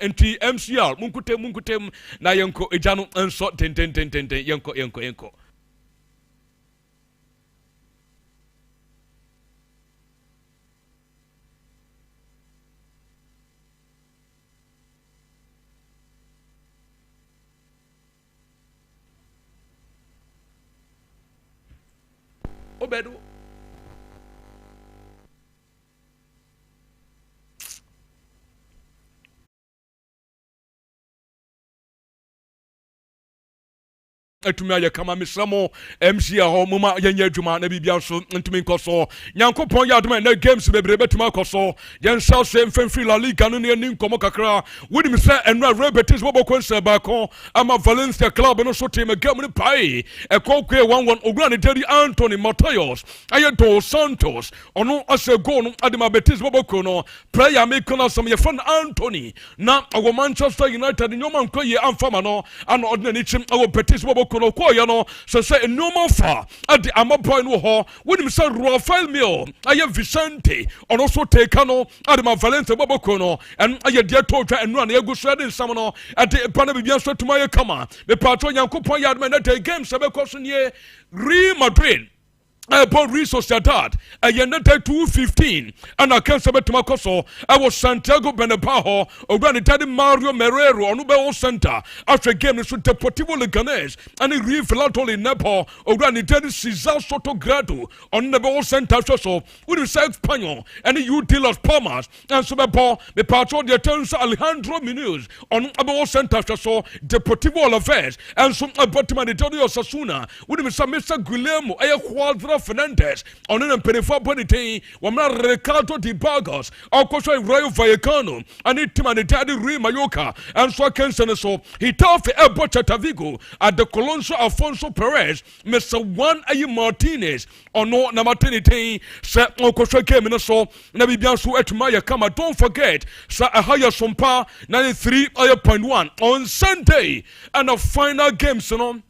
enti MCR munkutem na yenko ejano enso ten yenko Obedo etumi aye kama misramo MC ho mama yenye adwuma na bibia so ntumi nkoso nyankopon ya adwuma na games bebre betuma koso yen south same free la liga no ne nkomo kakra wodi mi say enra rebetis bobo konse ba ko ama Valencia club no so team game ni pai e kokwe 1-1 ogura ne Terry Anthony Matayos aye Dos Santos ono ase go no adema betis bobo ko no player make no some ye friend Anthony na owo Manchester United nyoma nkoye amfama no ana ordinary chim owo betis bobo kono koya no so say normal fa ade amaboy no ho wonim say Rafael Mio aye Vicente ono so take no ade ma Valencia bobo kono en aye dia totwa enu na egu so ade nsam no ade pa na bibia so tuma ye kama me patro yankopon ya ade na day game se be koso ne Real Madrid Paul Real Sociedad ayeneta 2:15 and I can't say to Makoso I was Santiago Bernabeu ogani tadi Mario Merero onu be center after game so Deportivo Leganés and he Real Filatoli Nepo ogani tadi Cesar Soto Grado on the be center so we say Espanyol and you dealers Palmas and so be patro the turns Alejandro Munoz on the center so Deportivo Alaves and some Batima de Tony Osasuna we say Mr. Guillermo Quadra Fernandez on an penifo bonity, Wamna Ricardo Di Bagos, Alcoso Rayo Vallecano, and it Timanitadi Re Mayoka, and so Kensen so he told for Elbo Chatavigo at the Colonso Alfonso Perez, Mr. Juan Ayi Martinez, or no Namatinity, Sir Alcoso came in so Nabibiansu et Maya Kama. Don't forget, Sir Ahaya Sompa 93.1 on Sunday, and a final game, so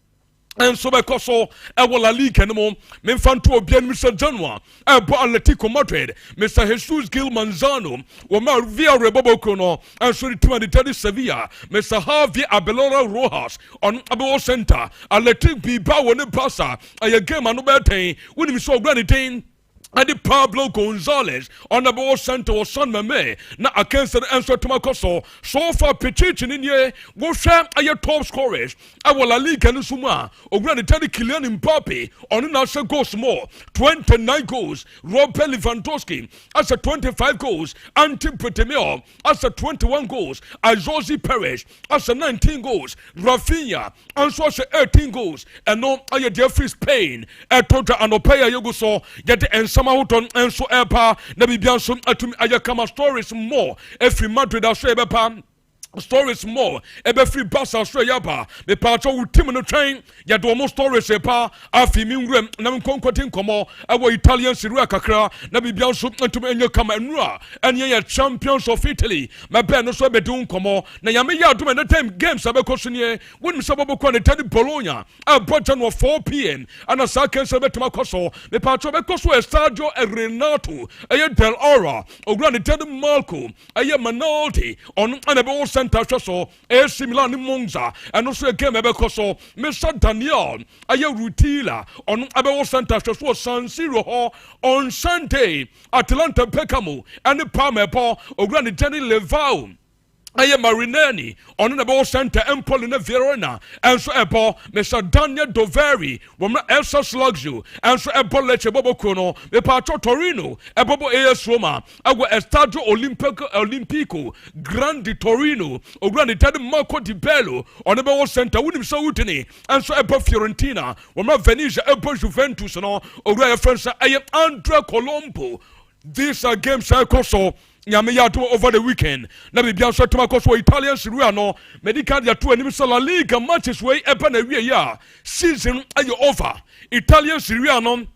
and so because so La Liga anymore men fan to obian Mr. Janwa Atletico Madrid Mr. Jesus Gil Manzano Wama Via Rebobo Kono and so the Sevilla Mr. Javier Abelora Rojas on Abo Center Athletic Bilbao and Pasa a game anobete when we saw granite Adi Pablo Gonzalez on the ball center or San Meme na against the answer to Makoso so far Pichichin in ye wo share aye top scorers our La Liga no suma ogran tadi Kylian Mbappe on na se goals more 29 goals Robert Lewandowski as a 25 goals Anti Petemio as a 21 goals Azozi Perez as a 19 goals Rafinha also as 18 goals and no aye Jeffrey Spain a total anopaya yoguso get the Mauton and so epa na bibianso atumi ayakama stories more every Madrid aso ebepa stories more ebe free Barca aso yaba me patcho wo team no train ya do mo stories epa afi mi nwrem na nkonkotin komo awo Italian Serie A kakra na bibianso atumi anyakama nura enye ya champions of Italy ma be no so bedun komo na ya me ya do na time games abekosonie woni sabobo kwa ne tadi Bologna abocha no 4 p.m. and a second sebetuma koso me patcho bekoso Estadio Renato aye Del Oro ogran tadi Marco aye Manoldi on anabo center so AC Milan Monza and also a game bekoso Mr. Daniel aye Rutila on abo center so San Siro on Sunday Atalanta Pecamo and the Parma ogran tadi Levao aye Marinelli on the ball center Empoli na Verona and so epo Mr. Daniel Doveri wona Elsa Slugju and so epo Lecce Bobo Kono me patro Torino ebobo AS Roma agwa Estadio Olimpico Grande Torino ogran tadi Marco Di Bello on the ball center wonim so wutini and so epo Fiorentina wona Venezia epo Juventus no ogran France aye Andrea Colombo. These are games so Nyame ya to over the weekend. Na bibia so to makoso Italian Serie A no medical ya to anim La Liga matches way eba na wie ya season aye over. Italian Serie A no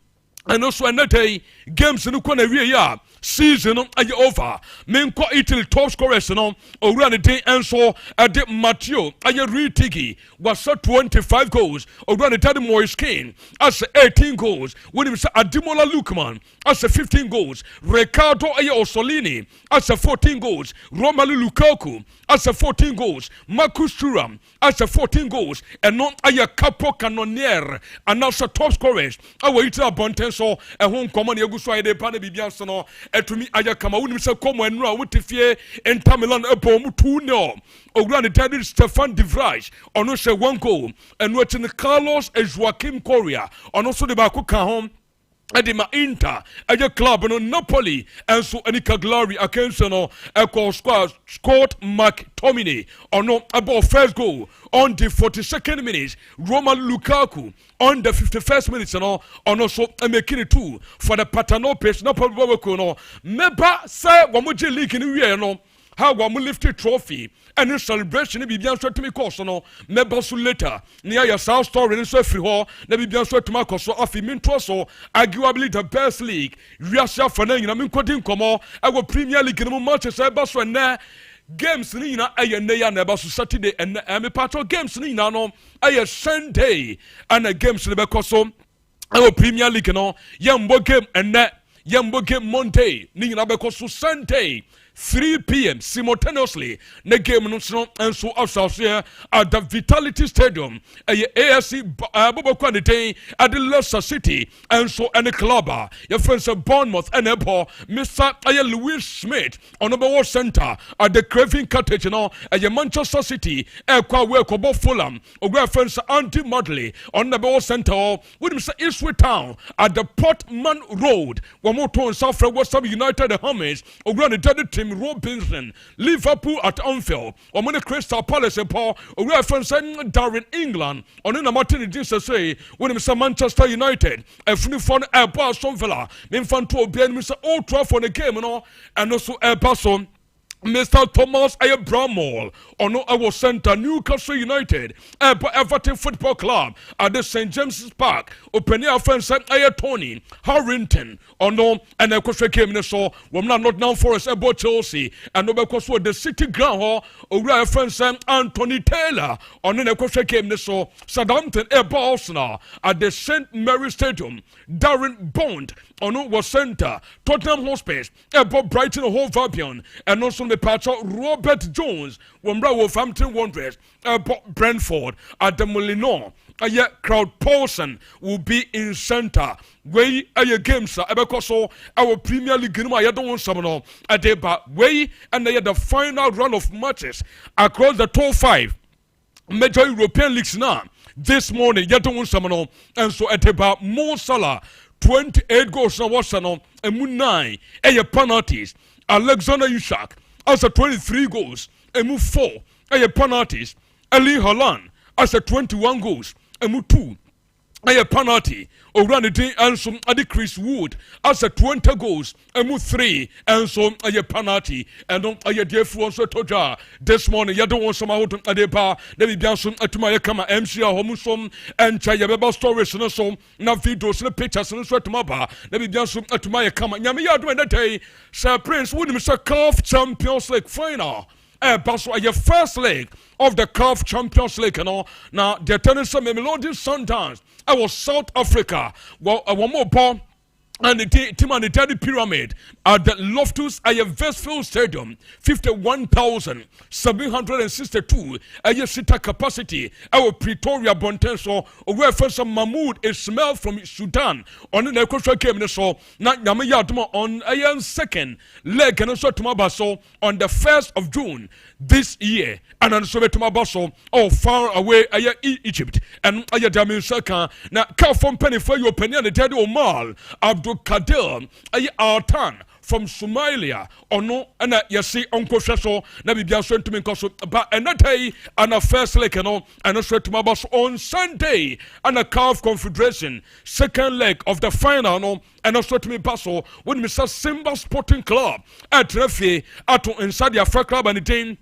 and also another games no kɔ na wie ya season no aye over menkɔ Italy top scorers no owura ne den enso ade Matteo aye Ritigi was 25 goals owura ne tade Moiskin as 18 goals when him say Ademola Lookman as 15 goals Ricardo aye Ossolini as 14 goals Romelu Lukaku as 14 goals Marcus Thuram as 14 goals and non aye Capo Cannonier and also top scorers awo Italy abonten so ehon komo na eguso aye de pa na bibia so no etumi aye kama wonim se komo enu a wotifie Inter Milan ebo mu 2-0 owura ne tade Stefan de Vrij ono se 1 goal enu ati ne Carlos Joaquim Correa ono so de ba ko ka ho Edima Inter, a club no Napoli, and so any Cagliari against no echo Scott McTominay or no about first goal on the 42nd minute. Romelu Lukaku on the 51st minute and also making it 2 for the Patano pace. No problem. No, Meba say Wamuji League in the no. How we lifted trophy and in celebration be bien so to me course no meba so later near your south story so free ho na be bien so to my course afi min to so arguably the best league we are for na nyina min kodin komo our Premier League no matches e ba so na games ni na aye na ya na ba so Saturday and me part of games ni na no aye Sunday and games ni be so our Premier League no yambo game and yambo game Monday ni na be so Sunday 3 p.m. simultaneously the game no and so outside here at the Vitality Stadium AFC Bobo Kwandite at the Leicester City and so any club your friends of Bournemouth and Mr. Louis Smith on number 1 center at the Craven Cottage at Manchester City where Kobo Fulham or where friends Andy Mudley on number 1 center with Mr. Ipswich Town at the Portman Road one more to South West Ham United the Hummies or the team Robinson, Liverpool at Anfield, or Money Crystal Palace and Paul, or reference Darwin England, on in a Martin Jesus say, when Mr. Manchester United, a free fun air pass on Villa, Minfanto, Mr. Old Trafford the game and also air pass on. Mr. Thomas Bramall on our center Newcastle United Everton Football Club at the St. James's Park open your friends Tony Harrington on and of course came in so we're not now for us about Chelsea and of course the City Ground Hall our friends Anthony Taylor on and of course came in so Southampton Arsenal at the St. Mary Stadium Darren Bond on our center Tottenham Hotspur about Brighton Hove Albion and also the patcher Robert Jones when Wolverhampton Wanderers Brentford at the Molineux Crowd Paulson will be in center way games because our Premier League game I don't want some at the way and the final round of matches across the top 5 major European leagues now this morning you don't want some and so at about Mo Salah 28 goals now what's and 9 penalties Alexander Isak as a 23 goals and move 4 penalties. Ali Holland as a 21 goals and move 2 penalty. Around the day and some Adi Chris Wood as a 20 goals and move 3 and some penalty and don't dear for so toja this morning you don't want some out at the bar let me be some at my kama MC Homusom and Chayababa stories and so now videos and pictures and so to my bar let me be some at my kama Yamia doing that day Sir Prince William Mr. CAF Champions League final but your first leg of the CAF Champions League now the tennis Melody Sundowns I was South Africa well one more ball and the team on the Teddy Pyramid at the Loftus Westfield Stadium 51,762 seater capacity our Pretoria Bontenso where first Mahmoud Ismail from Sudan on the Equatorial game so now Yamayadma on a second leg and also Tumabaso on the 1st of June this year and on so Tumabaso far away Egypt and Ayadamin Saka now from Penny for your penny and the Teddy Omar Abdul Kadir Artan from Somalia or no and you see Uncle Shaso na bibia so ntumi nkoso but another and a first leg and also to my boss on Sunday and a CAF Confederation second leg of the final and also to me paso when Mr. Simba Sporting Club at Refi at inside the Africa Club and the team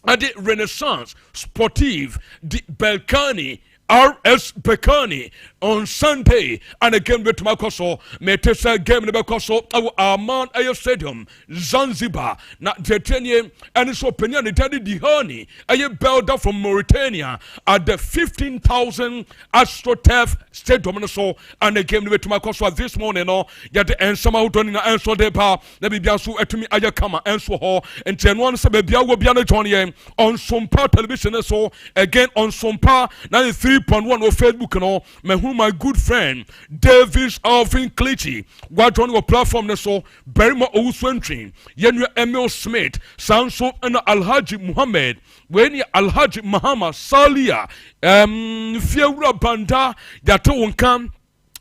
at the Renaissance Sportive the Balkani RS Bekani on Sunday and a game with my coso metesa game never coso our man ayo stadium Zanzibar na Jetenie and so opinion the daddy Dihani ayo belder from Mauritania at the 15,000 AstroTurf stadium so and a game with my coso this morning no yet and somehow done in answer the power na bibia so etumi ayo kama enso ho and one say bibia wo bia no join on Sompa television so again on Sompa 93.1 on Facebook no me who my good friend Davis Alvin Clichy what on your platform so Berima Owuswentrin yenu Emil Smith Sanso and Alhaji Muhammad when Alhaji Muhammad Salia Fiewura Banda yato wonkan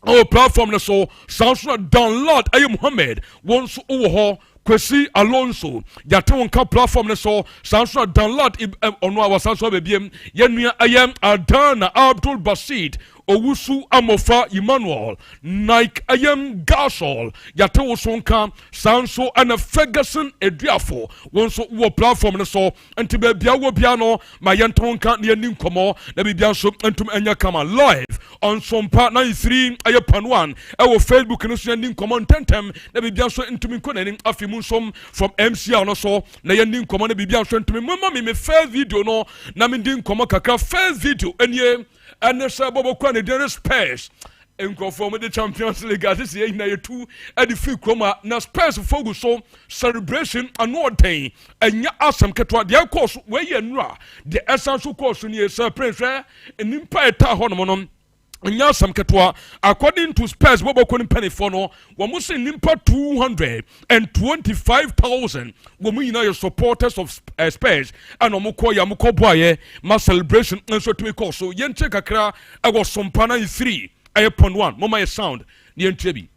our platform so Sanso download ayo Muhammad once ho Kwesi Alonso yato nka platform so Sanso download on our Sanso bebiem yenu ayam Adana Abdul Basit Owusu Amofa Emmanuel Nike ayam Gasol yato sonka Sanso and Ferguson Ediafo wonso wo platform so enti bebia wo bia no ma yenton kan ne ani nkomo na bibia so entum enya kama live on Sompa 93 ayapan1 ewo Facebook no so ani nkomo ntentem na bibia so entum nkonani afimu som from MCR no so na yani nkomo na bibia so entum mama me fair video no na me din nkomo kakra fair video enie and the Bobo Kwan the Spurs in conform with the Champions League as this year na yetu at the free chroma na Spurs focus so celebration and no day and ya asam ketwa the course where you nra the essential course ni Prince and impa eta hono nya sam ketwa according to Spurs Bobo Kwan penny for no wo mo say nimpa 225,000 wo mo yina supporters of Spurs and omo ko ya mo ko boaye ma celebration nso to me so yen check akra I was Sompa 93 1 mo my sound ni entrebi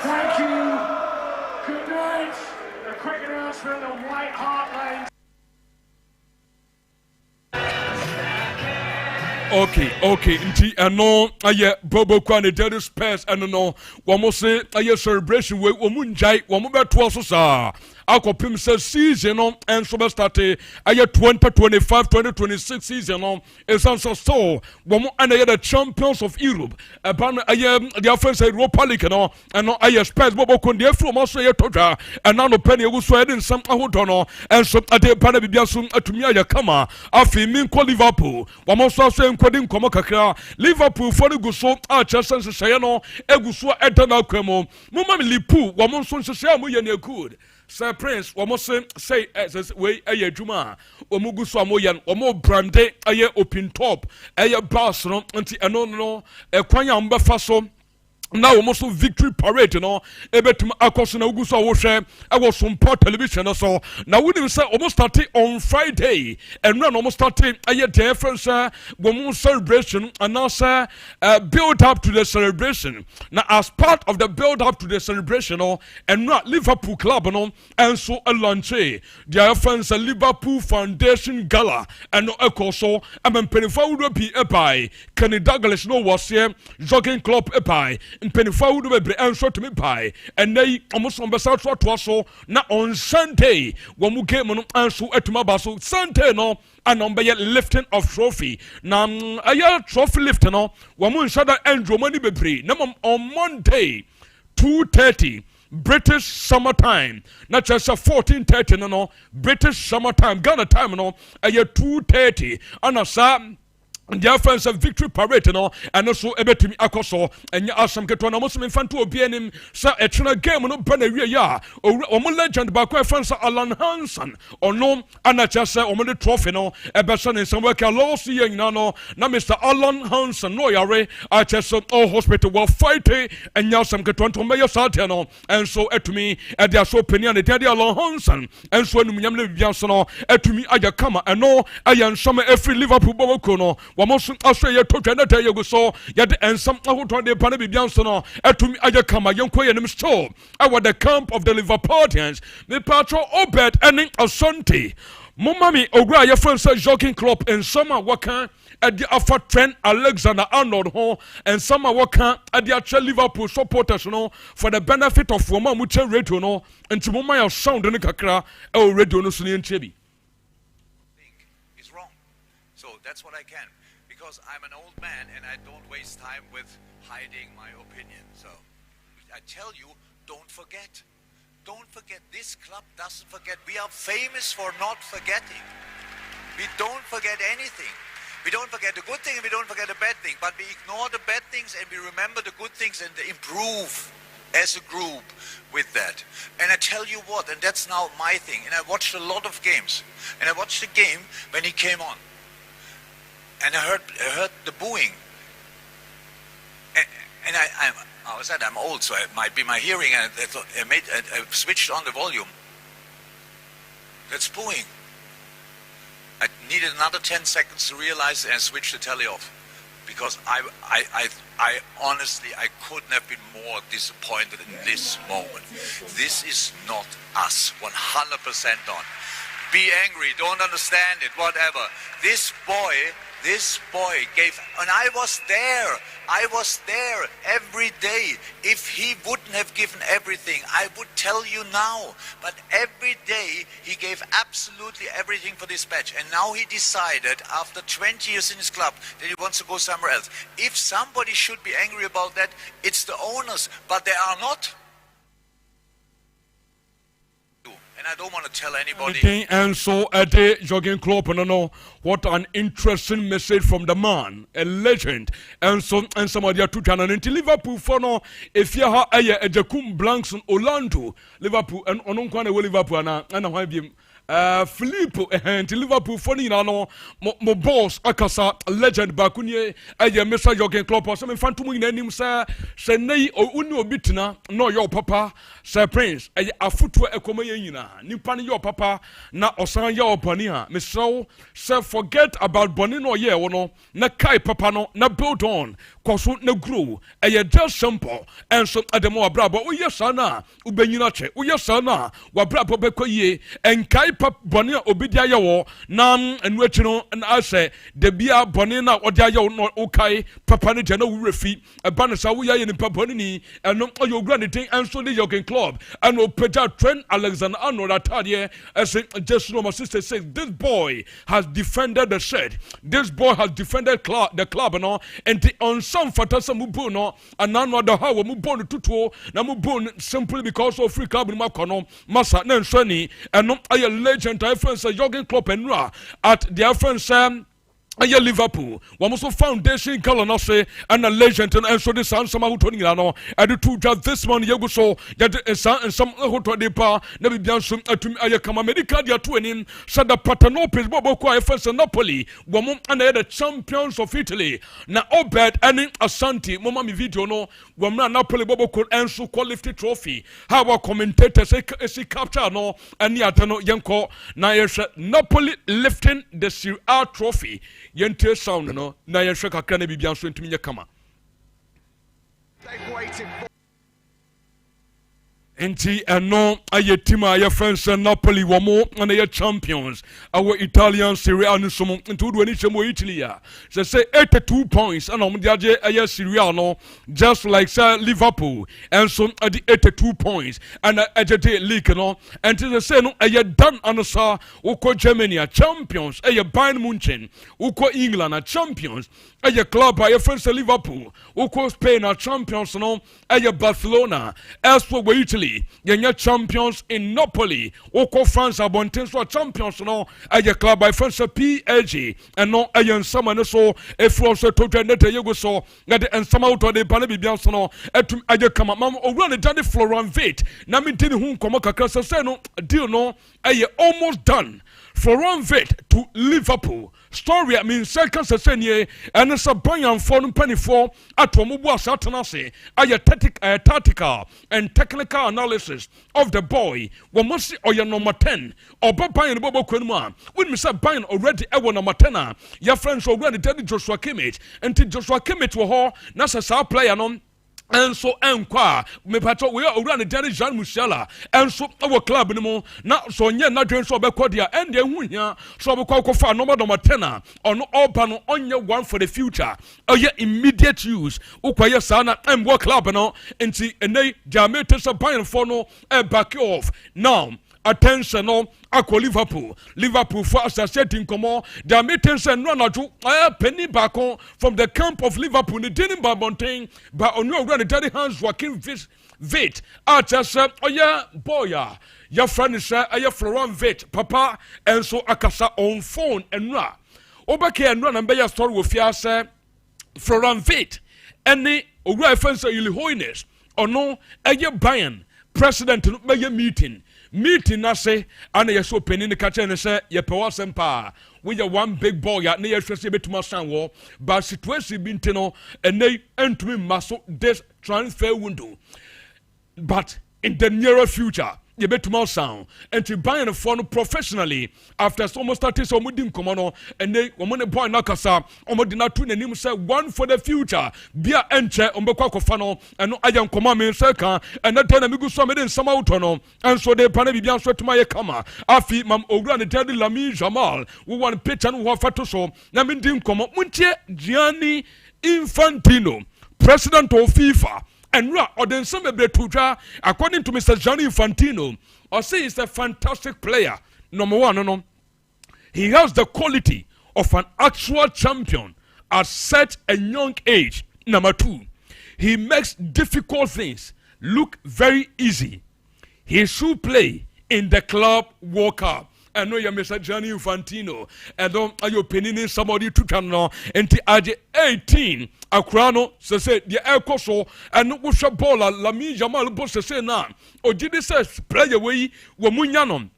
Thank you. Good night. The cricket announcement on White Hart Lane. Okay nti eno aye Bobo Kwan the Spurs eno no wo mo say aye celebration we wo munjai wo mo beto so sa akopim se season no enso be start aye 2025-2026 season no is also so wo mo and the champions of Europe ban aye the first Europa League no eno aye Spurs Bobo Kwan the from so aye toja and now no penny egu so edin sam ahodo no enso ade pana bibia so atumi aye kama afi min ko Liverpool wo mo so kwadi nkomo kakra Liverpool for the guso a Chelsea sese no eguso edana kwemo mama Liverpool wo mo so sese mo ye na good Sir Prince wo mo say we aye adwuma wo mo guso amoye wo mo brande aye open top aye bass no nti eno no ekwan ya mbefa so now almost victory parade no ebetum akoso na uguso wo hwe e wo Sompa television so now we dey say almost started on Friday and run almost started aye difference wo celebration and also build up to the celebration now as part of the build up to the celebration no and not Liverpool club no and so a launch their friends Liverpool Foundation Gala and no ekoso ampenfa would be by Kenny Douglas no was here jogging club by Penify would be answer to me by and they almost on the south so now on Sunday when we came on answer at my basso Sunday no and on by lifting of trophy now a trophy lifting no when we shut that Andrew money be on Monday 2:30 British summertime not just 14:30 no British summertime Ghana time no a 2:30 and a their friends of victory parade no and also ebetumi akoso enya asam keto na muslim fanto obi anim sa etena game no bana wie ya omo legend ba kwa friends Alan Hansen ono anacha se omo the trophy no ebeso ne some work loss ye nyina no na Mr. Alan Hansen no yare acheso all hospital will fight enya asam keto nto meya sate no and so etumi e dia so peni and dia Alan Hansen and so enum nyam le bia so no etumi aya kama eno aya nsoma every Liverpool boboko no wɔn nso aso yɛ to twɛn dɛtɛ yɛ gu so yɛde nsɛm ahodoɔ de pa ne biribi nso no ɛtumi ayɛ kama yɛn kɔ yɛn nim still ɛwɔ the camp of the Liverpoolians mipatro Obed ɛne Asante momami ogura yɛ fɛn sɛ jogging club nsɛm a wɔka ɛde afa Trent Alexander-Arnold ho nsɛm a wɔka ɛde akyɛ Liverpool supporters no for the benefit of wɔn a wɔkyɛ radio no nti mo ma yɛ sound ne kakra ɛwɔ radio no so ne nkyɛ bi. Is wrong, so that's what I can because I'm an old man and I don't waste time with hiding my opinion. So I tell you, don't forget. Don't forget. This club doesn't forget. We are famous for not forgetting. We don't forget anything. We don't forget the good thing and we don't forget the bad thing, but we ignore the bad things and we remember the good things and improve as a group with that. And I tell you what, and that's now my thing, and I watched a lot of games, and I watched the game when he came on, and I heard the booing, and I said I'm old, so it might be my hearing, and I switched on the volume. That's booing. I needed another 10 seconds to realize and switch the telly off because I honestly, I couldn't have been more disappointed in this moment. This is not us, 100% on. Be angry, don't understand it, whatever. This boy gave, and I was there every day. If he wouldn't have given everything, I would tell you now. But every day he gave absolutely everything for this match. And now he decided, after 20 years in his club, that he wants to go somewhere else. If somebody should be angry about that, it's the owners, but they are not. And I don't want to tell anybody. And so at the jogging club, no, what an interesting message from the man, a legend. And so and some of the two channel into Liverpool for no. If you have a Jacum Blanks on Orlando, Liverpool and Ononkwane Liverpool and why be Filippo and Liverpool funny no mo boss akasa legend bakunye aya Mr. Jogging Club or some fantom in him say nei o uni obitina no your papa Sir Prince aya afutu ekomaye nyina nipa ne your papa na osan ya opani ha Mr. say forget about boni no ye wono na kai papa no na build on koso na grow aya just simple and so ademo abrabo o yesa na ubenyina che o yesa na wabrabo bekoye en kai pap boni obidi ayewo na enu achi no na ase de bia boni na odi ayewo no ukai papa ne je na wurefi eba ne sa wo yaye ni papa ni eno oyo gura ne tin enso de Jogging Club and Opeta Trent Alexander-Arnold atade as just no my sister says this boy has defended the shed, this boy has defended the club no and the on some fatasa mubo no and none other how mubo no tutuo na mubo simply because of free club ni makono masa na enso ni eno aye legend I friends Jogging Club and at their friends Aye Liverpool, Wamoso Foundation Kalana say and a legend and so this sound some who Tony Lano and the two just this morning you so yet and some who to the pa never be answered to Ayakama medical dia to him said the Patanopes Bobo Quaifers and Napoli Wamum and the champions of Italy na Obed and Asante Momami video no Wamna Napoli Bobo could answer quality trophy how our commentators say capture no and Yatano Yanko na Napoli lifting the Serie A trophy yente sound no na yehwe kakra na bibia so ntumi nyekama enti eno aye team aye friends Napoli womo and aye champions our Italian Serie A no so nti do ani chemo Italy ya say 82 points and om diage aye Serie A no just like say Liverpool and so at the 82 points and ajete league no and they say no aye done anosa uko Germany champions aye Bayern Munchen uko England champions aye club aye friends Liverpool uko Spain champions no aye Barcelona as for Italy yenya champions in Napoli oko France abonten so champions no aye club by France PSG and no aye nsama no so if we also to net yego so na de nsama out de pa na bibia so no etum aye kama mam owura ne Johnny Florent Vate na me tin hu nkomo kakra say no deal no aye almost done Florian Wirtz to Liverpool. Story I mean second session and it's a Bayern for penny at Womubwa Satanase. Tactical and technical analysis of the boy. We must see your number 10 or Bayern Bobo Kunma. When Mr. Bayern already ever number 10, your friends already tell Joshua Kimmich and Joshua Kimmich were her Nasa player on. And so me pato we are around the Danny Jean Musella and so our club anymore now so yeah not doing so bekodia and the hunya so we call for number 10 on all panel on your one for the future yeah immediate use ukwaya sana and work club no enti ene jamete so buying for no back off now. Attention no akọ Liverpool for associating komo their meetings and run to penny back from the camp of Liverpool the didn't babontain but on your run the hands working Vit just boya your friend is Florian Vit papa and so akasa on phone and ra obake and run and be story with fiase Florian Vit any owura fensa yili holiness or no Bayern president no meeting na say and you so penny the catcher and say ye power sempa we are one big boy ya na yɛhwɛ betuma san wo but situation bi ntino and they entumi maso this transfer window but in the nearer future you betuma sound and to buy a phone professionally after so much started so mudim komono and they woman boy nakasa omodina tu nanim say one for the future bia enche ombekwa kofano and no ayam koma me seka and that time migu so me den sama utono and so they pana bibia so tuma ye kama afi mam ogura ne tedi Lami Jamal we want picture no fato so na me dim komo muntie Gianni Infantino president of FIFA. And or then some according to Mr. Gianni Infantino, or say he's a fantastic player. Number one, no. He has the quality of an actual champion at such a young age. Number two, he makes difficult things look very easy. He should play in the Club World Cup. I know you're Mr. Gianni Infantino. And don't are you penning somebody to channel until age 18. Akrano say the Ecoso and Usha Bola Lami Jamal Boss say na. O Jidi says play away Wamunyanon.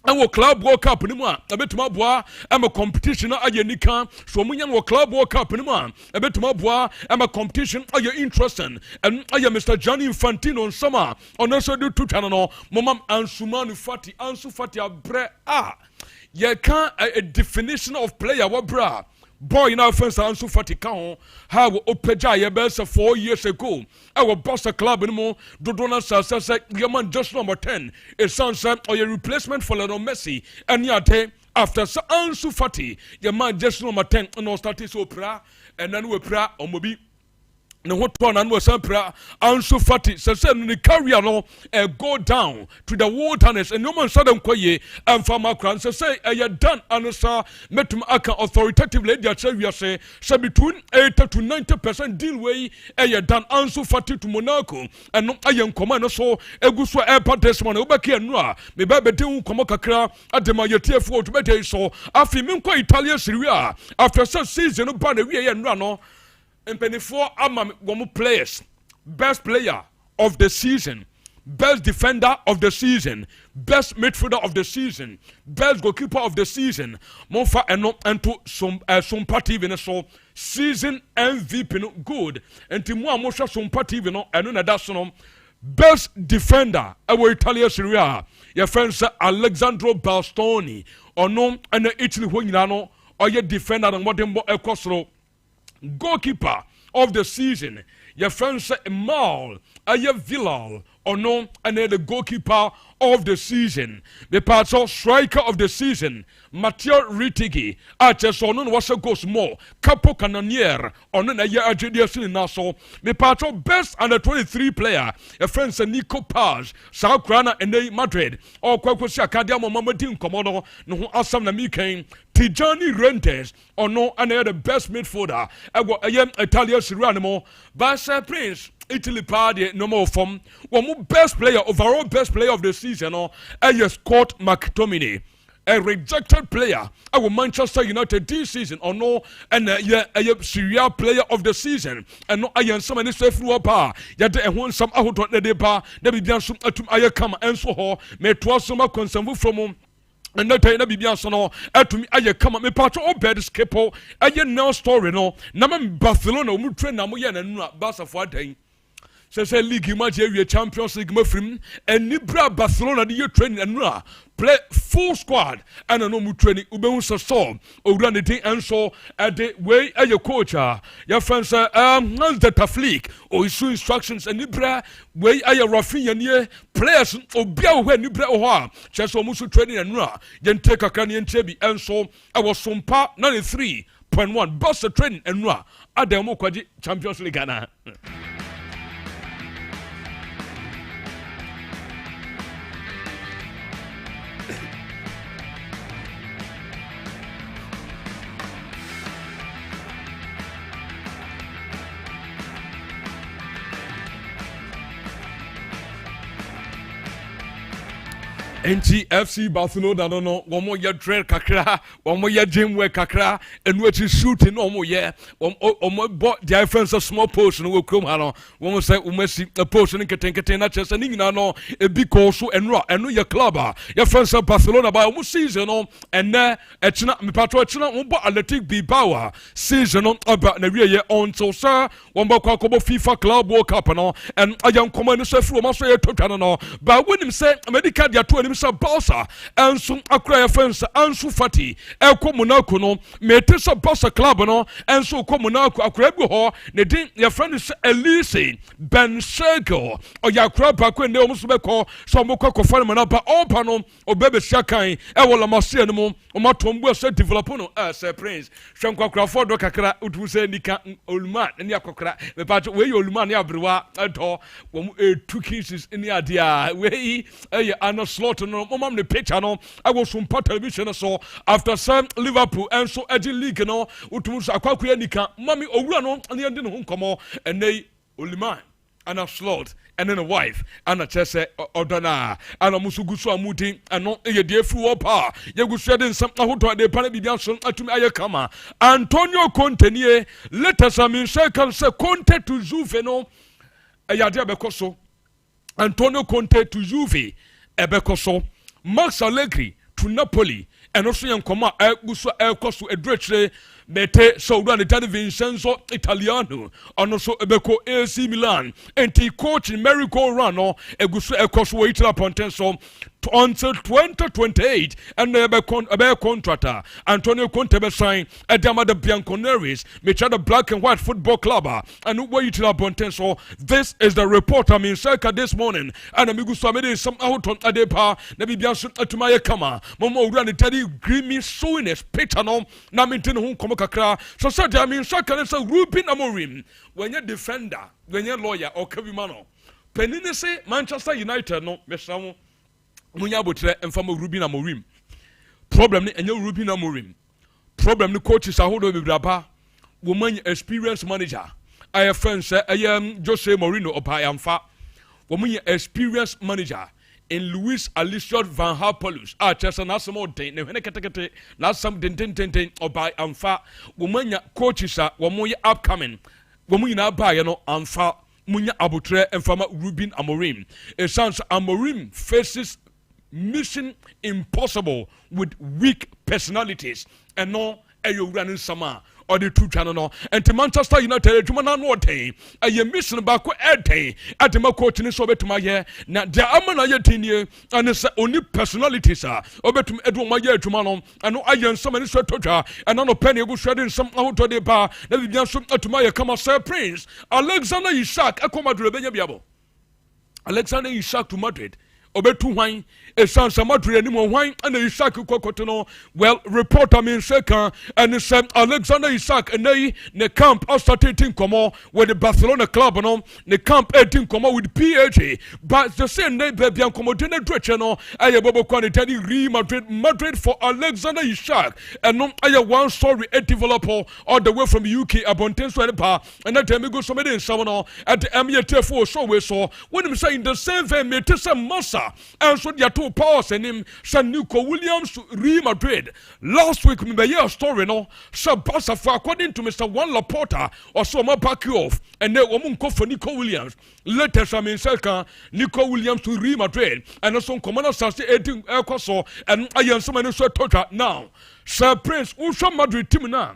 Our Club World Cup anymore. A bit more bois. I'm a competition. Are you Nika? So Munyan Club World Cup anymore. A bit more bois. I'm a competition. Are you interested? And I am Mr. Gianni Infantino on summer. On also do two channel. Momam Ansumanu Fati. Ansu Fati abre. You can't a definition of player what bra. Boy, in our first Ansu Fati count, how Opeja your best 4 years ago. Our boss a club anymore. Dodona says, your man just number 10. It sounds like or your replacement for Lionel Messi. And yate after Ansu Fati, your man just number 10 and no starting so pra and then we pra or maybe. No what one and was Emperor Ansu Fati says the career no go down to the wilderness and no man saw them kwaye and farmer crown say you done and sir metum aka authoritatively they say between 80 to 90% deal way you done Ansu Fati to Monaco and no ayen command so eguso airport this morning obaki enra me ba bede un komo kakra adema yetiefo to bede so afi me kwa Italia Syria after season no ban we enra no and 24 players, best player of the season, best defender of the season, best midfielder of the season, best goalkeeper of the season, Monfa and to some party even so season MVP no good and to more Mosha some party even no and that's no best defender our Italia Syria your friends Alexandro Bastoni or no and Italy when you know or your defender and what them ekosro goalkeeper of the season, your friend say Mal, Aya Villal, or no, and then the goalkeeper of the season, the part of striker of the season, Matteo Ritigi, Arches or no was a ghost more, Capo Canonier, or no, a year Argentina Nassau, the part of best under 23 player, your friend say Nico Paz, South Grana and Madrid, or Quacosia Cadiamo Mamadin Comodo, no Assam Namikan. Tijani Rentes or no any other best midfielder. I got a young Italian Siranimo, Basa Prince, Italy party no more from one best player, overall best player of the season, or a Scott McTominay. A rejected player, our Manchester United this season, or no, and a Syria player of the season, and no, I am so many safe bar. Yet, I want some out on the bar, there be some to Ayakama and so, may twas some concern from and that I be no to me. I come up me part of bed skipo. I no story no. Naman Barcelona, Mutrain, Namoyan, and Bassa for a day. Say league match area Champions League mafrim and Nibra Barcelona the year training and play full squad and no mu training ube so or run the thing and so at the way your coach your friends the taflik or issue instructions and Nibra way your Rafinha near players or Bia when Nibra or just almost training and then take a canyon chebi and so I was Sompa 93.1 bus training and Adamo Kwaji Champions League Ghana. NTFC Barcelona no one more year trail kakra, one more year gym wear kakra, and which is shooting no more year. One more bought the difference of small portion will come hano. One more say see a portion in Katanka chess and no a big also and raw and no your club. Your friends of Barcelona by almost season on and there at China Patrocina bought athletic be power season on about the year on so sir one more FIFA Club World Cup and a young commander from Australia to Canada. But when him say America they are 20 Mr. Bossa and some acquire friends and so fatty Elko Monaco no metesa Bossa club no and so come Monaco akrebo ho ne din your friend is Elise Ben Circle or ya crab back when they almost be call some ko fan man ba opa no obebe shakan e wola mase no mo o matombo se develop no say prince hwenkwa krafo do kakra utu se nika oluman ne akokra me pa we oluman ne abrewa edo wo 2 cases in ade a we ana slot no mom the picture no I was from television so after some Liverpool and so edgy league no utumu akwakuya nika mami owura no ne ande no nkomo and they Oliman and a slot and then a wife and a chese odona and a musugusu amudi and no ye de fu opa ye gusu de nsam ahoto de pana bibia so atumi ayekama Antonio Conte nie let I mean say Conte to Juve no ayade abekoso Antonio Conte to Juve ebekoso Max Allegri to Napoli and also yankoma eguso ekoso edreche bete so run the Vincenzo Italiano and also ebeko AC Milan and the coach in merry-go-round no eguso ekoso wait upon so until 2028 and the contractor Antonio Conte be sign at the Bianconeri the black and white football club and wait upon so this is the report I mean circa this morning and amigo so made some out on adepa na bibia so atuma kama momo owura ne tadi grimy soiness picture no na maintain ho komo kakra so said I mean circa so Ruben Amorim when you defender when you lawyer or kabimano penine say Manchester United no mesamo munya botre emfamo Ruben Amorim problem ni enye Ruben Amorim problem ni coaches ahodo bebraba woman experience manager I friend say Jose Mourinho opayamfa woman experience manager in Luis Alessio Van Halpolus chesa na some den ne hene ketekete na some den opayamfa woman coaches woman upcoming woman na ba ye no amfa munya abotre emfama Ruben Amorim it sounds Amorim faces mission impossible with weak personalities and no ayo running sama or the two channel no and to Manchester United juma na no ten aye mission back ten at the coach ni so betuma ye na dia amana ye tinie and say only personalities obetum edu ma ye juma no and aye some ni so totwa and no penny go shredding some out to the bar na bibia so atuma ye kama Sir Prince Alexander Isak akomadro benya biabo Alexander Isak to Madrid obetu hwan esansa Madrid ni mo hwan and Isak kokoto no well reporter mean second and said Alexander Isak and ne camp starting komo with the Barcelona club no ne camp 18 komo with PHA but the same day baby komo de dreche no aye bobo kwani tadi Real Madrid for Alexander Isak and no aye one story a developer all the way from UK abontenso and that time go somebody in someone at the MTF so we saw when him saying the same vein me tesa massa Villa and so their two powers and him San Nico Williams to Real Madrid. Last week me be a story no so Barca according to Mr. Juan Laporta or so my back you off and then woman call for Nico Williams. Later some in second Nico Williams to Real Madrid and also commander Sassi Edin Elcoso and I am so many so total now. Sir Prince Usha Madrid team now.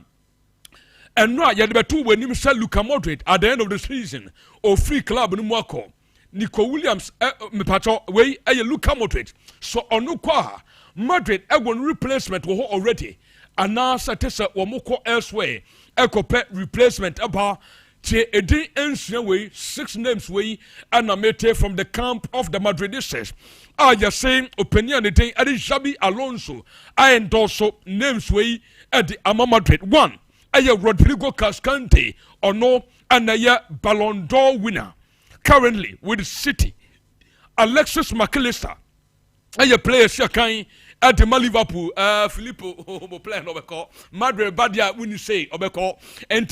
And now you had two when you sell Luka Modric at the end of the season or free club in Mwako. Nico Williams me pato way a Luka Modric. So onukwa Madrid one replacement wo already. And now Satesa Wamoko elsewhere. Echo pet replacement about Che Edi Ancient way, 6 names way, and Amete from the camp of the Madridistas. I just saying opinion the day at Xabi Alonso. I endorse names way at the Ama Madrid. 1. Aya Rodrigo Cascante or no, and aya Ballon d'Or winner. Currently with City. Alexis McAllister. Aya player Shakai at the Liverpool. Filippo player Obeko. Madrid Badia when you say Obeko. And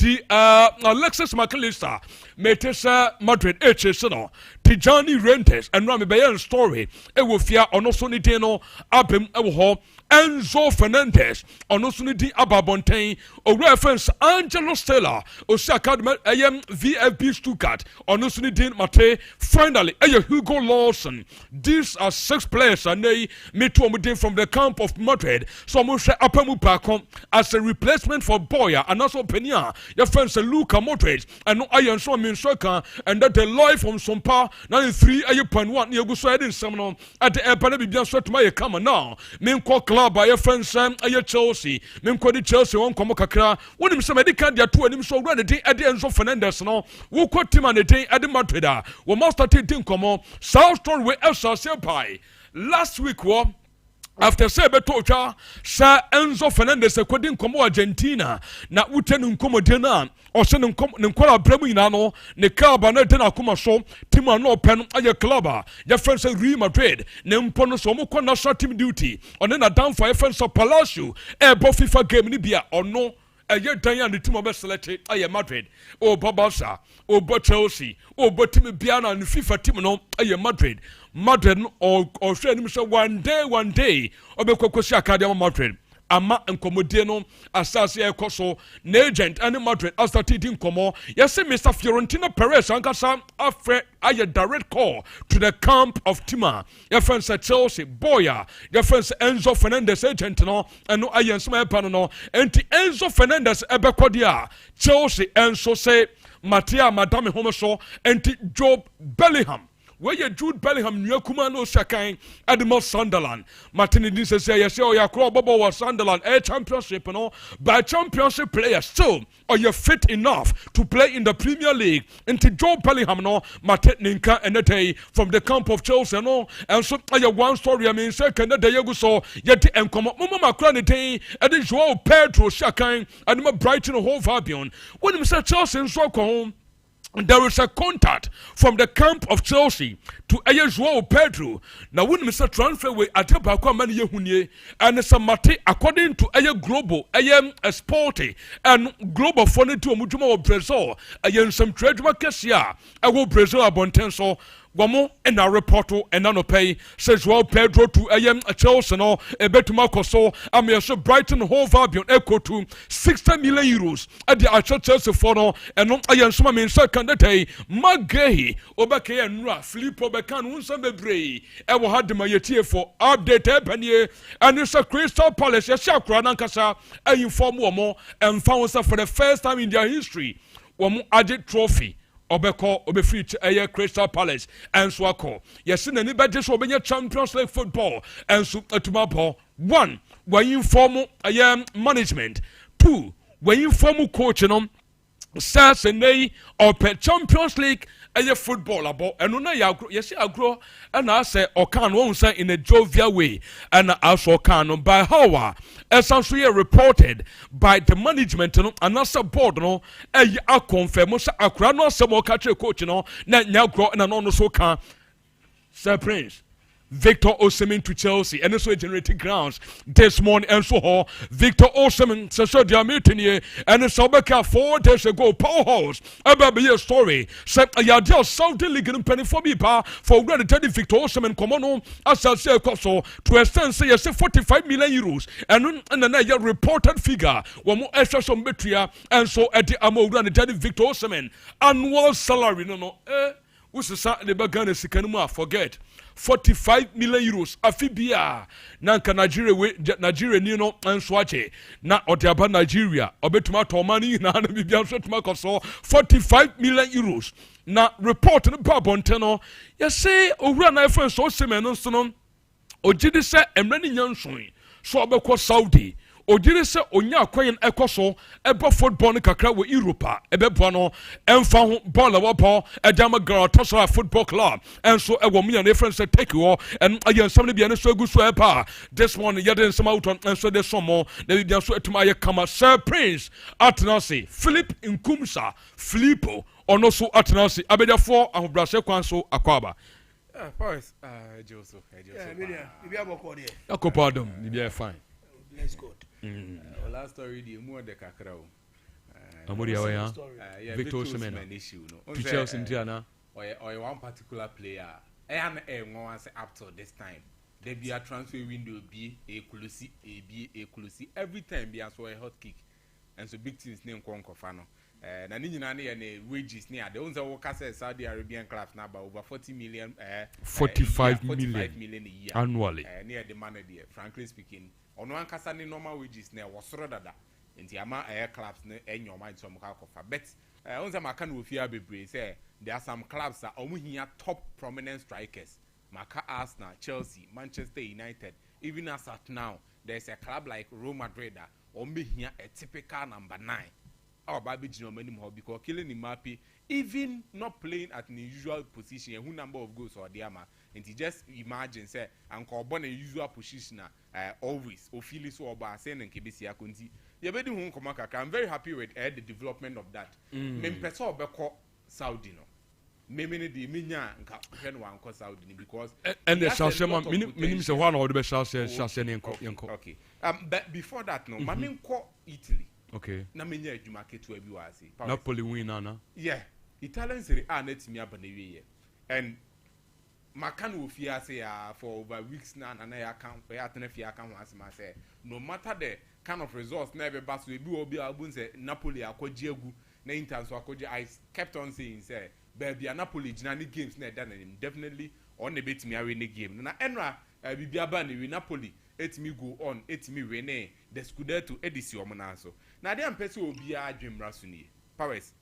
Alexis McAllister Metesa Madrid H.S.N. Tijani Rentes and Rami Bayan story. Ewofia onosoni deno abem ewo Enzo Fernandez onosunidi ababontain or reference Angelo Stella Osaka VFB Stuttgart onosunidi Mate finally Hugo Lawson. These are 6 players and they meet from the camp of Madrid. So Moshe Apemu Pakom as a replacement for Boya and also Pena your friends Luka Modric and no iron so mean soka and that the live from Sompa 93.1 you go so in seminal at the airport be just to my come now mean club by your friends Chelsea mean Chelsea won come kakra when him some medical dia two and so run the day at the Enzo Fernandez no wo quote him and the day at the Madrid we must start taking come South Story we Elsa Senpai last week after Sebetocha, Sir Enzo Fernandez according to Argentina, na uten nkomodena, or send nkola breminano, ne carbon na kuma so, Tima no pen aya clubber, your friends at Real Madrid, Nempono Somuko national team duty, or then a down for your friends of Palacio, FIFA game Libya or no. A year Diane the team of selected Aya Madrid, or Babasa, or Chelsea, or Tim Biana and FIFA team no Aya Madrid. Madrid or one day or Bekosia Academy Madrid. Ama Nkomodeno Asasia Koso, Negent and Madrid as the team Como. Yes, Mr. Fiorentino Perez Ankasa after a direct call to the camp of Tima. Your friends at Chelsea, Boya, your friends Enzo Fernandez agent no, and no Ian Smith Panano, and Enzo Fernandez Ebekodia, Chelsea and so say Matia Madame Homoso, and Job Bellingham. Where you Jude Bellingham, Nyakuma no Shakai, Admiral Sunderland. Martin says, yes, your club was Sunderland, a championship, no, by championship players still, or you're fit enough to play in the Premier League. Into Joe Bellingham, no, Martin Ninka and the day from the camp of Chelsea, no, and so I have one story, I mean, second, the day you so, yet and come up, Mama Macron, day, and then Joao Pedro Shakai, and my Brighton whole Fabian. When Mr. Chelsea and so home. There is a contact from the camp of Chelsea to Joao Pedro. Now, when Mr. Transfer way at the many years, and it's a mate according to Global, Sporty, and Global Funny to Mujuma of Brazil, some trade markets here. I will Brazil abontenso. Wamo and our reporter and nano pay says Joao Pedro to Chelsea no a better Marcoso and me so Brighton whole Fabian echo to 60 million euros at the Chelsea for no and no I am some mean second day Magahi Obake and Ra Filippo Becan Unsambe Bray I will have the Mayetier for update Ebony and it's a Crystal Palace Yashakra Nankasa and inform more and found for the first time in their history one added trophy. Obeko obefit aye Crystal Palace and so akọ yes na anybody so obenya Champions League football and so atumabo 1 when inform management 2 when inform coach no stars and they or Champions League aye football about and no ya yes agro and I say or can one say in a jovial way and also can by how essentially reported by the management no and also board no a confirm so akra no some catch coach no na nya gro na no so can Sir Prince Victor Osimhen to Chelsea, and also generating grounds this morning. And so, Victor Osimhen, so they are meeting here, and it's about 4 days ago. Powerhouse, about a story. Said, "I just Saudi League and penny for me, for granted Victor Osimhen, come on, as I say, so to extend say, 45 million euros, and then reported figure, one more extra some metria, and so at the Amo granted Victor Osimhen annual salary, which is the Bagana Sikanuma, forget. 45 million euros afibia nanka Nigeria ni no answache na otiaba Nigeria obetuma to mani na na bibia so tuma koso 45 million euros na report no babonte no ye say owura na friend so Osimhen no so no ogidi se emre ni nyanson so obekọ Saudi ojire se onya akwan ekoso ebo football ne kakra we Europa ebebo no emfa ho ball wa ball edama Galatasaray football club and so e wo me and friends say take you and ayen some bia ne so egu so epa this morning yeden some out and so there's some more they bia so etuma ye kama Sir Prince Atenase Philip Nkumsa Filippo ono so Atenase abediafo ahobrase kwan so akwaba Paris Joseph Maybe I'm okay there. Akopado ni bia fine. Let's go. Last story the more the kakrao. Amori awaya. Victor Osimhen issue no. To Chelsea Indiana. Or one particular player. And one say up to this time. There be a transfer window be a closey every time be as well a hot kick. And so big teams name Konkofano. Na ni nyina na ne wages ne ade onza wo kasa Saudi Arabian clubs na ba over 40 million 45 million a year annually. Near the money there frankly speaking ono ankasa ne normal wages na wo soro dada nti ama clubs ne enyo man so mka kofa but onza maka no ofia bebre say there are some clubs that omu hia top prominent strikers maka Arsenal, Chelsea, Manchester United, even as at now there's a club like Real Madrid that omu hia a typical number 9. Our baby Gino many because killing him happy, even not playing at an usual position, who number of goals or the ama. And he just imagine say Uncle born a usual position always or feel so about saying and Kibisi Akunti. You're very home Komaka. I'm very happy with the development of that. Mempeso beko Saudi no. Memini di minya nka one cause Saudi because and the Shashema minimum say one of the best Shashen. Okay. But before that no, Mamin ko Italy. Okay. Na menya adwuma keto abi wase. Napoli win na. Yeah. Italian Serie A na timi aba na wiye. And Makan wo fia say for over weeks now na ya kan ya tena fia kan ho asema say no matter the kind of results na be baso ebi obi abun say Napoli akwaji egu na Inter so akwaji. I kept on saying say baby Napoli gina ni games na da na definitely on na betimi awe ni game. Na enra bibia ba na we Napoli etimi go on etimi win the Scudetto edisi omna so na dey ampese obi adwemra so nie Paris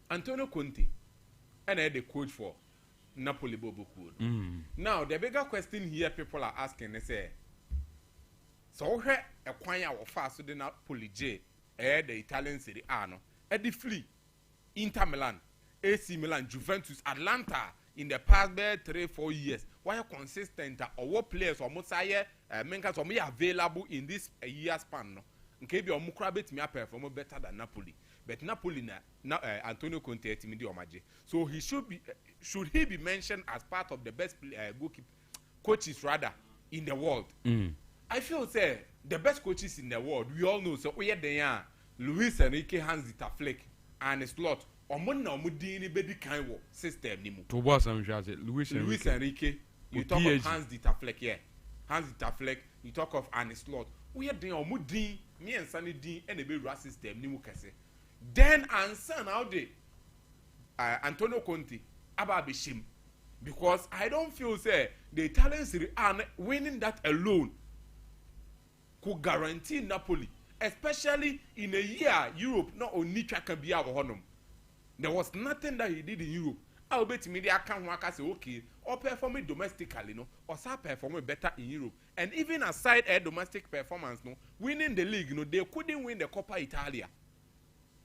Antonio Conte and the coach for Napoli Bobo Cool. Now the bigger question here people are asking is so he a kwanya wo fast so the Napoli J the Italian Serie A no e the free Inter Milan, AC Milan, Juventus, Atlanta in the past 3-4 years. Why are consistent or what players or Mosiah Menkas or me available in this year span? Okay, be on Mukrabet me perform better than Napoli. But Napoli now Antonio Conte so he should he be mentioned as part of the best goalkeeper coaches rather in the world? I feel say the best coaches in the world we all know so we are Luis Enrique, Hans-Dieter Flick and Slot. Omon na omudi ni baby kind wo system ni mu. To boss am jaze Luis Enrique. You talk of Hans-Dieter Flick here. Hans-Dieter Flick, you talk of Arne Slot. We are doing omudi me and Sunny D and the baby system ni mu kese. Then answer now the Antonio Conte about Bishim because I don't feel say the Italian Serie A winning that alone could guarantee Napoli, especially in a year Europe not only can be our honor. There was nothing that he did in Europe. I'll bet me I can't work as okay or perform it domestically, no, or start performing better in Europe. And even aside a domestic performance, no, winning the league, no, they couldn't win the Coppa Italia.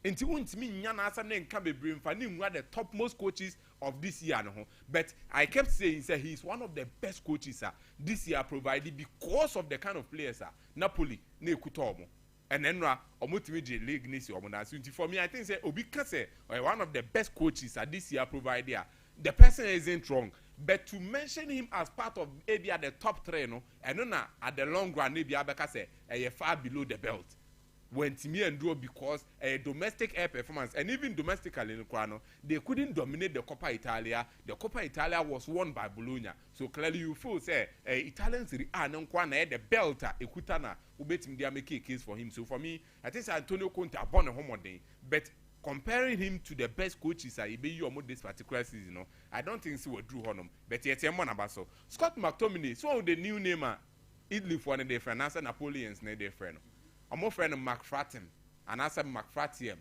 Until me nyana asa ne nka bebre mfa ne nwa the topmost coaches of this year no. But I kept saying say he is one of the best coaches this year provided because of the kind of players Napoli na ekuta omo. And then omutimi league nisi omona. So for me I think say obi can say one of the best coaches this year provided the person isn't wrong. but to mention him as part of maybe at the top 3 no and then at the long run maybe abeka say far below the belt when Timmy and Duo because a domestic air performance and even domestically in Crano, they couldn't dominate the Coppa Italia. The Coppa Italia was won by Bologna. So clearly you feel say Italians are non the belter Ekutana who bet him they make a case for him. So for me, I think Antonio Conte born a home day. But comparing him to the best coaches I be you this particular season, no, I don't think so Drew Honum. But yet so Scott McTominay, so the new name Italy for one of their friends, answer Napoleon's their friend. I'm more friend of McFratton, and I said McFrattium.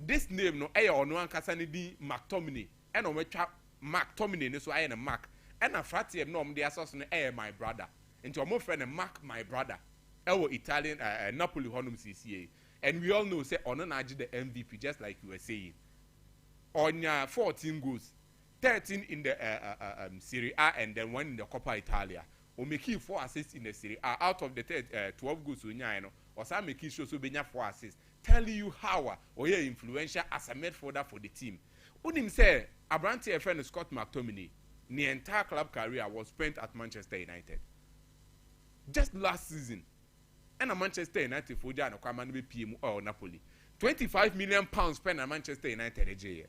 This name no or no one can McTominay, and on which McTominay, so I am a Mac, and a Frattium no the assassin my brother. Into a more friend of Mac, my brother. Our Italian Napoli Honum CCA. And we all know say on an the MVP, just like you were saying. On 14 goals, 13 in the Serie A and then 1 in the Coppa Italia. Or making 4 assists in the Serie A out of the 12 goals or some making sure so 4 assists. Telling you how or you're influential as a midfielder for the team. When him say Abranti friend Scott McTominay, the entire club career was spent at Manchester United. Just last season. And a Manchester United for Jano Kwamani PM or Napoli. £25 million spent at Manchester United a year.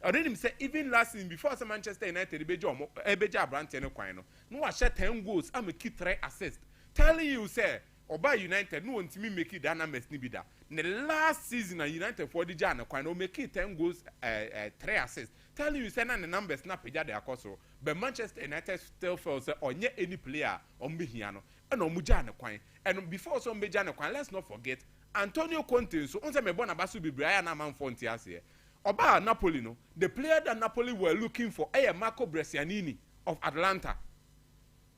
I didn't say even last season before some Manchester United Ebeja Brandt no kwano. No I shot 10 goals, I'm a key 3 assists. Telling you say Oba United no want me make it that numbers nibida. The last season United for the Jana kwano make it 10 goals 3 assists. Telling you say the numbers na peja de akoso. But Manchester United still feels say on any player on Bihiano and on Mujana kwano. And before some Bejana kwano, let's not forget Antonio Conte so on me bona basu bi Brian Amman Fontias here. Oba Napoli no, the player that Napoli were looking for Marco Brescianini of Atlanta.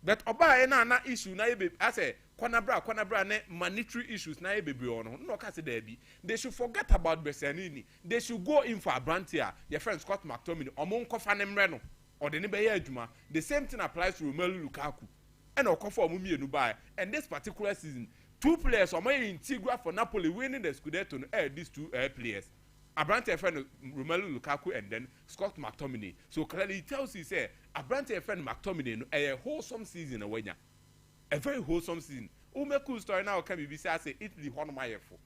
But Oba na issue na ebe I say Kwanabra ne monetary issues na ebe ono no ka se there be. They should forget about Brescianini. They should go in for Abrantia, your friend Scott McTominay, omo nkofa ne mre no or the ne be adwuma. The same thing applies to Romelu Lukaku. And okofa omo mienu buy. And this particular season, 2 players are integral for Napoli winning the Scudetto these 2 players. Abrante friend Romelu Lukaku and then Scott McTominay. So clearly it tells you say Abrante friend McTominay a wholesome season away. A very wholesome season. Ume cool story now can be say Italy one my for.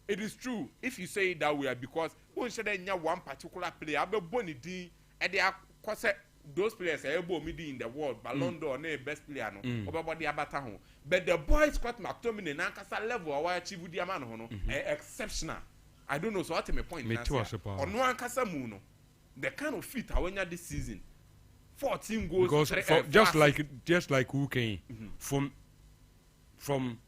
It is true if you say it that way because one particular player abe boni din and they are those players are able to in the world Ballon d'Or na best player no obabody abata ho. But the boy Scott McTominay na kasa level our achieve di man ho no exceptional. I don't know, so what my point is. On one Casamuno, the kind of fit I went this season, 14 goals. Because just like who came from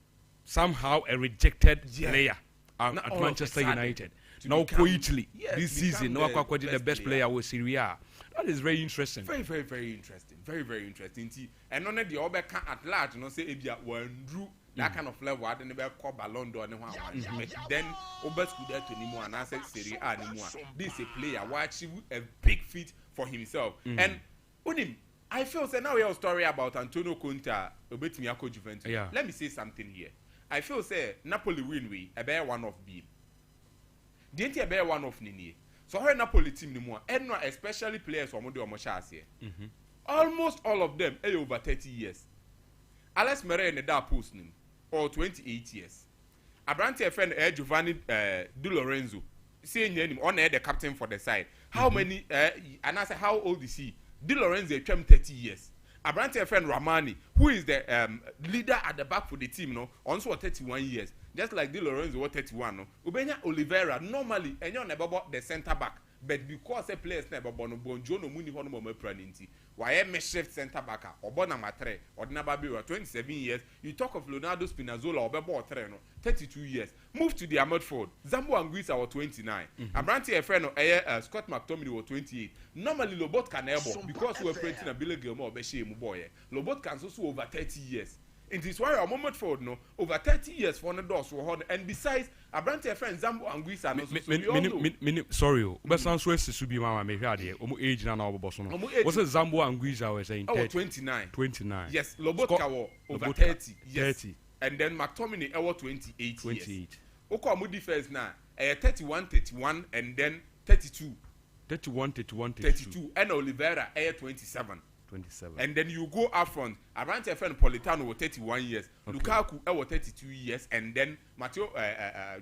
somehow a rejected player at Manchester United. Now quietly this season, no the best player was Serie A. That is very interesting. Very, very, very interesting. Very, very interesting. And on the Obeka at large, no say if you were Drew. That kind of level, I didn't call Ballon d'Or. Then, Obers could get to anymore, and I said, Serie A anymore. This is a player who achieved a big feat for himself. And Unim, I feel say now we have a story about Antonio Conte, Obetimiako Juventus. Yeah. Let me say something here. I feel say Napoli win we a bear one of B. Didn't you bear one of Nini? So her Napoli team anymore, and not especially players from Modo Moshas here. Almost all of them are over 30 years. Alex Mere in the dark post name. Or 28 years. Abrante friend Giovanni Di Lorenzo, saying him on the captain for the side. How many? And I said, how old is he? Di Lorenzo came 30 years. Abrante friend Ramani, who is the leader at the back for the team, no, also 31 years. Just like Di Lorenzo was 31. No, Ubenya Oliveira normally and you're never bought the centre back, but because a player never born Bonjono Muni Honomo Praninti. Why a shift centre back or Bonamatre or Nababi 27 years? You talk of Leonardo Spinazzola or Bebo Treno, 32 years. Move to the Amodford. Zambo Anguissa was 29. Abranti a friend of Scott McTominay was 28. Normally Lobot can elbow because we were printing a Billy Gilmore Beshe Muboye. Lobot can also over 30 years. It is why a moment for no over 30 years for the doors were hard. And besides, Abrante a friend Zambo Anguissa sorry, but some Swiss should be my maybe age and our boss. Was it Zambo Anguissa was saying 29. 29. Yes, Lobotka over 30. Yes. 30. And then McTominay over 28. 28. Okomu defense now 31, and then 32. 31, 32. 32. And Oliveira 27. 27. And then you go up front. Abrante friend Politano was 31 years. Okay. Lukaku was 32 years. And then Matteo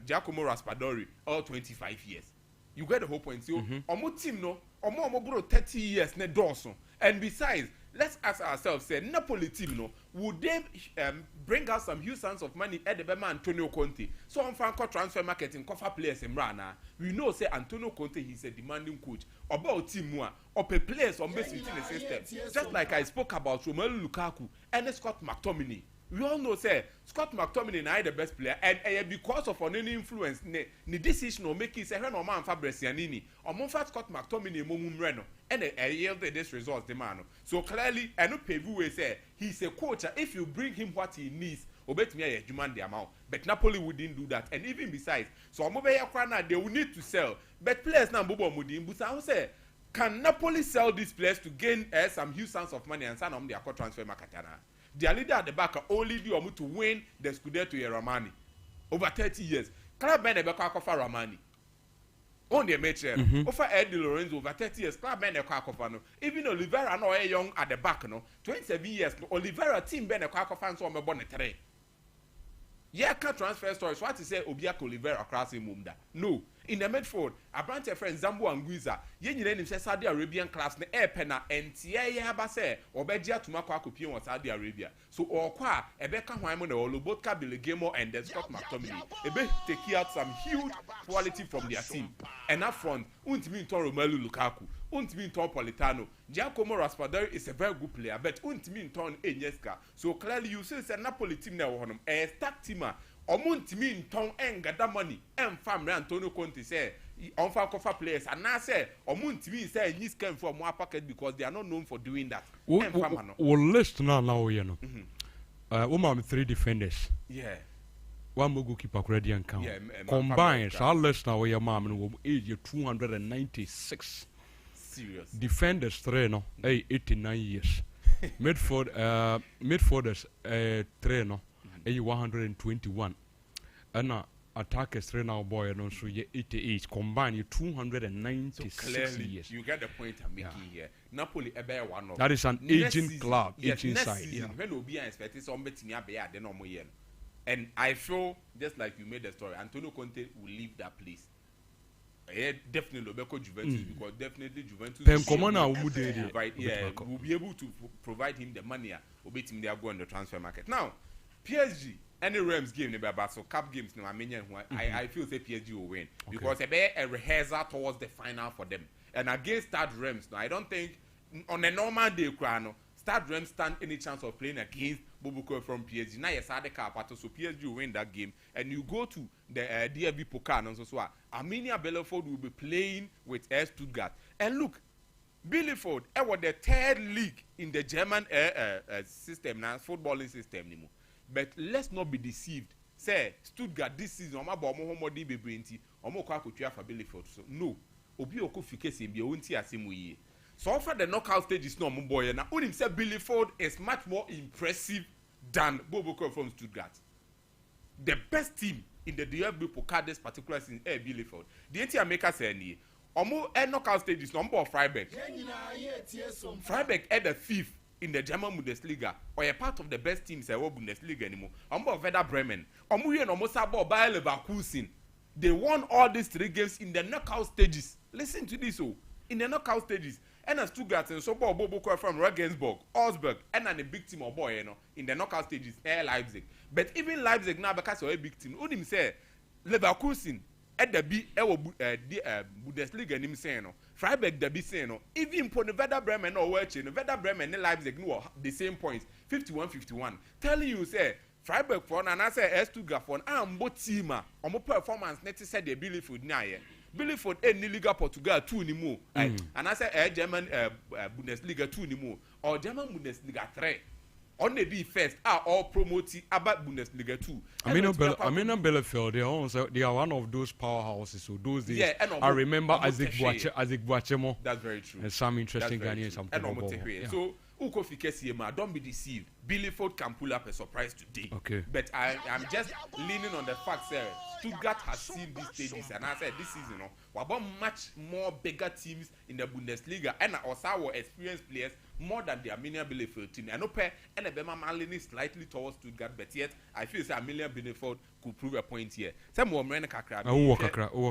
Giacomo Raspadori all 25 years. You get the whole point. So, omo team no, omo bro 30 years ne Dawson. And besides, let's ask ourselves, say Napoli team no, would they bring out some huge sums of money at the Bema Antonio Conte? So on fan transfer market in cover players in Rana. We know say Antonio Conte he's a demanding coach. About team more or pay players on base within the system. Just like I spoke about Romelu Lukaku and Scott McTominay. We all know say Scott McTominay na the best player and because of an influence ni decision or make it say no man fa Brescianini or mon fa Scott McTominay mo mumreno and yielded this result the man. So clearly I know Pevu say he's a coach. If you bring him what he needs, obet me a demand the amount. But Napoli wouldn't do that. And even besides, so they will need to sell. But players now Bobo Mudi Busa say can Napoli sell these players to gain some huge sums of money and sign on their transfer market? Their leader at the back only do to win the Scudetto to Romani over 30 years. Club men never for Romani. On the match, over Eddie Lorenzo over 30 years. Club men never no. Even Oliveira no young at the back no. 27 years. Oliveira team ben never fan so me born three. Yeah, can't transfer stories. What to say Obiak Oliveira across him mumda? No. In the midfield, a branch of friend Zambo Anguiza, Yen Saudi Arabian class, the air penna, and Tia Base, or Bedia to Mako Kupion or Saudi Arabia. So, or qua, a Becca Wyman or Lobotka Billigamo and then Scott McTominay. A bit take out some huge quality from their team. And up front, Untimin Toro Melu Lukaku, Untimin Tom Politano, Giacomo Raspadori is a very good player, but Untimin Ton Eneska. So clearly, you see, a Napoli team now on him, a stack teamer. Omuntimi ntɔn ɛngada money ɛnfamre Antonio Conte say ɔnfa kɔfa players and now say omuntimi say he scam for more packet because they are not known for doing that. We'll list now you know. We 3 defenders. Yeah. One more goalkeeper already and count. Combined, so I'll list now your mom and age 296. Serious. Defenders 3 no, 89 years. Midfielders 3 no. 121 and attackers 3 now boy and so 88 combined you 296 so clearly, years. You get the point I'm making here. Napoli ebe one of that is an aging club, aging side. When Obi expected some betting here then no more. And I feel just like you made the story, Antonio Conte will leave that place. Yeah, definitely Lobeko Juventus because definitely Juventus will be able to provide him the money. Obey him there go on the transfer market. Now PSG any Rams game about so cup games no I feel say PSG will win because a rehearsal towards the final for them. And against Stade Reims, no, I don't think on a normal day Stade Reims stand any chance of playing against Bobuko from PSG. Now yes, the car part so PSG will win that game. And you go to the DFB Pokal and so Arminia Bielefeld will be playing with Stuttgart. And look, Bielefeld was the 3rd league in the German system now, footballing system anymore. But let's not be deceived. Say Stuttgart this season, Oma ba omo homodi bebrenti, omo kwa kotua for Bielefeld. So no, obi okofike se bia wonti asemu yi. So for the knockout stages no omo boy na unim say Bielefeld is much more impressive than Boboko from Stuttgart. The best team in the DFB Pokal this particular season is Bielefeld. The entire maker say ni omo knockout stages no omo Freiburg. Freiburg at the 5th in the German Bundesliga, or a part of the best teams in the Bundesliga anymore. Werder Bremen, Bayer Leverkusen. They won all these 3 games in the knockout stages. Listen to this, in the knockout stages. And as Stuttgart and so Bobo from Regensburg, Augsburg, and a big team of boy, in the knockout stages, Leipzig. But even Leipzig now because of a big team, Udim say Leverkusen at the Bundesliga nim say no. Freiburg the be say no. Even for the Werder Bremen or Werder Bremen and Leipzig no the same points, 51-51. Telling you say Freiburg for and I say Stuttgart for both team omo performance net said the Bielefeld na ye. Bielefeld any Liga Portugal 2 ni mo. And I say German Bundesliga 2 ni mo or German Bundesliga 3. On the be first are all promoting about Bundesliga 2. I mean Bielefeld they are one of those powerhouses. So those days I remember Isaac Boachemo. That's very true. And some interesting Ghanaians. So Uko Fikesi don't be deceived. Bielefeld can pull up a surprise today. Okay. But I'm just leaning on the fact that Stuttgart has seen these stages, and I said this season, we're about much more bigger teams in the Bundesliga, and also our experienced players more than the Arminia Bielefeld team. And a Bema Malini slightly towards Stuttgart, but yet I feel that Arminia Bielefeld could prove a point here. Some more men kakra.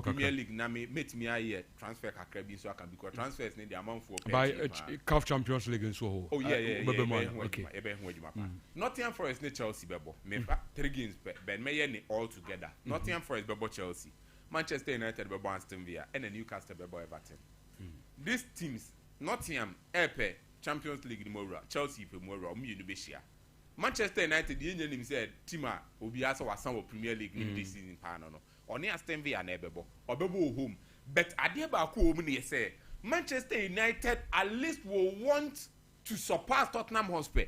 Premier League na me met me a transfer kakra bi so I can because transfers need the amount for by CAF Champions League and so. Oh yeah. Okay. Nottingham Forest ne Chelsea bebo. Me 3 games ben me ne all together. Nottingham Forest bebo Chelsea. Manchester United bebo Aston Villa and Newcastle bebo Everton. These teams Nottingham Epe Champions League ni mora Chelsea pe mora omu yenu be share. Manchester United the name said Tima obi asa wasan wo Premier League this season pa no. Oni Aston Villa na ebebo. Obebo home. But ade ba ko omu ne say Manchester United at least will want to surpass Tottenham Hotspur.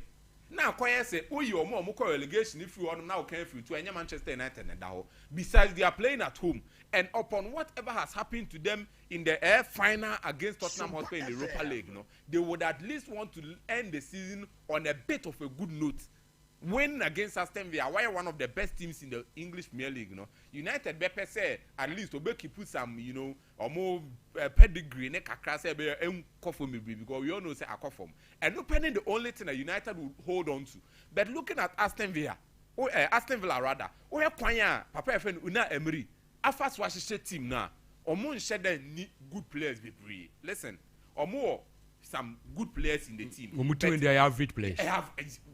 Now koye say oyi omo ko relegation if you on now can free to enya Manchester United na daho. Besides they are playing at home and upon whatever has happened to them in the final against Tottenham Hotspur in the Europa League, they would at least want to end the season on a bit of a good note. Win against Aston Villa, why one of the best teams in the English Premier League, United Beppe say at least Obeki put some, or more pedigree ne kakra say be for me because we all know say akofom. And opening the only thing that United will hold on to. But looking at Aston Villa rather, we kwanya Papa FN Una Emery, afa swashe team na. Omo nshede ni good players be free. Listen, omo some good players in the team. Omo they are average players.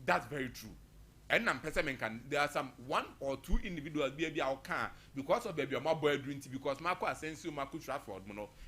That's very true. And there are some 1 or 2 individuals baby I can because of baby my boy doing because Marco Asensio, Marco Trafford,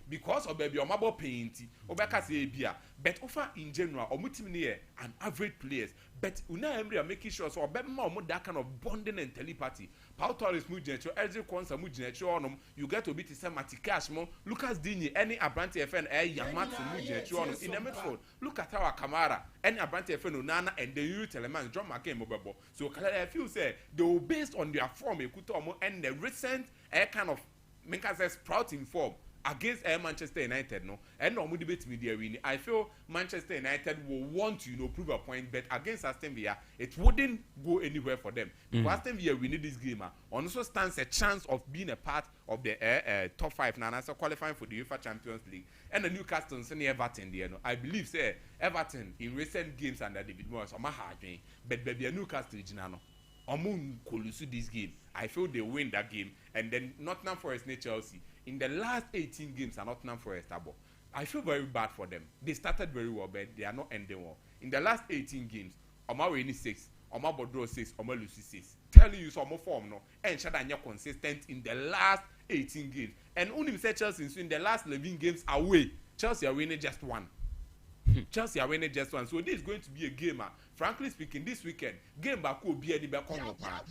because of baby my boy painty, Obeka say bia. But offer in general, or near an average players. But Una Emery are making sure so more that kind of bonding and telepathy. Pau Torres Mujecho, Ezri Kwanza Mujecho, you get to be to say Matikash Mo, Lucas Dini, any Abranti FN, Yamatsu Mujecho in the midfield. Look at our Kamara, any Abranti FN Unana, and the Euro Teleman, John McCain Mobile. So I feel say they were based on their form, and the recent kind of make us sprouting form against Manchester United, and no debate media winning. I feel Manchester United will want to prove a point, but against Aston Villa, it wouldn't go anywhere for them. Because Aston Villa winning this game, also stands a chance of being a part of the top 5 now, so qualifying for the UEFA Champions League. And the Newcastle and Everton, I believe say Everton in recent games under David Moyes, but baby Newcastle Omun Kolusu this game. I feel they win that game, and then Nottingham Forest and Chelsea. In the last 18 games, are Nottingham Forest abo. I feel very bad for them. They started very well, but they are not ending well. In the last 18 games, Oma winning 6, Oma Bodro 6, Oma Lucy 6. Telling you some more form and Shadanya consistent in the last 18 games. And only said Chelsea in the last 11 games away. Chelsea are winning just 1. Chelsea are winning just 1. So this is going to be a game. Frankly speaking, this weekend, game back will be a debate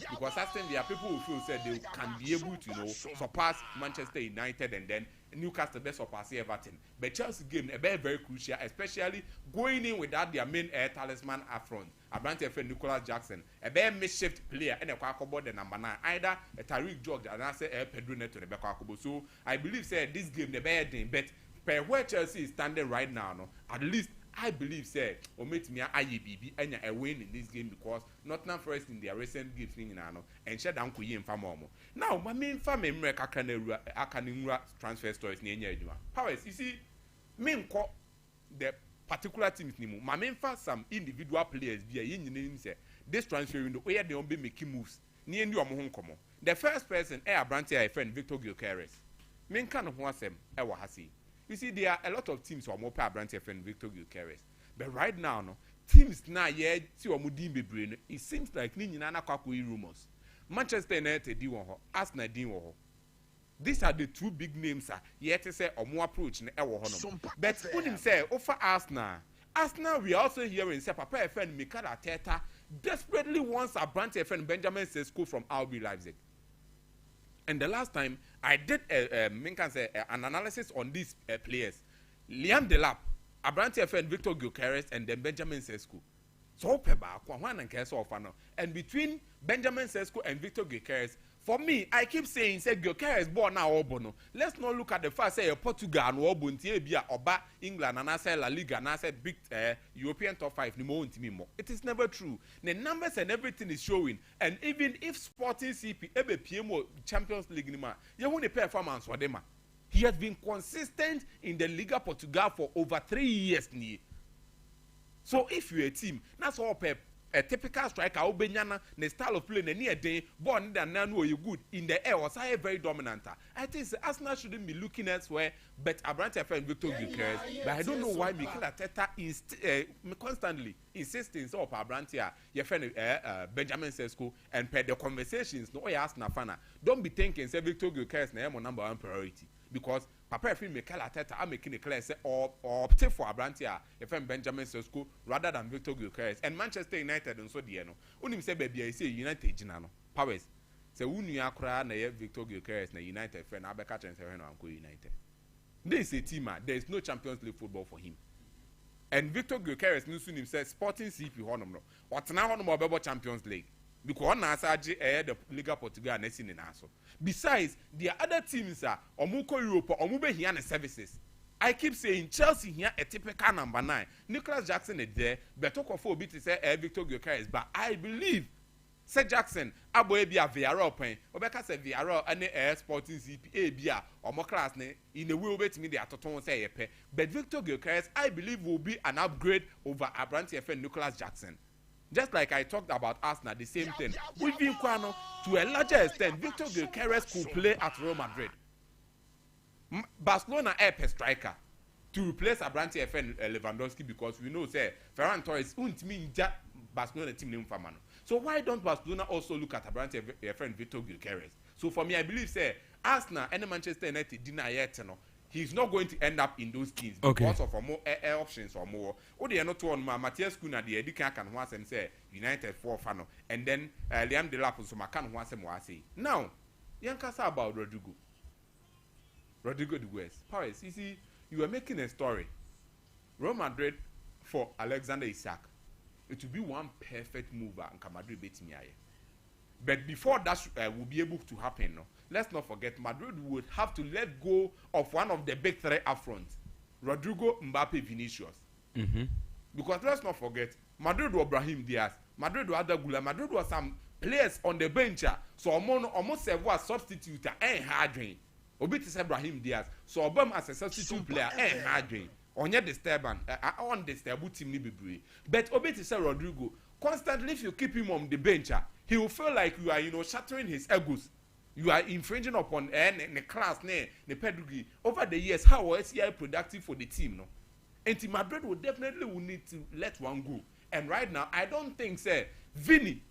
because Aston Villa people will feel said they can be able to surpass Manchester United and then Newcastle best surpass Everton. But Chelsea game a very, very crucial, especially going in without their main talisman up front. Abrante friend Nicholas Jackson, a very makeshift player and a quackobo the number 9, either a Tariq George and I say Pedro Neto the Beccacobo. So I believe say this game the better thing, but per where Chelsea is standing right now, at least I believe say Ometmia IEBB and a win in this game because Nottingham Forest in their recent games and shut down Kuyi and Famomo. Now, my main family Akanura transfer stories near Powers, you see, main call the particular teams nimu. My main for some individual players be a yin say this transfer window where they be making moves. Near you home come. The first person Branty a friend Victor Gilcaris. Main kind of one sem hasi. You see, there are a lot of teams who are more Branty and Victor Gilcaris. But right now, teams now it seems like Nina Kakui rumors. Manchester United Arsenal these are the 2 big names yet to say or more approach in our honor. But when him say over Arsenal we are also hearing say Papa friend Mikel Arteta desperately wants a Branty friend Benjamin Sesko from RB Leipzig. And the last time I did an analysis on these players, Liam Delap, Abrante FN, Victor Gyokeres, and then Benjamin Sesko. So, and between Benjamin Sesko and Victor Gyokeres, For me, I keep saying, say, Gyökeres is born now, Obono. Let's not look at the fact, say, Portugal and Obunti, Bia, Oba, England, and I say La Liga, and I said big European top 5, no more. It is never true. The numbers and everything is showing. And even if Sporting CP, Ebe PMO, Champions League, you want a performance for them. He has been consistent in the Liga Portugal for over 3 years. So if you're a team, that's all Pep. A typical striker, Obenyana, the style of play, near day, born than none were you good in the air was very dominant. I think Arsenal shouldn't be looking elsewhere, but Abrante friend Victor Gyökeres. But I don't know why Mikel Arteta is constantly insisting so Abrante, your friend Benjamin Sesko, and per the conversations. No, I ask Nafana. Don't be thinking say Victor Gyökeres na number 1 priority because. Papa if Mikel Arteta are making a clear say or opt for Abrante if Benjamin Sesko rather than Victor Gyökeres and Manchester United and so the no unim say baby I say United jina no powers say unu akra na Victor Gyökeres na United friend abeka chen say no anko United. This is a team there is no Champions League football for him. And Victor Gyökeres no sunim say Sporting CP honom no otna honom obebo Champions League. Because na asaje the Liga Portugal na si na so. Besides, the other teams are Omuko Europe, Omube here and services. I keep saying Chelsea here a typical number 9. Nicholas Jackson is there, but talk of bit to say Victor Gyökeres. But I believe say Jackson, Aboe bia Villarreal pen, Obeka say Villarreal and Sporting CP bia or more class in a way wait me the atoton say epe. But Victor Gyökeres, I believe will be an upgrade over Abrante and Nicholas Jackson. Just like I talked about Arsenal, the same thing. With Vinquano, to a larger extent, Victor Gyökeres could play at Real Madrid. Barcelona a striker to replace Abrante and Lewandowski because we know say Ferran Torres won't mean Barcelona team name for man. So why don't Barcelona also look at Abrante and Victor Gyökeres? So for me, I believe say Arsenal and Manchester United deny yet no. He's not going to end up in those teams because of more options or more. Oh, they are not one. Matthias Kuna, the Edika can once and say United 4 fano, and then Liam Delap so Macan once and say. Now, Yankasa about Rodrigo. Rodrigo de West. Paris, you see, you are making a story. Real Madrid for Alexander Isak. It will be one perfect mover and Madrid beats me. But before that will be able to happen, no. Let's not forget, Madrid would have to let go of one of the big 3 up front. Rodrigo, Mbappe, Vinicius. Because let's not forget, Madrid was Brahim Diaz. Madrid was Adagula. Madrid was some players on the bench. So almost serve as substitute and hardware. Obi to say Brahim Diaz. So Obama as a substitute player and hardware. On your disturbance, on disturb team ni but Obi to say Rodrigo, constantly if you keep him on the bench, he will feel like you are, shattering his egos. You are infringing upon the class, the pedigree. Over the years, how was he productive for the team? No, and Madrid will definitely need to let one go. And right now, I don't think, say, Vini,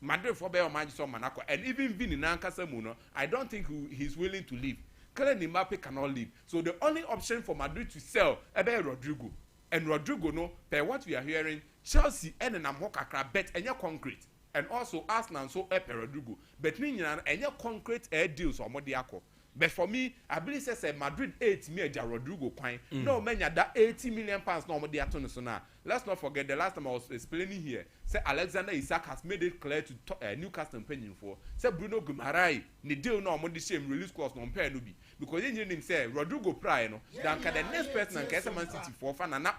Madrid for Bayer Manchester Monaco, and even Vini Nankasamuno, I don't think he's willing to leave. Kylian Mbappe cannot leave. So the only option for Madrid to sell is Rodrigo. And Rodrigo, no, per what we are hearing, Chelsea and Namhoka bet and concrete. And also Arsenal so Rodrigo. But Nina and your concrete deals or Modiaco. But for me, I believe say Madrid 8 million Rodrigo coin. No man that 80 million pounds no Modiaton so now. Let's not forget the last time I was explaining here. Say Alexander Isak has made it clear to Newcastle penny for. Say Bruno Guimaraes, ni deal no Modi shame release clause no pair no be. Because he say Rodrigo Pry no. Then the next person and Kaiser Man City for fan and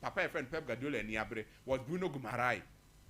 Papa friend Pep Guardiola and Niabre was Bruno Guimaraes.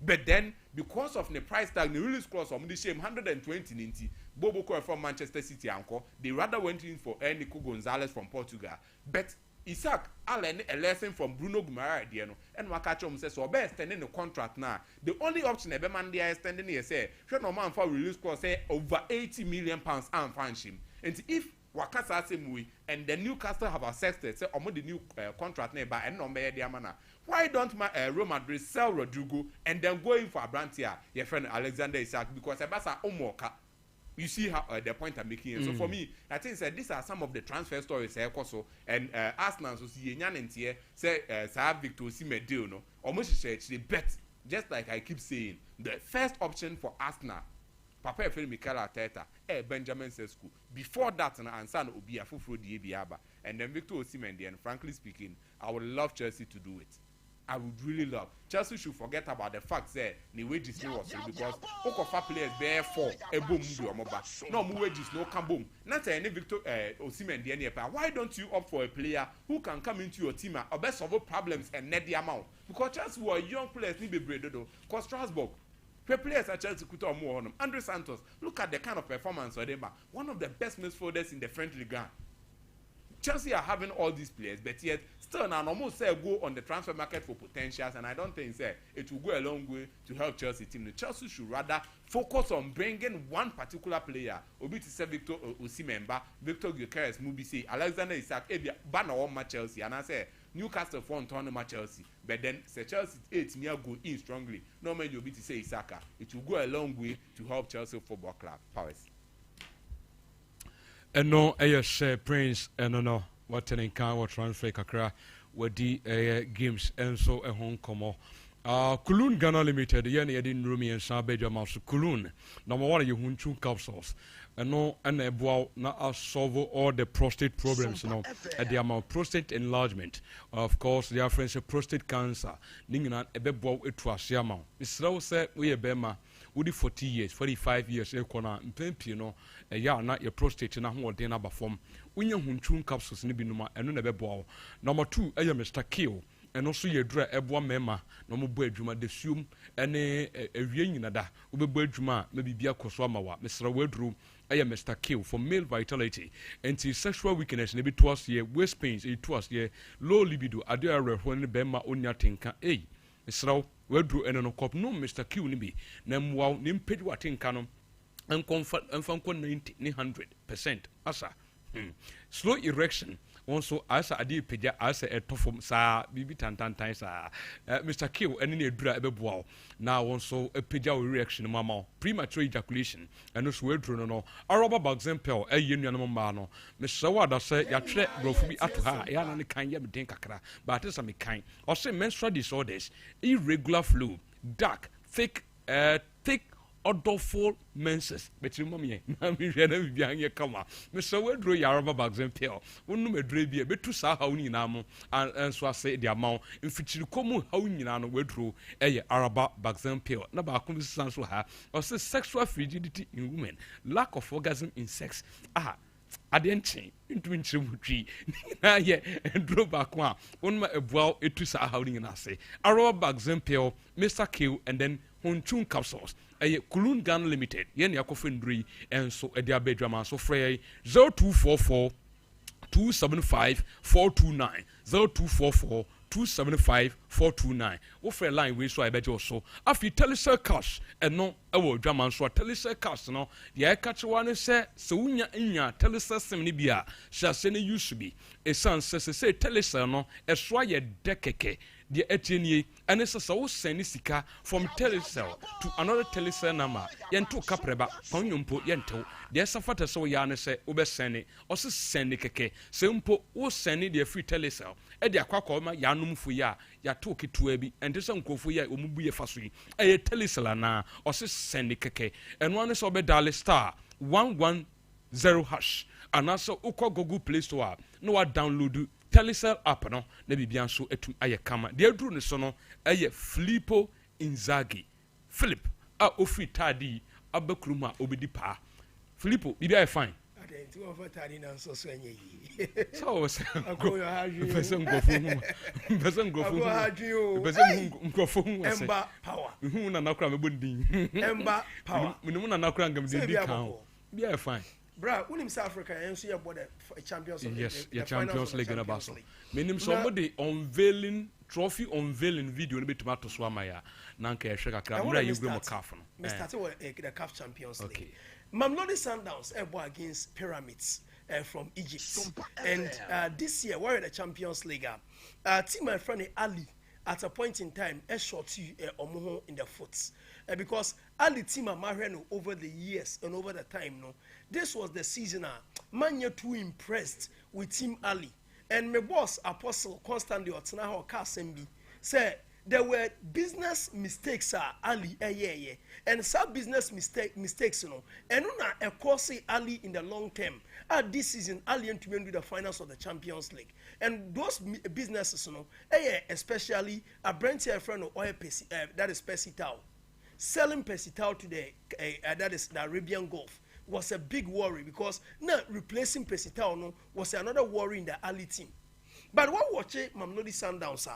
But then, because of the price tag, the release clause of the shame 120 ninety, Bobo from Manchester City anchor, they rather went in for Nico Gonzalez from Portugal. But Isaac, I learned a lesson from Bruno Guimaraes, and Makachom says, so best extending the contract now. The only option a man they are extending here say, should no man for release clause say over 80 million pounds and fine him. And if Wakasa same way, and the Newcastle have accepted, say, the new contract neighbor and no mayor their manner. Why don't Real Madrid sell Rodrigo and then go in for Abrante, your friend Alexander Isak, because Abasa Omoka. You see how the point I'm making. So for me, I think that these are some of the transfer stories also. And Arsenal so see Nyan and Tie say Sir Victor Osimhen deal no. Almost the bet, just like I keep saying, the first option for Arsenal. Papa Efeli Mikel Arteta, Benjamin Sesko. Before that, Ansan Obi Afufro Diabiaba, and then Victor Osimhen. And frankly speaking, I would love Chelsea to do it. I would really love. Chelsea should forget about the fact that the wages no was because Okofa players there for a boom do omoba. No more wages, no come boom. Not any Victor Osimhen the why don't you opt for a player who can come into your team or best solve problems and net the amount? Because Chelsea were young players need be bred though. Because Strasbourg. Players at Chelsea could have more on them. Andre Santos, look at the kind of performance of them. One of the best midfielders in the French Ligue 1. Chelsea are having all these players, but yet still now almost say go on the transfer market for potentials, and I don't think it will go a long way to help Chelsea team. The Chelsea should rather focus on bringing one particular player. Obi to say Victor Osimhen, Victor Gyökeres, Mubisi, Alexander Isak, Ebia, banner on my Chelsea, and I say Newcastle for on Chelsea, but then say Chelsea 8 near go in strongly. Normally you'll be to say Isaka. It will go a long way to help Chelsea Football Club. Powers. And no, yes, Prince, and no, what an encounter or transfer kakra with the games and so a home como. Kulun Ghana Limited, Yen Edin Rumi and Sabeja Mouse Kulun, number one, you hunchu capsules. And no, and a bow now solve all the prostate problems, no, at the amount prostate enlargement. Of course, the friends of prostate cancer, Ningan a bebo it was Yamau. Mr. said, we a bema. Would 40 years, 45 years, you know, a year not your prostate and a dinner perform. When you hunchun capsules nibinuma and no bebo. Number 2, a Mr. Kill, and also your dry ebwa mema, no more bedroom, the sum, and a reunion, ube bedroom, maybe be a coswamawa, Mr. Wedroom, a Mr. Kill for male vitality, anti-sexual weakness, maybe twice year, waist pains, twice year, low libido, adhere when the bema on your tinker, Mr. Wedru and no cop no Mr. Q nibi, nem wow nim page what in canon and comfort and fun 90% asa. Slow erection also asa adi peja asa a tofum sa bibi tantan sa Mr. Q and any dra wow now also a peja reaction mama premature ejaculation and also wedru no a rubber bags and pill a union mano Mr. Wada say ya tre brofubi atuha ya na kan ya beden kakra but is a kind or say menstrual disorders irregular flow dark thick odorful menses but you mommy na me hwe na bibia anye kama me so wedro yaraba bags and pill wonu medre bia betu sa hawo nyina mo and so ase dia maw mfichiri komu hawo nyina no wedro eye araba bags and pill na ba ko bisan so ha or say sexual frigidity in women lack of orgasm in sex adenchen ntumi nchiremutwi na ye ndro baako a wonma ebuaw etu sa hawo nyina ase araba bags and pill Mr. Q and then hunchun capsules Kulun Ghana Limited yen yakofendri and so edia bedrama so frey 0244 275 429 0244 275 429 wo frey line we so ibeje so afi telecell cash and no ewo dwama so telecell cash no ye kachewa ne se unya nya telecell sim ni bia sha se ne use bi esan se telecell no eso ye dekeke the etienne and it's so send sika from telecell to another telecell number yento kapreba panyumpo yento the safata so ya ne se obesene o se send keke se mpo wo send the free telecell e de akwakọ ma ya numfo ya to ketua bi and this nkofo ya omubu ye faso yi e telecell na o se send keke and one is obedale star 110 hash and also ukọ Google Play Store no wa download Telecell app no na bibia so etum aye kama de aduru ne so no aye Filippo Inzaghi Philip a ofi tadi abakrum a obedi pa Filippo bibia e fine adenti over tadi na so enye yi so was akoyo haju person go fu Ember power na nakra mebondin Ember power minum na nakra ngam de kan bibia e fine bra unim South Africa and so you bought a Champions League. Yes, the Champions League in Basel. Meaning somebody unveiling trophy unveiling video no be tomato swama ya na nka ehwe kakra mra you go CAF no. Me started with the CAF Champions League. Okay. Mamelodi Sundowns against Pyramids from Egypt. And this year we're at the Champions League. Team my friend Ali at a point in time shot you omoho in the foot. Because Ali team Marino over the years and over the time, no, this was the season. Man, you're too impressed with Team Ali and my boss Apostle constantly or Tanaho Kasembi say there were business mistakes Ali and some business mistakes and a course Ali in the long term this season Ali and to do the finals of the Champions League and those businesses especially a brand here friend of oil that is Pesitao selling Pesitao to the that is the Arabian Gulf was a big worry because now replacing Pesitao was another worry in the Ali team. But what watching Mamelodi Sundowns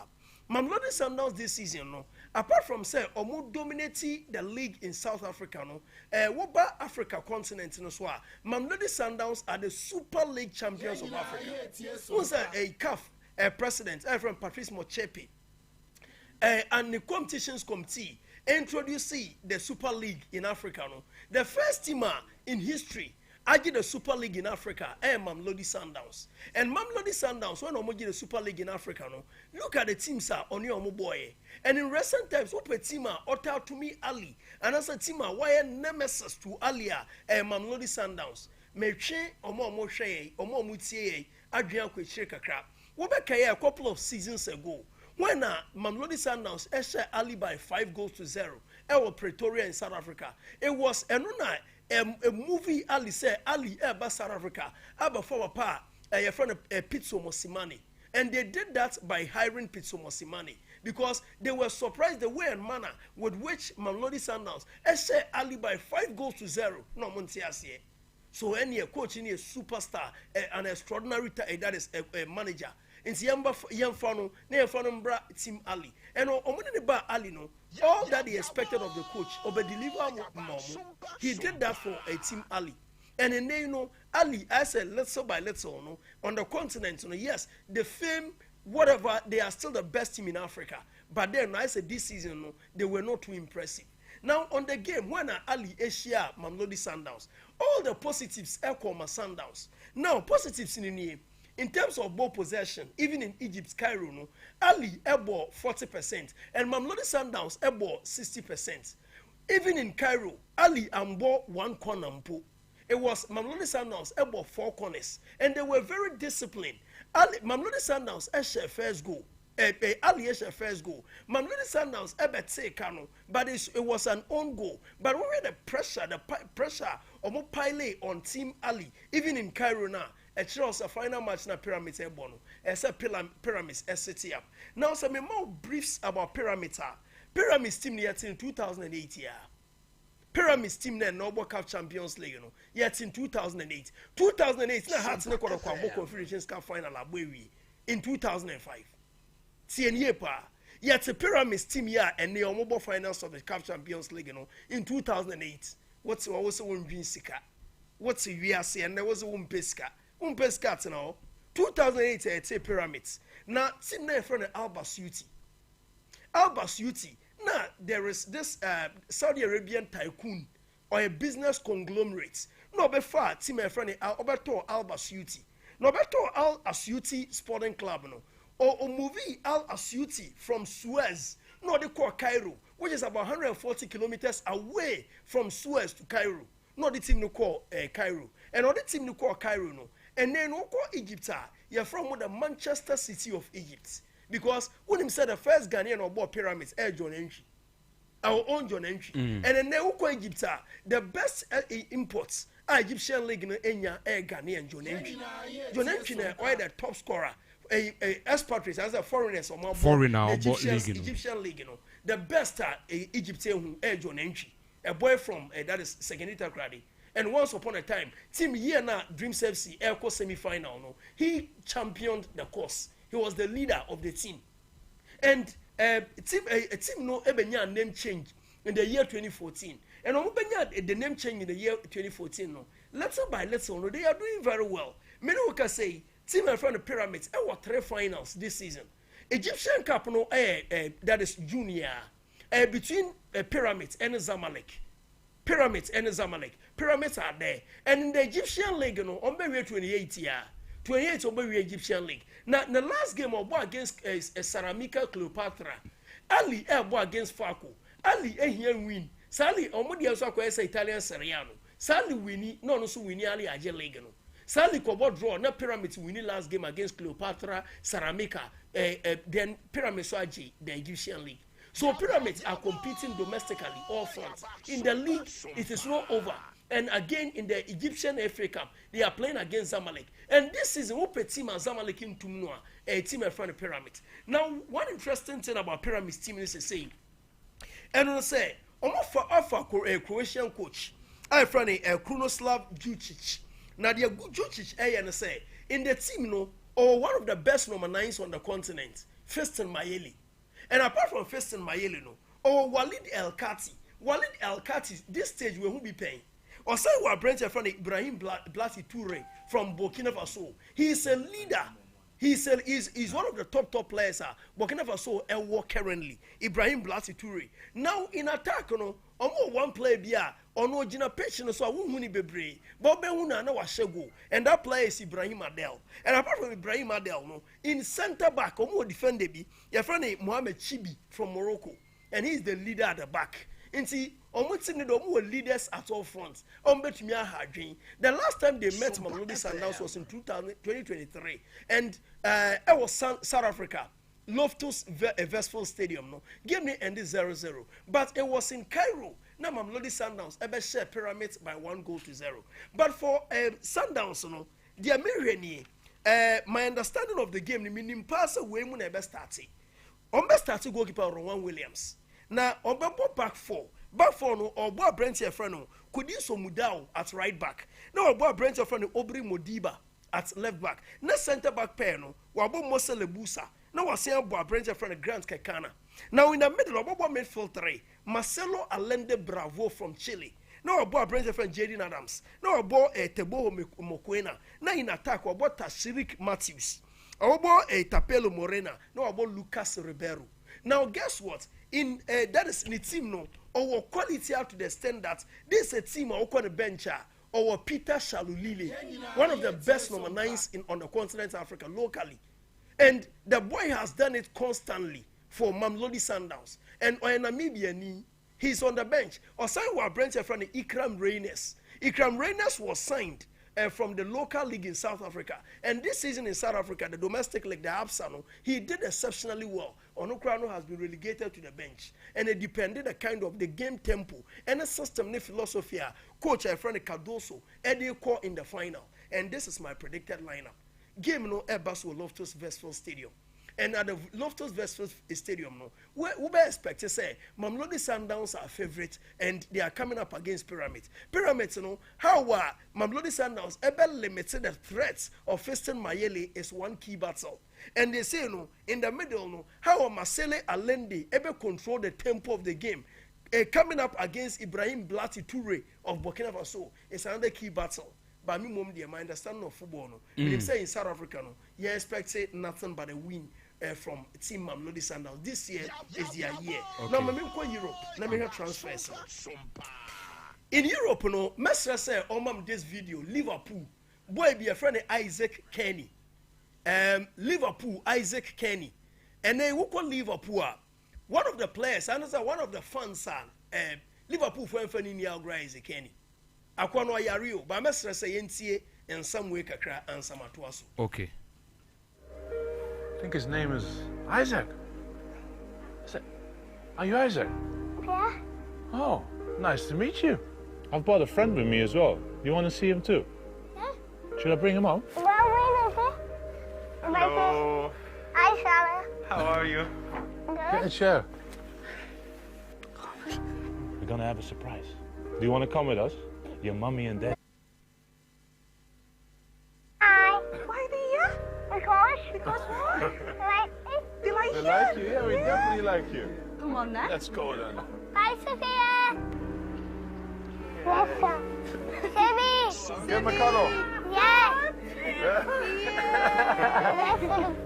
Mamelodi Sundowns this season apart from say omo dominating the league in South Africa what about Africa continent Mamelodi Sundowns are the Super League champions of Africa. Who's a CAF president from Patrice Motsepe and the competitions committee introduce the Super League in Africa the first team in history I did the Super League in Africa, Mamelodi Sundowns. And Mamelodi Sundowns, when I did the Super League in Africa, look at the teams on your boy. And in recent times, what a team Ota to me Ali, and as a team why nemesis to Alia, Mamelodi Sundowns. Meche, Omo Moshe, Omo Mutie, Adrian Kwecheka crap. What a couple of seasons ago, when Mamelodi Sundowns share Ali by 5 goals to 0, Pretoria in South Africa. It was a movie Ali said Ali South Africa former pa your friend Pitso Mosimane and they did that by hiring Pitso Mosimane because they were surprised the way and manner with which Mamelodi Sundowns share Ali by 5 goals to 0 no Montiasie so any coach in a superstar an extraordinary that is a manager into young fano near bra team Ali and on ba Ali all that he expected of the coach over deliver he did that for a team Ali and then Ali I said little by little on the continent yes the fame whatever they are still the best team in Africa but then I said this season they were not too impressive. Now on the game when Ali Asia Mamelodi Sundowns all the positives echo my Sundowns now positives in terms of ball possession, even in Egypt's Cairo, Ali ball 40% and Mamelodi Sundowns ball 60%. Even in Cairo, Ali ball 1 corner. It was Mamelodi Sundowns ball 4 corners and they were very disciplined. Ali Mamelodi Sundowns share first goal. Ali share first goal. Mamelodi Sundowns say Kano, but it was an own goal. But we had the pressure almost piling on Team Ali, even in Cairo now. A final match na Pyramids bono. Pyramids city up. Now some more briefs about Pyramids. Pyramids team yet in 2008 year. Pyramids team na Noble Cup Champions League yet in 2008. 2008 na hat na kwa Confederations Cup final abwewi in 2005. TNA pa yet Pyramids team ya and the mobile finals of the Cup Champions League in 2008. What's also one green sika. What's we are saying there was a pesca. Pescat now 2008 it's a Pyramids now sitting there from Alba Suti now there is this Saudi Arabian tycoon or a business conglomerate no be far team friend Alberto Alba Suti no beto Al Asuti Sporting Club no or movie Al Asuti from Suez no they call Cairo which is about 140 kilometers away from Suez to Cairo no the team no call Cairo and other team no call Cairo no. And then we call Egypt, you're from the Manchester City of Egypt. Because when him said the first Ghanaian or board Pyramids, John Entry. Our own John Entry. And then they call Egypt, the best imports are Egyptian League in Enya, Ghanaian John Entry. John Entry, the top scorer, expatriates as a foreigners or more Egyptian League, the best Egyptian John Entry. A boy from that is Segenita Grady. And once upon a time, team here now Dreams FC Airco semi-final. No, he championed the course. He was the leader of the team, and a team no ebenya name change in the year 2014. And obenya the name change in the year 2014. No, little by little, no, they are doing very well. Many can say team in front of Pyramids. I won 3 finals this season. Egyptian Cup no that is junior between Pyramids and Zamalek. Pyramids and Zamalek. Pyramids are there. And in the Egyptian League, on 28 year. 28 on Egyptian League. Now, the last game of war against Ceramica Cleopatra, Ali war against Falco. Ali here win. Sally, Omodi also acquires Italian Seriano. Sally winnie, no, so winnie Ali Aje League. Sally Kobo draw, na Pyramids winning last game against Cleopatra, Ceramica, then Pyramids are the Egyptian league. So Pyramids are competing domestically all fronts. In the league, it is not over. And again, in the Egyptian FA Cup, they are playing against Zamalek. And this season, we team and Zamalek in Tumnoa, a team in front of Pyramids. Now, one interesting thing about Pyramids team is saying, and I say, offer a Croatian coach, I friend a Krunoslav Jucic. Now, the Jucic, and say, in the team, no, or one of the best number 9s on the continent, Fiston Mayele. And apart from Fiston Mayele, no, or Walid El Kati. Walid El Kati, this stage, we will be paying. Or say we are branch from Ibrahim Blati Toure from Burkina Faso. He is a leader. He's one of the top players. Burkina Faso and work currently. Ibrahim Blati Toure. Now in attack, no, one player bia or no Gina Patient, so I won't money bebre. But Benuna no Washego. And that player is Ibrahim Adel. And apart from Ibrahim Adel, no, in center back, or more defender be your friend Mohamed Chibi from Morocco. And he's the leader at the back. And see, were leaders at all fronts. The last time they met Mamelodi Sundowns was in 2023, and it was South Africa, Loftus Versfeld Stadium. No, game me ended 0-0, but it was in Cairo. Now Mamelodi Sundowns ever share Pyramids by 1-0. But for Sundowns, no, they are my understanding of the game, the meaning pass away when I best started. Started goalkeeper Rowan Williams. Now, Obebo back four no, or boy Brent your friend, could you so Mudao at right back. Now, boy Brent your friend, Obri Modiba at left back. Now, center back pair no, Wabo Mose Lebusa. Now, I say boy Brent your friend, Grant Kekana. Now, in the middle of Bobo midfield 3, Marcelo Allende Bravo from Chile. Now, boy Brent your friend, Jaden Adams. Now, boy Tebo Mokwena. Now, in attack, Wabo Tashirik Matthews. Wabo Tapelo Morena. Now, Wabo Lucas Ribeiro. Now, guess what? In that is the team no our quality out to the extent that this is a team on the bench our Peter Shalulile, one of the best number 9s on the continent of Africa locally, and the boy has done it constantly for Mamelodi Sundowns. And Namibia he's on the bench. Or signed our branch from Ikram Reines. Ikram Reines was signed from the local league in South Africa, and this season in South Africa, the domestic league, the Absano, he did exceptionally well. Onukrano has been relegated to the bench, and it depended the kind of the game tempo and the system, the philosophy. Coach, I friend Cardoso, Eddie Core in the final, and this is my predicted lineup. Game no Airbus will Loftus Versfeld Stadium. And at the Loftus Versfeld Stadium, no, we expect to say Mamelodi Sundowns are favorite, and they are coming up against Pyramids. Pyramids, you know, how Mamelodi Sundowns ever limited the threats of Fiston Mayele is one key battle. And they say, you know, in the middle, no, how Marcelo Allende ever control the tempo of the game. Coming up against Ibrahim Blati Toure of Burkina Faso is another key battle. But me, mom, dear, my understanding of football, no, they say in South Africa, no, you expect say nothing but a win. From Team Mamelodi Sundowns. This year is their year. Okay. Now, I'm going Europe. Let me have transfers. In Europe, no, Mesra say, this video, Liverpool. Boy, be a friend of Isaac Kenny. Liverpool, Isaac Kenny. And then, who call Liverpool? One of the players, and one of the fans, Liverpool for Isaac Kenny. Akwano Yario, but Mesra say, in some way, Kakra and Samatuaso. Okay. I think his name is Isaac. Are you Isaac? Yeah. Oh, nice to meet you. I've brought a friend with me as well. You want to see him too? Yeah. Should I bring him up? Hello. Hi, Sarah. How are you? Get a chair. We're gonna have a surprise. Do you want to come with us? Your mommy and dad. Hi. Why do you? Because what? They like They like you? Yeah, we definitely like you. Come on, then. Let's go then. Hi, Sophia. Yes, sir. Give him a cuddle. Yes.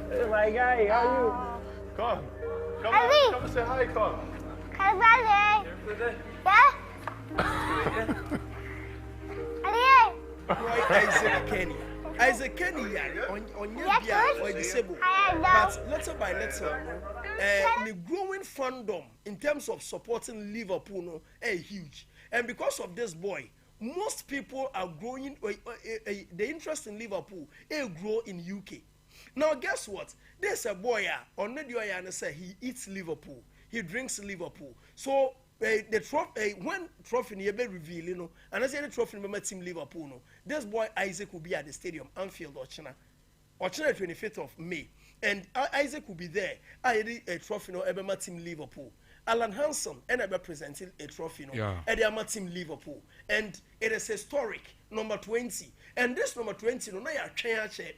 Hey, my guy, how are you? Come on. Come Ali. on. Come and say hi, Con. Come on, yeah? Ali. Isaac Kenny. Isaac Kenny, on your or disabled. But little by little, the growing fandom in terms of supporting Liverpool no, huge. And because of this boy, most people are growing, the interest in Liverpool grow in UK. Now guess what? There's a boy on the say he eats Liverpool, he drinks Liverpool. So the trophy when trophy you be reveal, you know, and as any trophy member team Liverpool, no, this boy Isaac will be at the stadium Anfield Ochina 25th of May, and Isaac will be there. I had a trophy no ever team Liverpool. Alan Hansen and I represented a trophy no at the team Liverpool, and it is historic number 20. And this number 20 no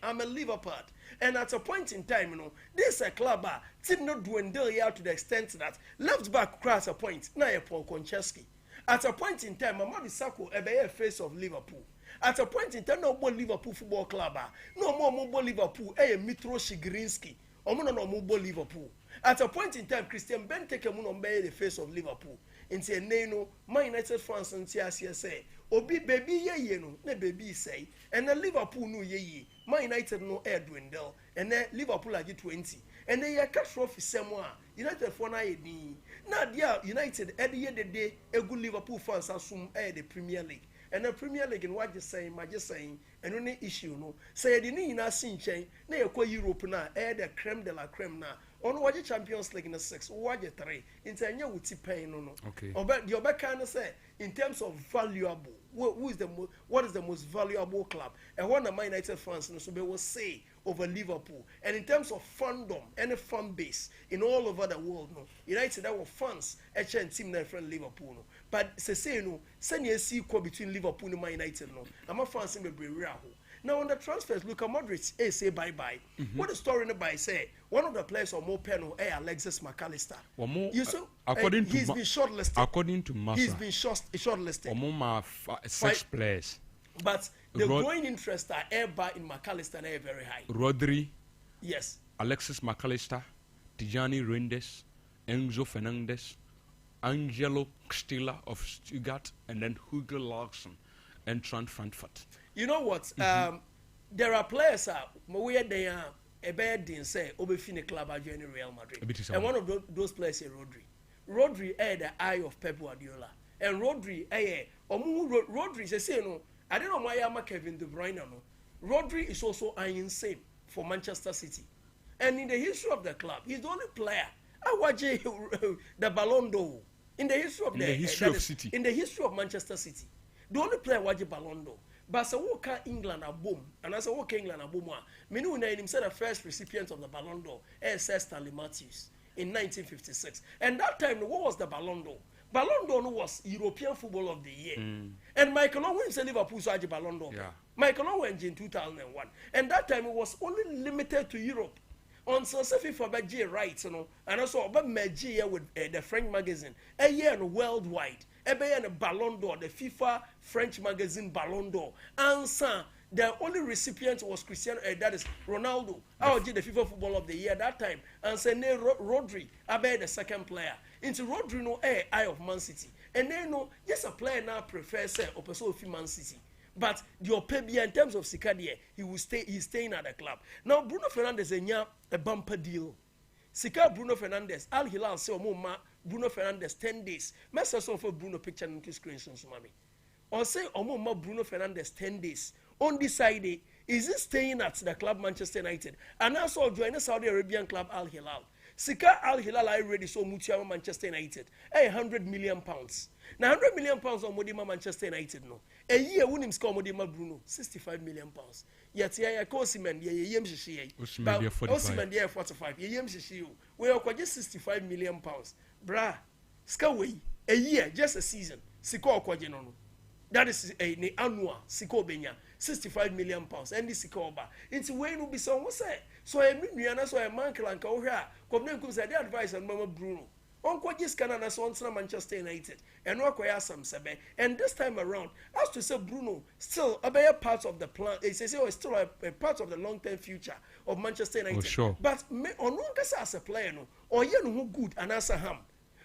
I'm a Liverpool, and at a point in time, you know, this a club did not dwindle here to the extent that left back cross a point. Now Paul Konchesky. At a point in time, Mamadi Sako a face of Liverpool. At a point in time, no more Liverpool Football Club, no more mobile Liverpool, Mitro Shigrinsky, or no mobile Liverpool. At a point in time, Christian Benteke Munombe the face of Liverpool. Into a nano, my United fans and say, Obi baby ye no, ne baby say, and then Liverpool no ye, my United no air dwindle, and then Liverpool are 20. And then you catch trophy somewhere. United for na ni. Now dear United at the end of the day, a good Liverpool fans assume the Premier League. And the Premier League in what you're saying, my just saying, and only issue no. Say the need na sin chain, na you Europe na, the creme de la creme na. On what the Champions League in the 6, what the 3, into a new pain no. Okay. Or but your back kind of say, in terms of valuable, what is the most valuable club? And one of my United fans, so they will say over Liverpool. And in terms of fandom, any fan base in all over the world, no, United our fans, and team na friend Liverpool, no. But say no, send you see between Liverpool and Man United, no. I'm a fans in the Brazil. Now on the transfers, Luka Modric say bye-bye. What the story in the by say? One of the players or more panel, Alexis McAllister. You saw, according to he's been shortlisted. According to Massa, he's been shortlisted. 6 players. But the growing interest are airby in McAllister are very high. Rodri, yes. Alexis McAllister, Tijani Reinders, Enzo Fernandez, Angelo Stiller of Stuttgart, and then Hugo Larsson and Trent Frankfurt. You know what? There are players where they are a bad thing say Obefine club are joining Real Madrid. And one of those players is Rodri. Rodri had the eye of Pep Guardiola. And Rodri, Rodri say no. I don't know why I'm Kevin De Bruyne no. Rodri is also eyeing same for Manchester City. And in the history of the club, he's the only player. I watch the Ballon d'Or. In the history of City. In the history of Manchester City. The only player watch the Ballon d'Or. But so walk England a boom, and as I walk England a boom, Menu named himself the first recipient of the Ballon d'Or, Sir Stanley Matthews, in 1956. And that time, what was the Ballon d'Or? Ballon d'Or was European Football of the Year. And Michael Owen said Liverpool saw the Ballon d'Or. Yeah. Michael Owen in 2001. And that time it was only limited to Europe. On Sophie for G rights, you know, and also about G with the French magazine, a year worldwide. A Ballon d'Or, the FIFA French magazine Ballon d'Or. Answer, the only recipient was Cristiano, that is Ronaldo. I did the FIFA Football of the Year that time. And say Rodri, I the second player. Into Rodri no eye of Man City. And then no, yes, a player now prefers say Opeso Man City. But the Opebia in terms of Sikadia, he's staying at the club. Now Bruno Fernandes a bumper deal. Sika Bruno Fernandes, Al Hilal say Bruno Fernandes 10 days. Message for Bruno picture into screenshots, mommy. Or say Bruno Fernandes 10 days. On this side, is he staying at the club Manchester United? And also join the Saudi Arabian club Al Hilal. Sika Al Hilal I ready so much Manchester United. £100 million. Now £100 million on Modima Manchester United no. A year when him score Modima Bruno £65 million. Yet yeah, Cosiman ye yem shishi. Cosiman ye 45. Ye yem shishi. We are just £65 million. Bra, skaway a year just a season. Siko kwajenono. That is a annual Siko Benya £65 million. And this Siko ba. It's way no be so say. So I mean, you so a man can go here. Come say the advice on Mama Bruno. Uncle just can so Manchester United and work some sebe. And this time around, as to say Bruno, still a better part of the plan. It says it's still a part of the long-term future of Manchester United. Oh, sure. But on one as a player, no, or you know who good and answer him.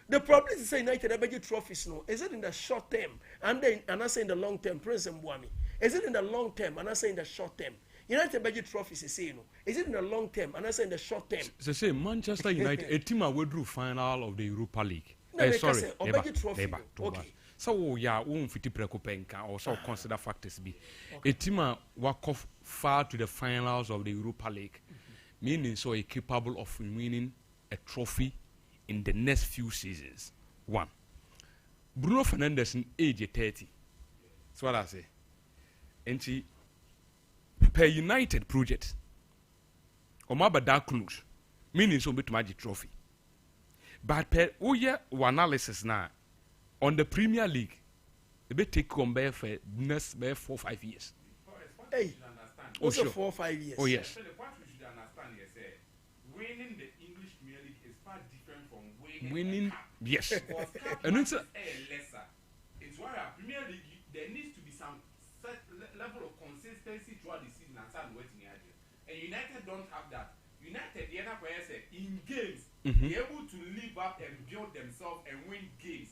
The problem is say United have budget trophies no. Is it in the short term and then and I say in the long term, Prince Mbwami? Is it in the long term and I say in the short term? United budget trophies is saying no. Is it in the long term and I say in the short term? So say Manchester United a team will do final of the Europa League. Sorry, budget trophy. Okay. So yeah, won't fit preocupenka also consider factors be. A team walk off far to the finals of the Europa League. meaning so are capable of winning a trophy in the next few seasons. One, Bruno Fernandes in age 30. That's what I say. And she per United project. Omaba da close. Meaning so bit magic trophy. But per analysis now on the Premier League, they be take on by for next 4-5 years. Hey, also 4 or 5 years. Oh yes. So the point we should understand is winning the English Premier League is far different from winning Winning, yes. and it's lesser. It's why our Premier League there needs to be some set level of consistency throughout the season and start waiting at it. And United don't have that. United, the other players say in games, they're able to live up and build themselves and win games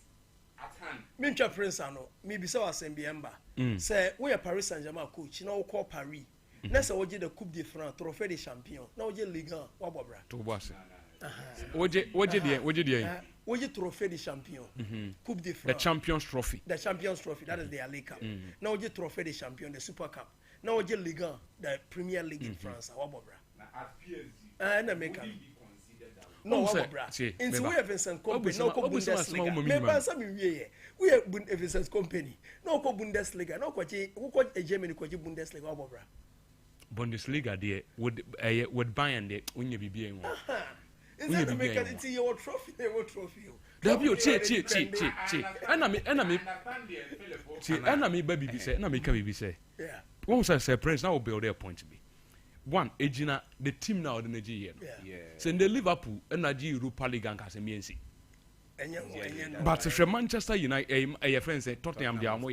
at hand. Mincha Prince ano, maybe so as Ember. Say we are Paris Saint-Germain coach, now call Paris. Let's say we the Coupe de France, Trophée des Champions. Now we Ligue 1, what bra? To boss. What did We Trophée des Champions. Coupe de France. The Champions Trophy. The Champions Trophy, that is their League Cup. Now we Trophée des Champions, the Super Cup. Now we Ligue 1, the Premier League in France, what bra? At PSG, And America. wouldn't be considered that. No, Oh, what bra? see, In member. we have Vincent Company, no Obu sama Bundesliga. mo Member minimum. some we have Vincent Company, no Bundesliga, no kwachi Germany kwachi Bundesliga, what bra? Bundesliga there would Bayern there when you be being one. Inside America, it's your trophy, your trophy. W che. I Enemy understand the Philip. see enemy baby be say enemy can be say. Yeah. One say Prince now will build their point to be. One, Ejina, the team now the Nigeria. Yeah. So in the Liverpool, energy Europa League and Casemiensi. And But if Manchester United, a friend say Tottenham, they are more.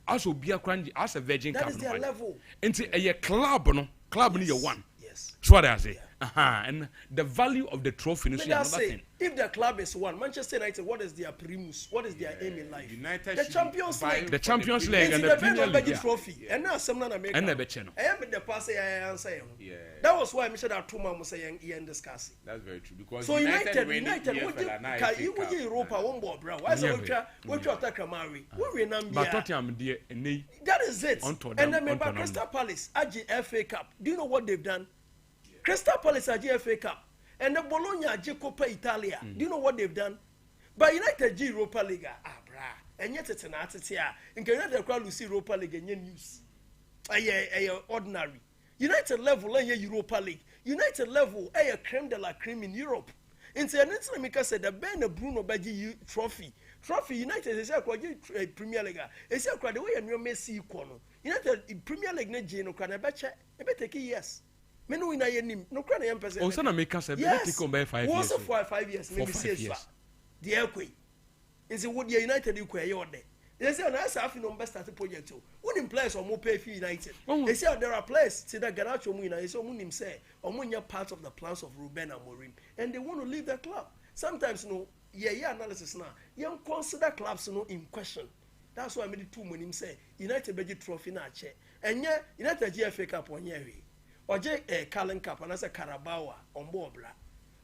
Also, be a cranny as a virgin that cup. is their level. Into a club, no club near one. Yes. So what I say. And the value of the trophy is Let another us say, thing. if the club is one, Manchester United, what is their primus? What is their aim in life? United The should Champions buy League. The Champions League and It's the the Premier Premier League. trophy. And now some non American. And never channel. I am the pass I answer. Yeah. That was why I said that 2 months saying Ian discussing. That's very true because So United, win what you would Europa one ball, bro. Why so what you attack Kamari? What we But number? Tottenham, dear, and they That is it. Onto And them, then remember onto them. Crystal Palace, AG FA Cup. Do you know what they've done? Crystal Palace, AG FA Cup. And the Bologna, AG Coppa Italia. Do you know what they've done? But United G Europa League, brah. And yet it's an artist here. And United crowd will see Europa League and news. Ordinary. United level, Europa League. United level, creme de la creme in Europe. And so, Mika said the Ben Bruno Baji trophy. Trophy United is a Premier League. It's a crowd the way and your Messi corner. United Premier League, Nejino, can I bet you yes. Men win a name, no crying person. also na make us a Yes. take on by 5 Was years. for 5 years, maybe 5 6 years. The airquay. Is it what United you quay your day? They say, I have no best at the project too. When players or more pay for United. They say there are players, see that Ganacho Muna is on say, or when you're part of the plans of Ruben Amorim, and they want to leave the club. Sometimes, no, analysis now, you consider clubs no in question. That's why I made it 2 when him say, United budget trophy na check. And yeah, United GFA Cup on year. Or Carling Cup and as a Carabao on board bra.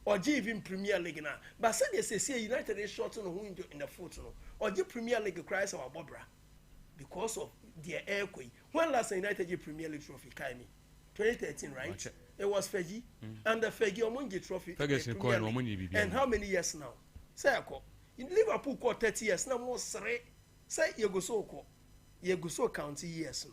Or even Premier League now. But said they say United is short on who in the foot. Or Premier League cries our Bobra. Because of their airquay. When last United Premier League trophy, Kaimi? 2013, right? It was Fegi. And the Fegi Omunji trophy. And how many years now? Say, in Liverpool, 30 years now, more say you go so county years.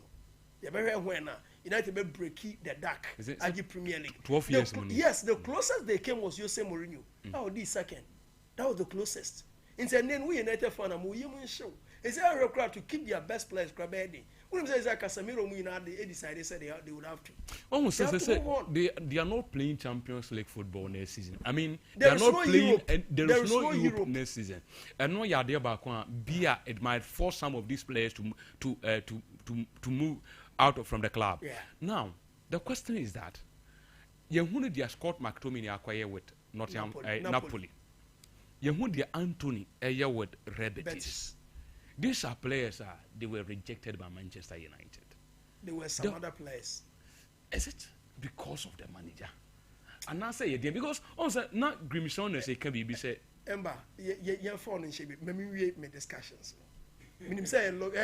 You very when United be break the dark at the Premier League. 12 years. Yes, the closest they came was Jose Mourinho. That was the second. That was the closest. And then we United fan and we show. Is there a record to keep their best players? When they say Casemiro, they decided they would have to. Almost as I said, they are not playing Champions League football next season. I mean, they There are is not no playing. Europe. And there There is is no no Europe Europe. next season. And no, yeah, it might force some of these players to move out from the club. Yeah. Now, the question is that you who did Scott McTominay acquire with Napoli. You who did Anthony with Red Betis. These are players they were rejected by Manchester United. There were some other players. Is it because of the manager? And I say again because also not Grimson say can be say Ember, your phone and she maybe we make discussions. Minim say look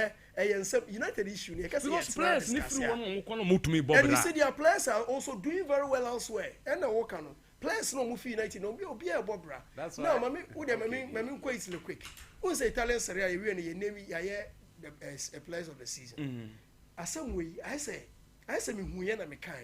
United issue ne ka say because players ni free one mo kono mutumi bob. And you see their players are also doing very well elsewhere. And na work no. Players no move United no be obi e bobra. Now mami who dey mami quite quick. Who say Italian Serie A we na name ya the players of the season. Asem we I say me huye na me kan.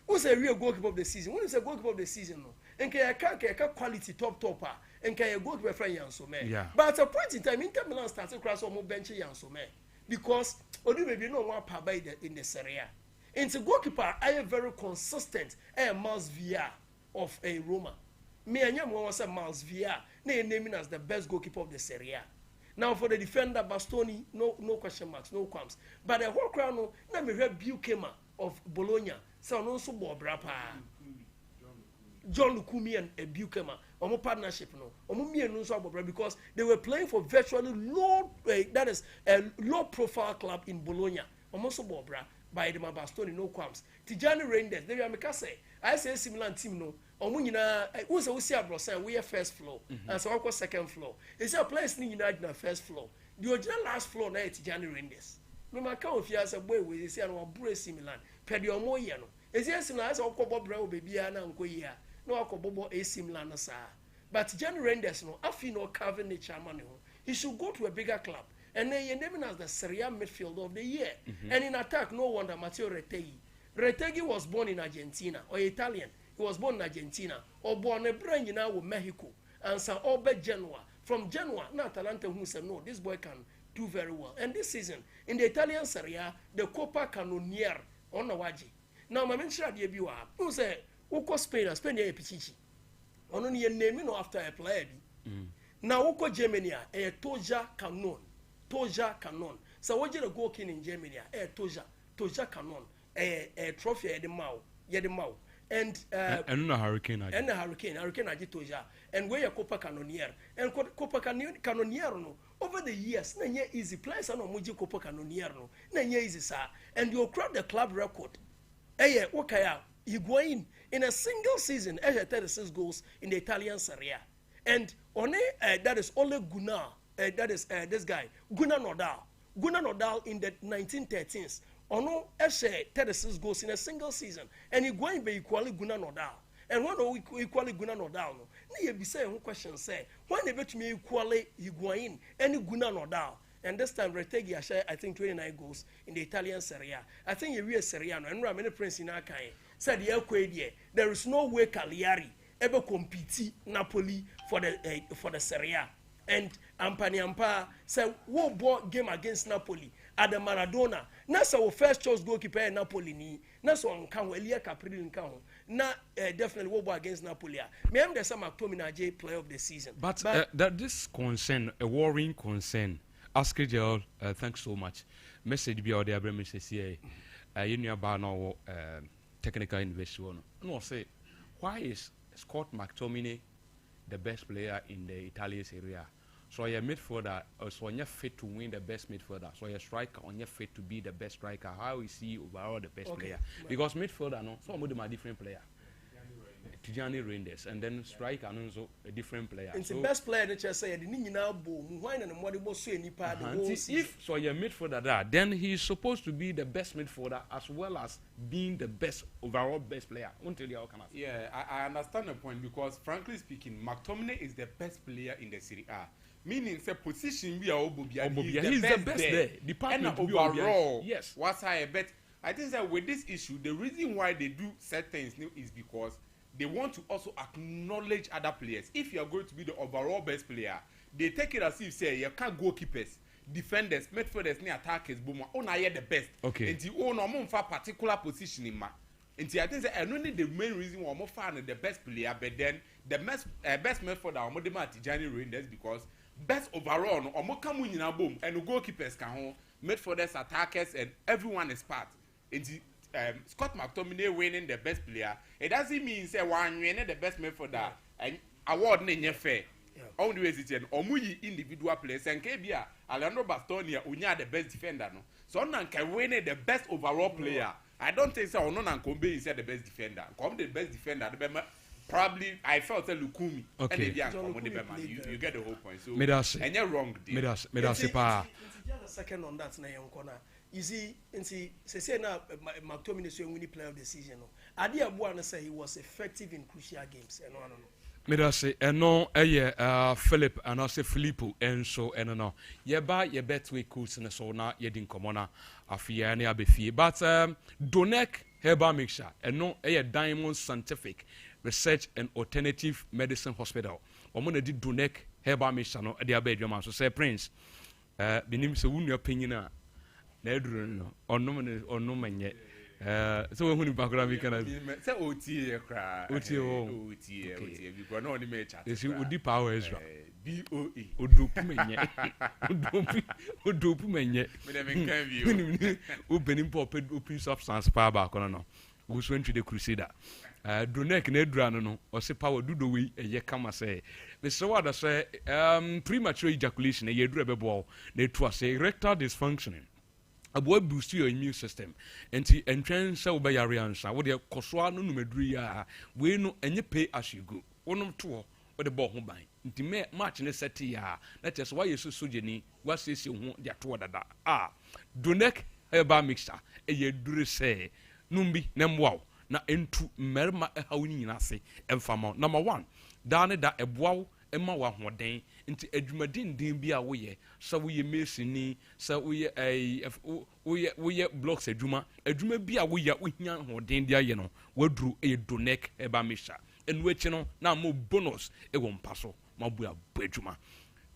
Who say real goalkeeper of the season? Who say goalkeeper of the season no? Enke ya ka quality topper. Enke ya goalkeeper friend Yansome. But at a point in time Inter Milan started cross on bench Yansome because Odi maybe no one power in the Serie A. Into goalkeeper I am very consistent. Miles Villa of a Roma. Me and Yam was a Miles Villa. They naming as the best goalkeeper of the Serie A. Now for the defender Bastoni, no question marks, no qualms. But the whole crowd no, na me hear Buchema of Bologna. So no so Bobrapa. John Lukumi and Buchema. Omo partnership no. Omo me and so Bobra because they were playing for virtually low that is a low profile club in Bologna. Omo so Bobra by the Bastoni, no qualms. Tijani Reinders, they are make say I say similar team no. Omo nyina who say we see abroad we are first floor and so we second floor. It's a place ni united na first floor. The original last floor na Tijani Reinders. No matter how fear say boy we say and we bro similar. Pedi omo ye no. Ezi similar say okwo bobra o baby na nko yi a. No akwo bobo AC Milan na sa. But Tijani Reinders no afi no carving the chairman no. He should go to a bigger club. And then you're naming as the Serie A midfielder of the year. And in attack, no wonder Matteo Retegui. Retegui was born in Argentina or Italian. He was born in Argentina or born a brand you know with Mexico and San Obe Genoa. From Genoa, now Atalanta who said no, this boy can do very well. And this season in the Italian Serie A, the Coppa Cannoniere on the Waji. Now my mention the Biwa who say Uko Spain and Spain a Pichichi. Only a name after a player. Now Uko Germany a Toja Canon. Toja Canon. So what you go in Germany a Toja Canon a trophy at the mouth. And a hurricane I did Toja and where your Coppa Cannoniere and Coppa Cannoniere no over the years na easy players no muji Coppa Cannoniere no na easy sir and you crowd the club record okay Higuain in a single season 36 goals in the Italian Serie A and on that is only Gunnar that is this guy Gunnar Nodal in the 1913s Ono 36 goals in a single season and Higuain be equally Gunnar Nodal and one equally Gunnar Nodal no na be say one question say when they bet me equally Higuain and Gunnar Nodal and this time Retegui I think 29 goals in the Italian Serie A. I think you real Serie A no and many prince in Akai said there is no way Cagliari ever compete Napoli for the Serie A. And Ampaniampa said, "What bought game against Napoli at the Maradona? That's our first choice goalkeeper in Napoli. Ni that's on count. Elia Capri in count. Na definitely what bought against Napoli. Me am the some McTominay player of the season. But that this concern, a worrying concern. Ask Joel, thanks so much. Message be out there, Bremen says, you know about now technical investigation. No, say, why is Scott McTominay the best player in the Italian Serie A? So you're midfielder, so you're fit to win the best midfielder. So you're striker, on your fit to be the best striker. How is he overall the best player? Because midfielder, no, some of them are different player. Tijani Reinders, and then striker, and also a different player. It's the best player that you say. If so, you're midfielder that, then he's supposed to be the best midfielder as well as being the best overall best player. Yeah, I understand the point because frankly speaking, McTominay is the best player in the Serie A. Meaning, the position we are he's the best there. Department and overall, yes. What's I bet? I think that with this issue, the reason why they do certain things is because they want to also acknowledge other players. If you are going to be the overall best player, they take it as if say you can't goalkeepers, defenders, midfielders, attackers, boom. Oh, now you're the best. Okay. And you own a particular position in ma. And I think that only the main reason why I'm fan the best player, but then the best midfielder I'm more Tijani Reinders because best overall no omo come in a boom and goalkeepers can hold midfielders, attackers, and everyone is part. And Scott McTominay winning the best player, it doesn't mean say one winning the best midfielder and award in fair. All the ways it's an omuyi individual players and Kebia Alejandro Bastonia unya the best defender no. So none can win the best overall player. I don't think so. No, Kombe is the best defender. Come the best defender. probably I felt a Lukumi. Okay. And you get the whole point. So and you're wrong. Me that's pa. Just a second on that na corner. You see, say now McTominay is winning player of the season. Adi Abuana say he was effective in crucial games. And no. Me da say eno Philip and also Filippo and so no ye ba ye betway course na so na ye din komona afia na abefie but Donek herbal mixture eno Diamond Scientific Research and Alternative Medicine Hospital omo na di Donek herbal mixture no e aba adwama so say Prince binim se wunu opinion na eduru no onno manye so we hunu bakura mi kana say oti kra oti because no only me chat is odi power Ezra BOE odopu menye odopu menye me dem kan view o benim pop open substance power ba kono no we so entry the crusader Donek na edura no o se power dudo we eye kama say the so what say premature ejaculation e yedura bebo na etu ase erectile dysfunctioning abo boost your immune system enti entwen se wo be yare ansa wo de kosoa no numeduru ya we no enye pay as you go wonom to wo de bo ho ban nti me match ne set ya na tese wa yesu sojeni wa sesi ho de to dada Donek herbal mixture e yeduru se numbi na mboa na entu merma hawo ni nyina se emfama number 1 da ne da eboa ema wa hoden nti adwumadin din bi a woye sa woye mesini sa woye woye blocks adwuma bi a woye wohia hoden dia ye no waduru Donek eba mesha enu echi no na mo bonus e wo mpaso mabu adwuma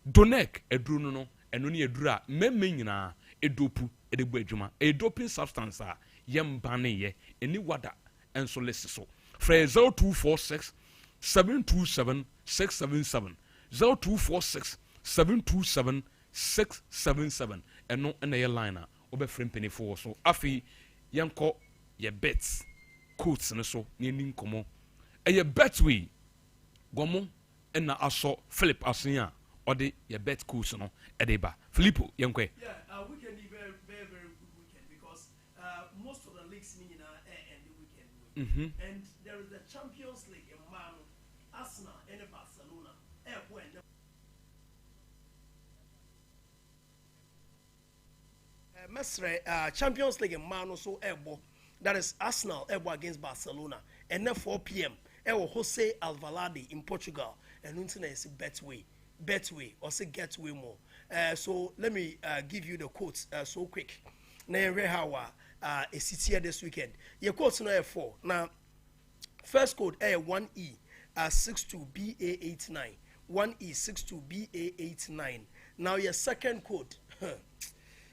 Donek eduru no enu ne eduru a memme nyina edopu edegbu adwuma doping substance a yembane ye eni wada enso lesiso fra 0246 727 677 0246 727 677 eno na ye line a obe frame penny for so afi yanko ye bets quotes ne so ne nin komo ye bet we gomo na aso Philip Asia ode ye bet quotes no edeba Filippo yanko we can be very good weekend because most of the leagues in end the weekend and there is the Champions League in Man Arsenal and Barcelona Mesre Champions League in Man so ebo that is Arsenal ebo against Barcelona and then 4 p.m. Jose Alvalade in Portugal and until is Betway or say Getway more. So let me give you the quotes so quick. Now how a city here this weekend. Your quotes now 4. Now first code 1E 62BA89. 1E 62BA89. Now your second code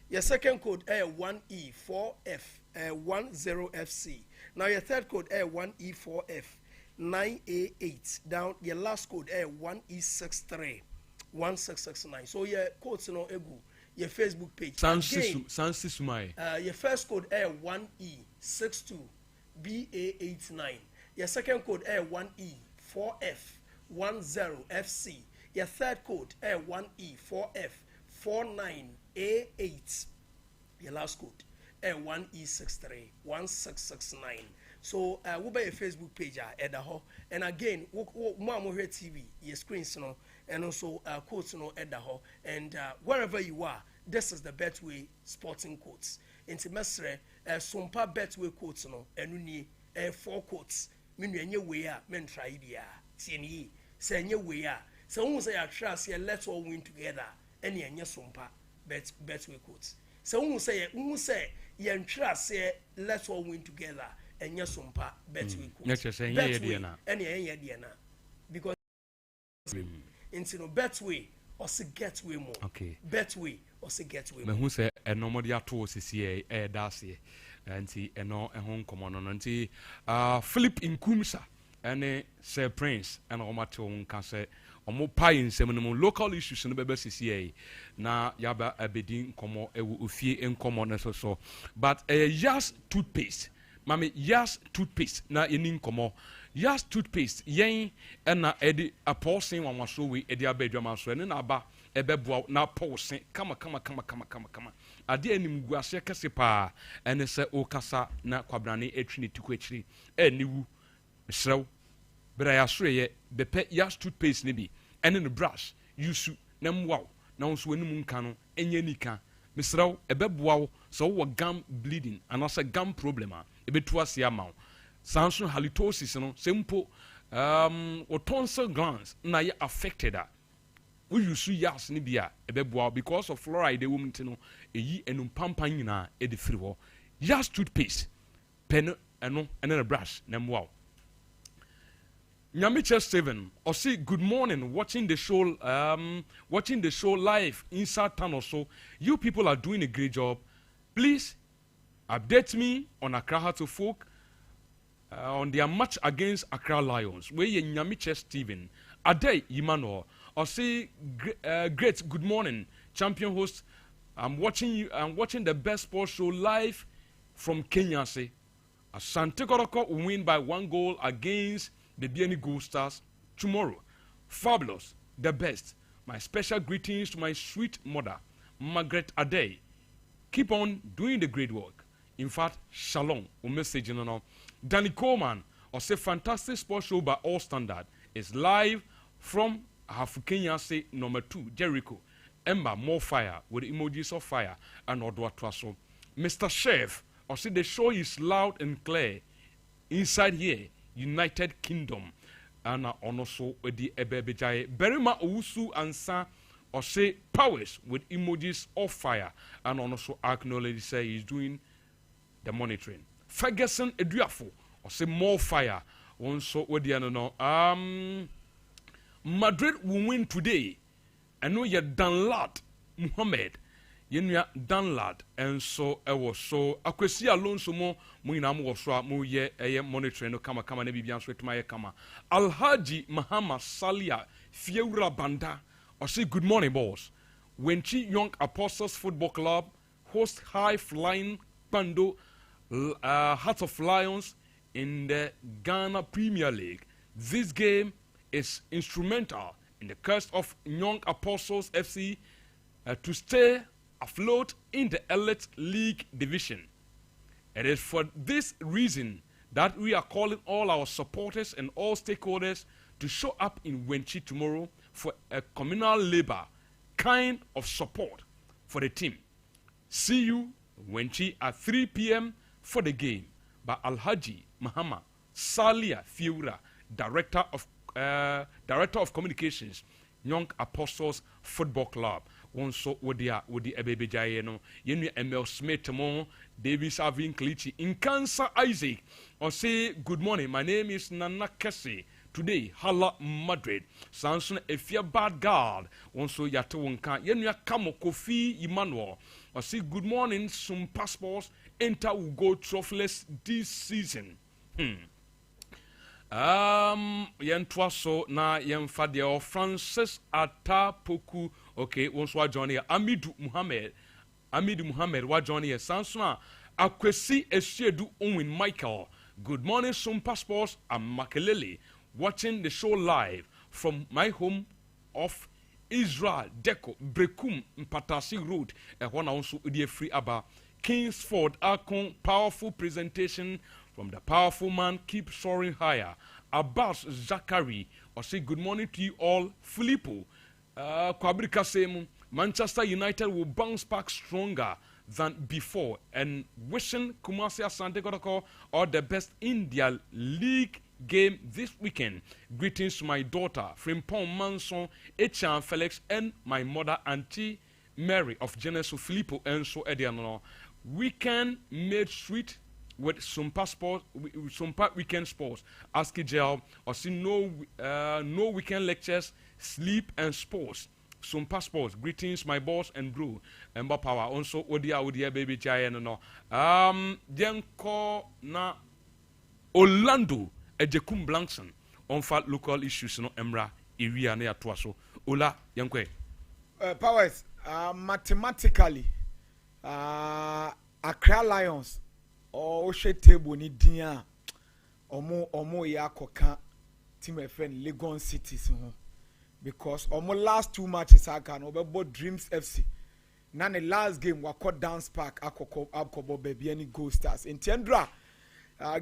your second code 1E 4F 10FC. Now your third code 1E 4F 9A8. Down your last code 1E 63 1669. So your codes no egu your Facebook page. Your first code 1E 62 BA89. Your second code 1E 4F 10FC. Your third code 1E 4F 49A8. Your last code 1E 63 1669. So we'll buy a Facebook page at the hall. And again, Mamo here TV, your screens no, and also quotes no at the hall. And wherever you are, this is the Betway sporting quotes. Into Mesre, Sompa Betway quotes no, and we 4 quotes. Mean any way up, men try idea. See, say any way up. So who say I trust you, let's all win together. Any Sompa Betway quotes. So who say you trust say let's all win together. And yes, Sompa Betway quotes. Betway, because into no Betway or say Getway more. Okay. Betway or say Getway. Me who say a normal dia to CCA that's it. Anti eno ehon komo no nti Philip Nkumsa ene Sir Prince ena omato nka se omo pai nsem no local issues no bebe CCA na yaba abedi nkomo ewu ofie nkomo no so but Yas toothpaste mami Yas toothpaste na eni nkomo Yas toothpaste yen ena edi aposin wanwaso we edi abedwama so ene na aba ebeboa na pose kama ade anim guase kese pa ene se okasa na kwabrane etwini tikuachiri eniwu srew but I assure ye be pe ya toothpaste ne bi ene no brush yusu na mwaw na nso enum nka no enye nika misraw ebeboa wo so wo gum bleeding and also gum problem a ebetu ase ama wo sanso halitosis no sempo or tonsil glands na ye affected a we yusu yas ne bia ebeboa because of fluoride ewom ntino eyi enum pampan nyina e de firi ho yas toothpaste pen eno ene brush na mwaw Nyamiche Steven, or say good morning, watching the show live inside town or so. You people are doing a great job. Please update me on Accra Hearts of Folk on their match against Accra Lions. Where you Nyamiche Steven, Ade Emmanuel, or say great good morning, champion host. I'm watching the best sports show live from Kenya. Say Asante Kotoko will win by 1 goal against the BNI Gold Stars tomorrow. Fabulous, the best. My special greetings to my sweet mother, Margaret Ade. Keep on doing the great work. In fact, shalom. Message no. Danny Coleman, or say fantastic sports show by all standard, is live from Kenya say number 2, Jericho. Ember, more fire with emojis of fire and Odwa Twaso. Mr. Chef, or say the show is loud and clear inside here. United Kingdom and also the Ebebejai Berima Owusu Ansa or say powers with emojis of fire and also acknowledge say he's doing the monitoring. Ferguson Eduafo or say more fire also with the Madrid will win today. I know you're Danlad Muhammad. Yenua Danlad and so was so akwesi alonso mo ina mo so mo ye monitoring no kama na bibian so etuma ye kama Alhaji Mahama Salia Fiewura Banda or say good morning boss. Wenchi Young Apostles Football Club host high flying Bando Hearts of Lions in the Ghana Premier League. This game is instrumental in the quest of Young Apostles FC to stay afloat in the Elite League division. It is for this reason that we are calling all our supporters and all stakeholders to show up in Wenchi tomorrow for a communal labor kind of support for the team. See you Wenchi at 3 p.m. for the game by Alhaji Mahama Salia Fiewura, Director of Communications, Young Apostles Football Club. One so with the Ebebejai no Yenu Emil Smith mo Davis Avin Klichi in Cancer Isaac or say good morning. My name is Nana Kese. Today Hala Madrid Samson Efia Bad God one so Yato Wonka Yenu Kamo Kofi Emmanuel or say good morning. Some passports enter will go trophyless this season. Yentwaso na yemfadia Francis Atapoku. Okay, once wa Johnny Amidu Muhammad wa Johnny Sansona Akwesi Esiedu Owen Michael. Good morning, some passports. I'm Makelele watching the show live from my home of Israel Deco Brekum Mpatasi Road. One also the free aba Kingsford Akon powerful presentation from the powerful man. Keep soaring higher. Abbas Zachary or say good morning to you all. Filippo Kwabrika Semu, Manchester United will bounce back stronger than before and wishing Kumasi Asante Kotoko all the best in their league game this weekend. Greetings to my daughter, Frimpong Manson, Echan Felix, and my mother, Auntie Mary of Genesis Filippo and so Ediano. Weekend made sweet with Sompa Sports, Sompa Weekend Sports. Ask Gel or see no weekend lectures. Sleep and sports. Some passports. Greetings, my boss and bro. Ember power. Also, Odia baby Jaya no. Denko na Orlando Ejekum Blankson. On fat local issues no Emra area near Twaso. Ola Yankwe. Powers. Mathematically, Accra Lions or Oshe table ni dia. Omo ya koka team FN Legon Cities. Because almost last 2 matches I can over Dreams FC. Now the last game we caught Dance Park Akobo baby any Gold Stars. In Tendra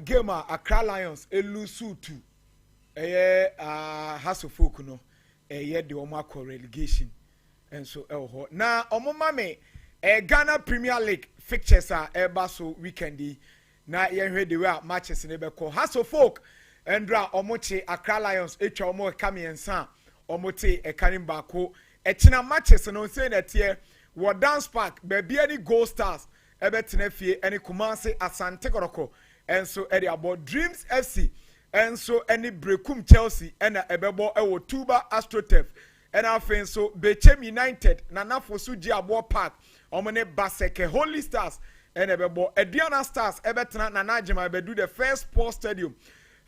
game Accra Lions elusu 2. House of Folk no ɛyɛ de ɔmo akɔ relegation ɛnso ɛwɔ hɔ na ɔmo ma me Ghana Premier League fixtures a ɛba so weekend yi na yɛhwɛ de way a matches ne bɛkɔ House of Folk ɛndra ɔmo kye Accra Lions etwa ɔmo ɛka mmiɛnsa ɔmo te ɛka baako ɛkyina matches no nsɛn na ɛteɛ wɔ Dance Park baabi ani Gold Stars ɛbɛtena fie ɛne Kumasi Asante Kɔrɔkɔ ɛnso ɛde abɔ Dreams FC ɛnso ɛne Brekum Chelsea ɛna ɛbɛbɔ ɛwɔ Tuba Astrotef ɛna afei nso Bechem United na nafo so gye abɔ Park ɔmo ne Baseke Holy Stars ɛna ɛbɛbɔ Aduana Stars ɛbɛtena na Najima ɛbɛdu the first sports stadium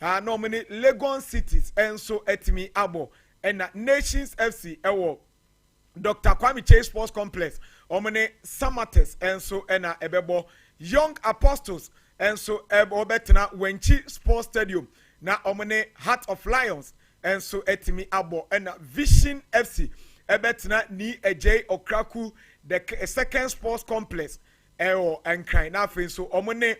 na ɔmo ne Legon Cities ɛnso ɛtimi abɔ ɛna Nations FC ɛwɔ Dr. Kwame Chase Sports Complex ɔmo ne Samates ɛnso ɛna ɛbɛbɔ Young Apostles ɛnso ɛbɛtena Wenchi Sports Stadium na ɔmo ne Heart of Lions ɛnso ɛtimi abɔ ɛna Vision FC ɛbɛtena ni Ejay Okraku the second sports complex ɛwɔ Nkran na afei nso ɔmo ne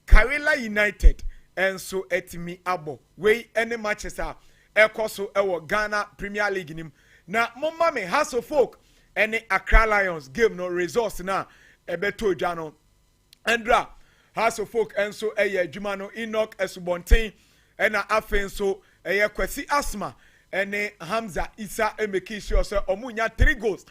Karela United ɛnso ɛtimi abɔ wei ɛne matches a ɛkɔ so ɛwɔ Ghana Premier League nim na momma me House of Folk ɛne Accra Lions game no results na ɛbɛtɔ dwa no ɛndra House of Folk ɛnso ɛyɛ adwuma no Enoch Esubonten ɛna afei nso ɛyɛ Kwesi Asma ɛne Hamza Isa emeki sure sɛ ɔmo nya 3 goals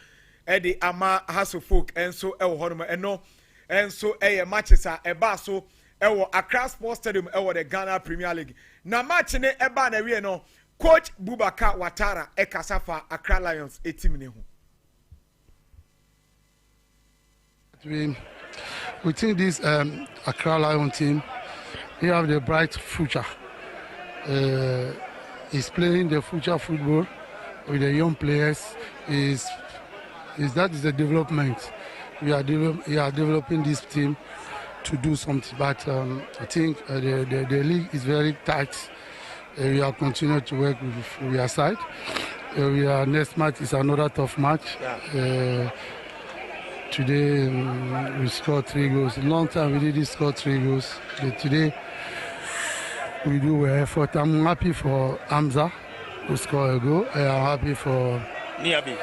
ɛde ama House of Folk ɛnso ɛwɔ hɔ no ɛno ɛnso ɛyɛ matches a ɛba so ɛwɔ Accra Sports Stadium ɛwɔ the Ghana Premier League na match ne ɛba na wie no Coach Bubaka Watara Ekasafa Accra Lions team ne ho. We think this Accra Lions team, he have the bright future. He's playing the future football with the young players. That is the development. We are developing this team to do something. But I think the league is very tight. We are continuing to work with our side. Next match is another tough match. Yeah. Today we scored 3 goals. A long time we didn't score 3 goals. But today we do effort. I'm happy for Hamza who scored a goal. I'm happy for Niabe.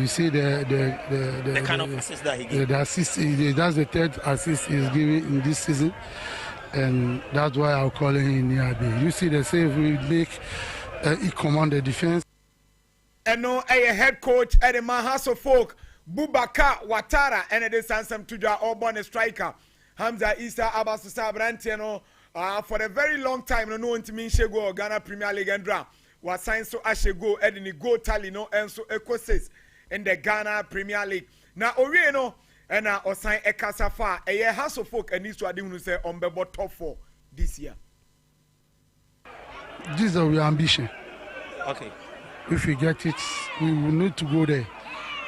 You see the kind of assist that he gave. The assist. That's the 3rd assist he's giving in this season. And that's why I'm calling him Niabe. You see the save we make, he command the defense. And no, a head coach at the House of Folk, Bubaka Watara, and it is Sansam Tuja, all born a striker. Hamza Isa Abasusa Brantiano, for a very long time, no one to mean Shego, Ghana Premier League and Dra. Was signed so Ashego, Edini Go Talino, and so Ecosis in the Ghana Premier League. Now, Orieno. And now, Osan Ekasafa, a House of Folk, and needs to admit say on the top 4 this year. This is our ambition. Okay. If we get it, we will need to go there.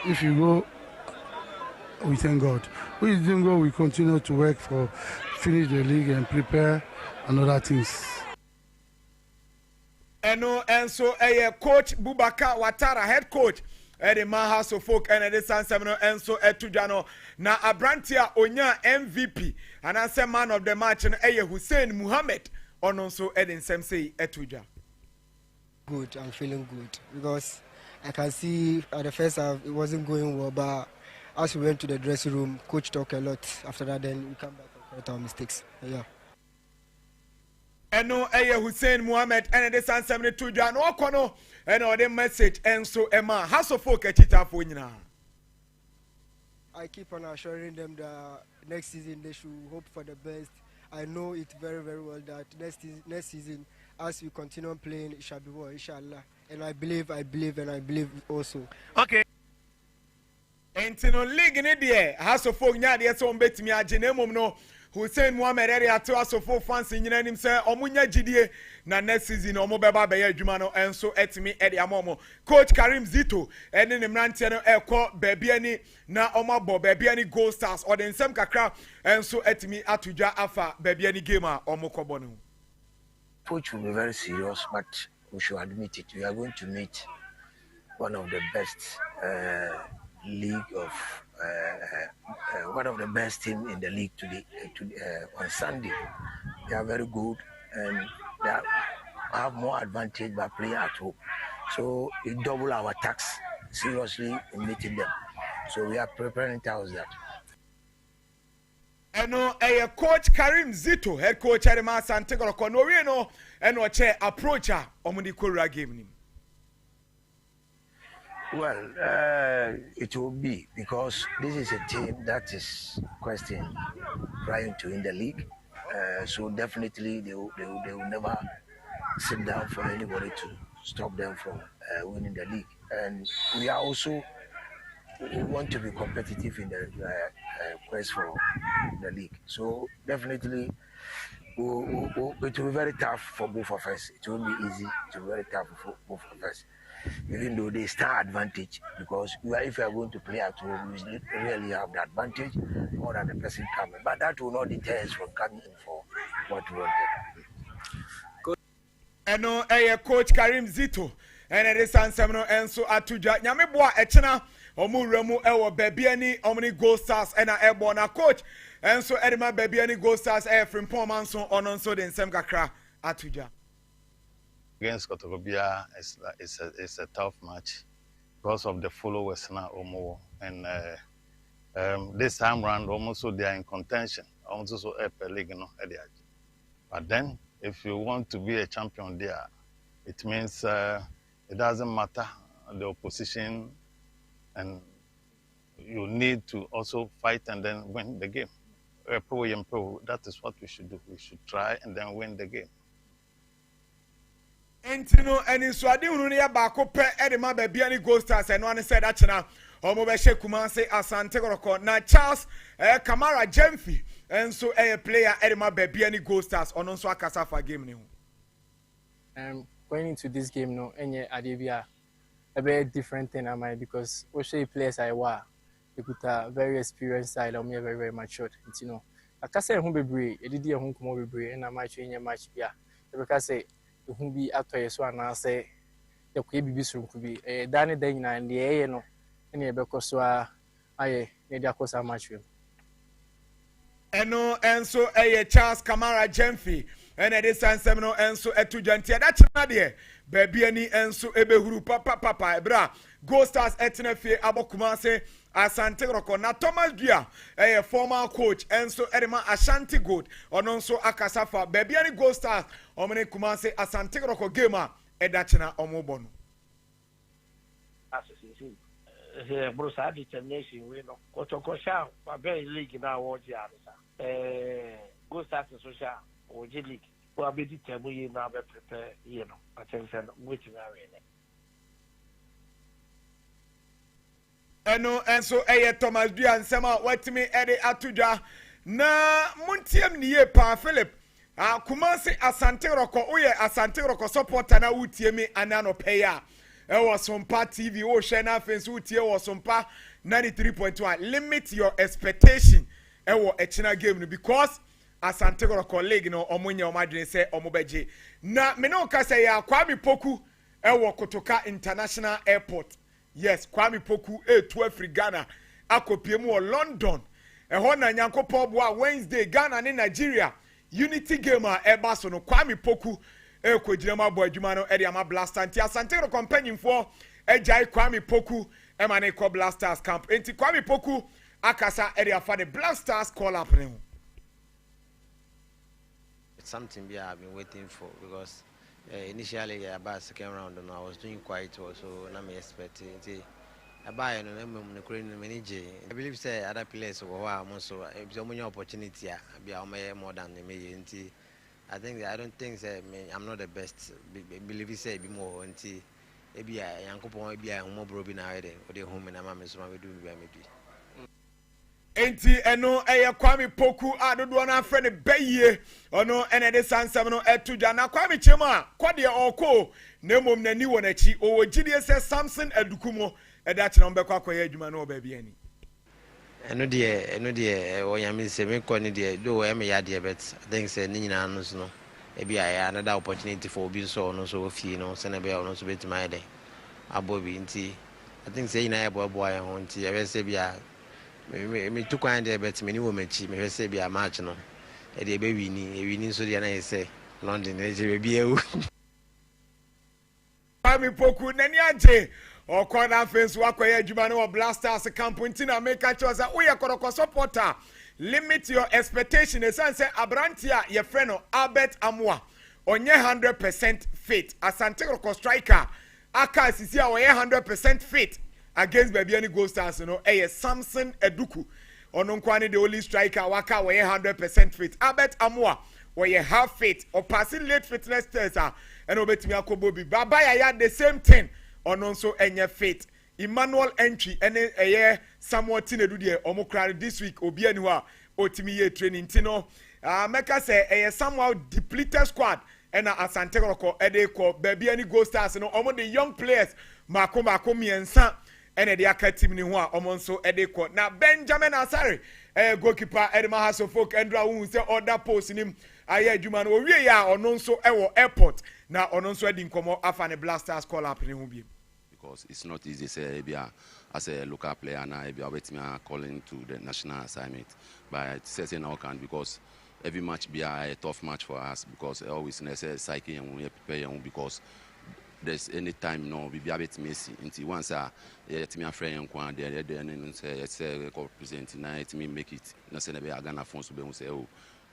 If you go, we thank God. We didn't go, we continue to work for finish the league and prepare and other things. And so a coach Bubaka Watara, head coach. Eddie House of Folk and Eddie San Semino and so Etujano. Na Abrantia Onya MVP and I say man of the match and Eye Hussein Muhammad on also Eddie Semsei Etuja. Good, I'm feeling good because I can see at the first half it wasn't going well, but as we went to the dressing room, coach talked a lot. After that, then we come back and correct our mistakes. Yeah. And no Eye Hussein Muhammad and Eddie San Semino Tuja no kono. And all the message and so Emma House of Folk for you now. I keep on assuring them that next season they should hope for the best. I know it very, very well that next season, as we continue playing, it shall be well, inshallah. And I believe also. Okay. And no league in the House of Folk, yeah, there's some bet me a genemum no. Hussein Muhammad area to us for fans in him say omunya gidie na next season omo beba be adwuma no enso etimi e de amomo coach Karim Zito ene ne mrantie no ekọ baabi ani na omo abo baabi ani Gold Stars or den sem kakra enso etimi atudwa afa baabi ani game a omo kọbọ no. Coach will be very serious, but we should admit it. We are going to meet one of the best league of one of the best team in the league today on Sunday. They are very good and have more advantage by playing at home. So it double our tax seriously in meeting them. So we are preparing towards that. Eno coach Karim Zito, head coach at the Asante Kotoko. No, we know eno che approacher omudi Korea game nim. Well, it will be because this is a team that is questing trying to win the league. So definitely they will never sit down for anybody to stop them from winning the league. And we are also want to be competitive in the quest for the league. So definitely it will be very tough for both of us. It won't be easy. It will be very tough for both of us. Even though they star advantage, because if you are going to play at home, you really have the advantage more than the person coming. But that will not deter us from coming in for what we wanted. Eno coach Karim Zito, and it is Sansemno Enso Atuja. Nyameboa Echena, Omuremu Ewo Bebiani, Omni Gold Stars, and Airborne coach. And so Edema Bebiani Gold Stars Air from Pomanso on also the Semgakra Atuja. Against Kotokobia, it's a tough match because of the followers now, Omo. And this time round, almost so they are in contention. Almost so a league, But then, if you want to be a champion there, it means it doesn't matter the opposition, and you need to also fight and then win the game. That is what we should do. We should try and then win the game. Entino and in Swadi Unia Bakope Edema Bebiani Gold Stars and one said that now Omobeshe Kumase Asante Roko na Charles Kamara Jemfi and so a player Edema Bebiani Gold Stars on also Kasafa game new. Going into this game no any Adivia a very different thing am I because Oshe players I were they put a very experienced side on me very matured you know. Akase hu bebre edidi hu komo bebre na match in your match bia because say who be after so and say the Quaby Bisrum could be a Danny Dana and the A no any Becoswa aye, media cosa match. Eno and so a Charles Kamara Jemfi and a distance seminal and so a two gentia that's Nadia baby any and so ebehuru papa ebra Go Stars etnefe abokumase Asante Roko na Thomas Dia a former coach and so Edema Ashanti Good on also Akasafa baby any Go Stars omene kumase Asante Roko gamer edachina omobonu association Brusa determination we no Kotokosha for very league now what ya Go Stars social or J League who are be determined now be prepare you know attention which area Eno and so Thomas Dia and Sema what me Eddie Atuja na Muntiam niye pa Philip Kumasi Asante Roko oye Asante Roko supporter na utie me anano paya was Sompa TV o shena fence utie was Sompa 93.1 limit your expectation ewo echina game because Asante Roko league no omunya omadwene se omobeje na me no ka say ya Kwame Poku ewo Kotoka International Airport. Yes, Kwame Poku A12 free Ghana akopiemu o London eho na Nyankopon boa Wednesday Ghana ne Nigeria unity game a eba so no Kwame Poku ekojirema boy adwuma no ede ama Blaster anti Asante companion for ejai Kwame Poku ema ne ko Blasters camp enti Kwame Poku akasa ede afa the Blasters call up ne. It's something I've been waiting for because initially about second round and I was doing quite well so na me expect it about no manager I believe say other players were also if so many opportunity be more than me I think I don't think say I'm not the best believe say be more until maybe Yankopon be more bro be na there or the home and am so we do maybe Enti eno Kwame Poku adodo na afre ne beye ono ene de sansam no etuja na Kwame Chema kwade oko na mom nani wo na chi o gidie se Samson Adukumo eda chi na mbekwa akoya adwuma na obabi ani eno de o yami se me ko ni de do we me ya de bet I think say ni nyina no so no e bia ya another opportunity for obi so no so fie no se na bia no so betima de abobi nti I think say na e bobo ya ho nti e be se bia me took one day bet me ni wo machi me say be a match no e dey be wini so dey na say London e dey be ewu Kwame Poku nani age o corner fence wakoye adwuma no Blasters camp ntina make sure say we yakoroko supporter limit your expectation esanse abrantia ye friend no Albert Amwa onye 100% fit Asante Kotoko striker aka sisi a onye 100% fit against baby any Gold Stars no Samson Eduku ono nkwane the only striker waka onye 100% fit Albert Amwa onye half fit or passing late fitness test and obetimi akobobi baba ya the same thing ono nso enye fit Emmanuel entry ene Samuel Tinedu de omokrare this week obi ani ho a otimi ye training tino meka say Samuel depleted squad and Asante Kotoko ko baby any Gold Stars no omo the young players mako miensa ene de aka team ni ho a omo nso ko na Benjamin Asare goalkeeper Edema Hasofok Endra hu say other post nim aye adwuma no owie ya ono nso ewo airport na ono nso edi nkomo afa ne Blasters call up ne ho bi because it's not easy say as a local player now if you are calling to the national assignment but it's certain now can because every match be a tough match for us because always necessary cycling and we prepare because there's any time no we be able to miss until once me a friend and then say represent tonight me make it na say na be Ghana phone so be say oh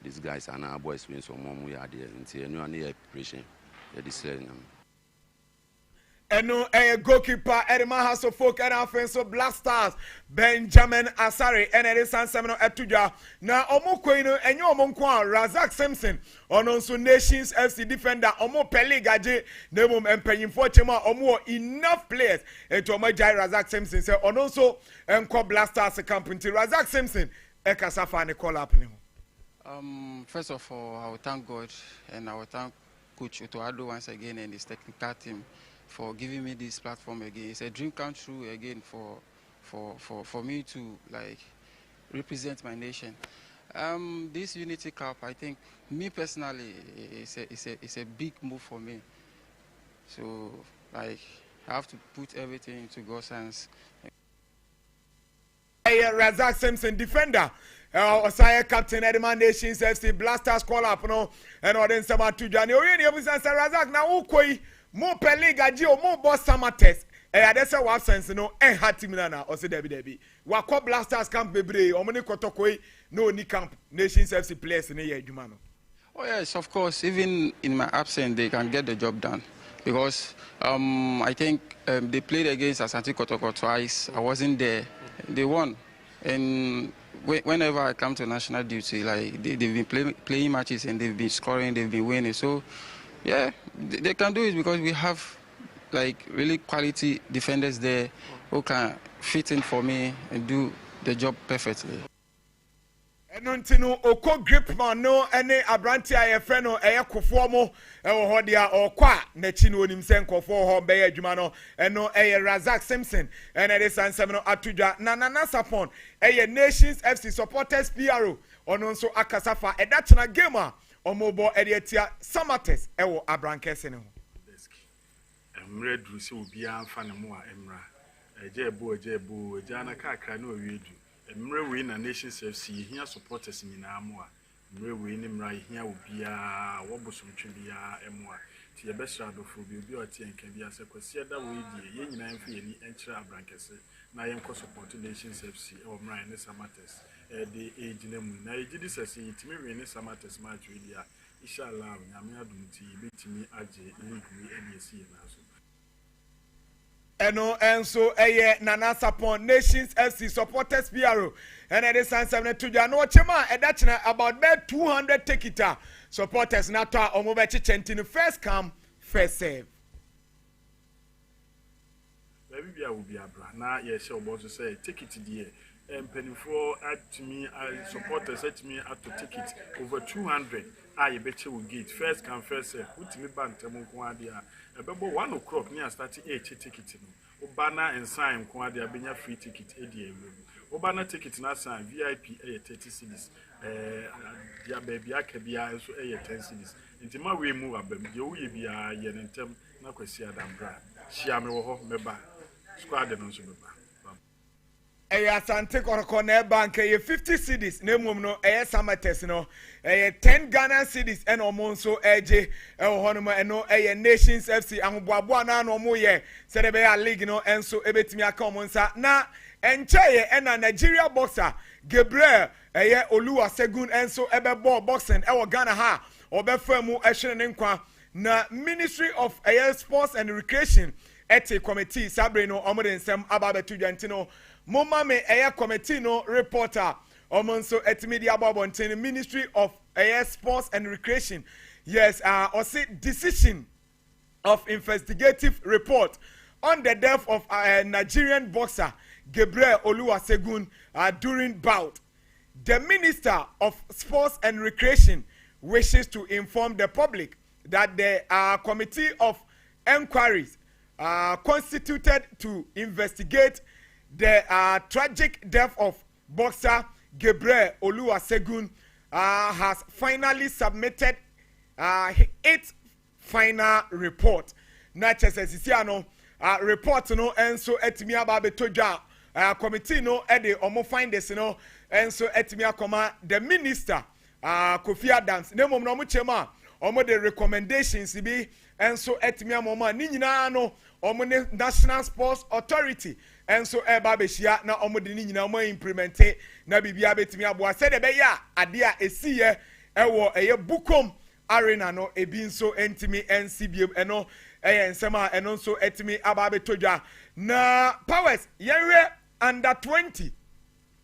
these guys are now boys win some more we are there until no any preparation this eno goalkeeper Edema Hasofok and offensive Blasters Benjamin Asare and Edison Semino Etuja na omo koino enyo omo nko Razak Simpson ono nso Nations FC defender omo pele gaje na mum empanyimfo chema omo enough players eto omo jai Razak Simpson say ono nso enko Blasters camp nti Razak Simpson ekasafa ne call up ne first of all I will thank God and I will thank Coach Otoado once again and his technical team for giving me this platform again. It's a dream come true again for me to like represent my nation. This Unity Cup, I think, me personally, it's a big move for me. So like I have to put everything into God's hands. Razak Simpson defender. Osaya captain Edema Nations FC Blasters call up no and then some to Johnny. Oyeni obusan Razak na ukoi mo peliga ji o mo boss samates adese wa sense no hatimina na o se debi wa call Blasters camp bebre o mo ni kotokoi no ni camp Nations FC players ni ye adwuma no. Oh yes, of course, even in my absence they can get the job done because I think they played against Asante Kotoko twice. I wasn't there. They won. And whenever I come to national duty, like they've been playing matches and they've been scoring, they've been winning. So, yeah, they can do it because we have like really quality defenders there who can fit in for me and do the job perfectly. Enontino oko gripman no ene abranti ayefre no eyekofo mo ewo ho dia okwa na chi no onim se nkofo ho be adwuma no eno Razak Simpson ene de sansem no atudwa na Nana Sapon Nations FC supporters PRO ono nso akasafa edatena game a omobo ediatia Samates ewo abrankese ne ho emre dru se obi anfa ne mo a emra ejebu ejana kakra na owiedu emre we na Nations FC hia supporters nyina mo a emre we ni mra hia obia wobosomtwe bia emo a ti ebesra adofo bi obi oti enka bia se kwasi da we die ye nyina enfa ye ni enkyira abrankese na ye nko support Nations FC e mra ne Samates the age nemu na ejidi sese yitimi we ne Samates match we dia inshallah nyame adumti betimi age league we NSC na so eno enso Nana Sapon Nations FC supporters PRO and it is 772 no chema edachina about 200 tickets supporters na to omobechi chentini first come first serve baby bia will be abra na ye she obo so say ticket die penifo at me supporters at me at to ticket over 200 I bet you will get first come first serve put me bantem nko ade a ebebo 1 o'clock near starting 8 ticket no obana and sign nko ade abenya free ticket edi ewu obana ticket na sign VIP 30 cedis dia baby akabia so 10 cedis intima we move abam de uye bia ye nentem na kwasi adambra shia me wo ho meba squad no so meba Asante Koroko na bank 50 cedis na emom no summertest no 10 Ghana cedis and omo nso eje honoma eno Nations FC ahoboabo na na omo ye se de be ya league no enso ebetimi aka omo nsa na enche na Nigeria boxer Gabriel Oluwasegun enso ebebo boxing Ghana ha obefa mu ehwene ne nkwa na Ministry of Sports and Recreation committee sabre no omo de nsem ababetu dwantino Mama me committee no reporter omonso media babontin Ministry of Sports and Recreation. Yes, also decision of investigative report on the death of Nigerian boxer Gabriel Oluwasegun during bout. The Minister of Sports and Recreation wishes to inform the public that the committee of inquiries constituted to investigate the tragic death of boxer Gabriel Oluwasegun has finally submitted its final report. Na chesesisiano report no enso etimi aba betodwa committee no de omo findings no enso etimi akoma the minister Kofi Adams na mom no mo chema omo the recommendations bi enso etimi amoma ni nyina no omo ne National Sports Authority enso eba behia na omo de ni nyina omo implement na bibia betimi aboa se de be ya ade a esiye ewo eye bukom arena no ebi nso entimi ncbm eno ensema eno nso etimi aba betodwa na powers yenwe under 20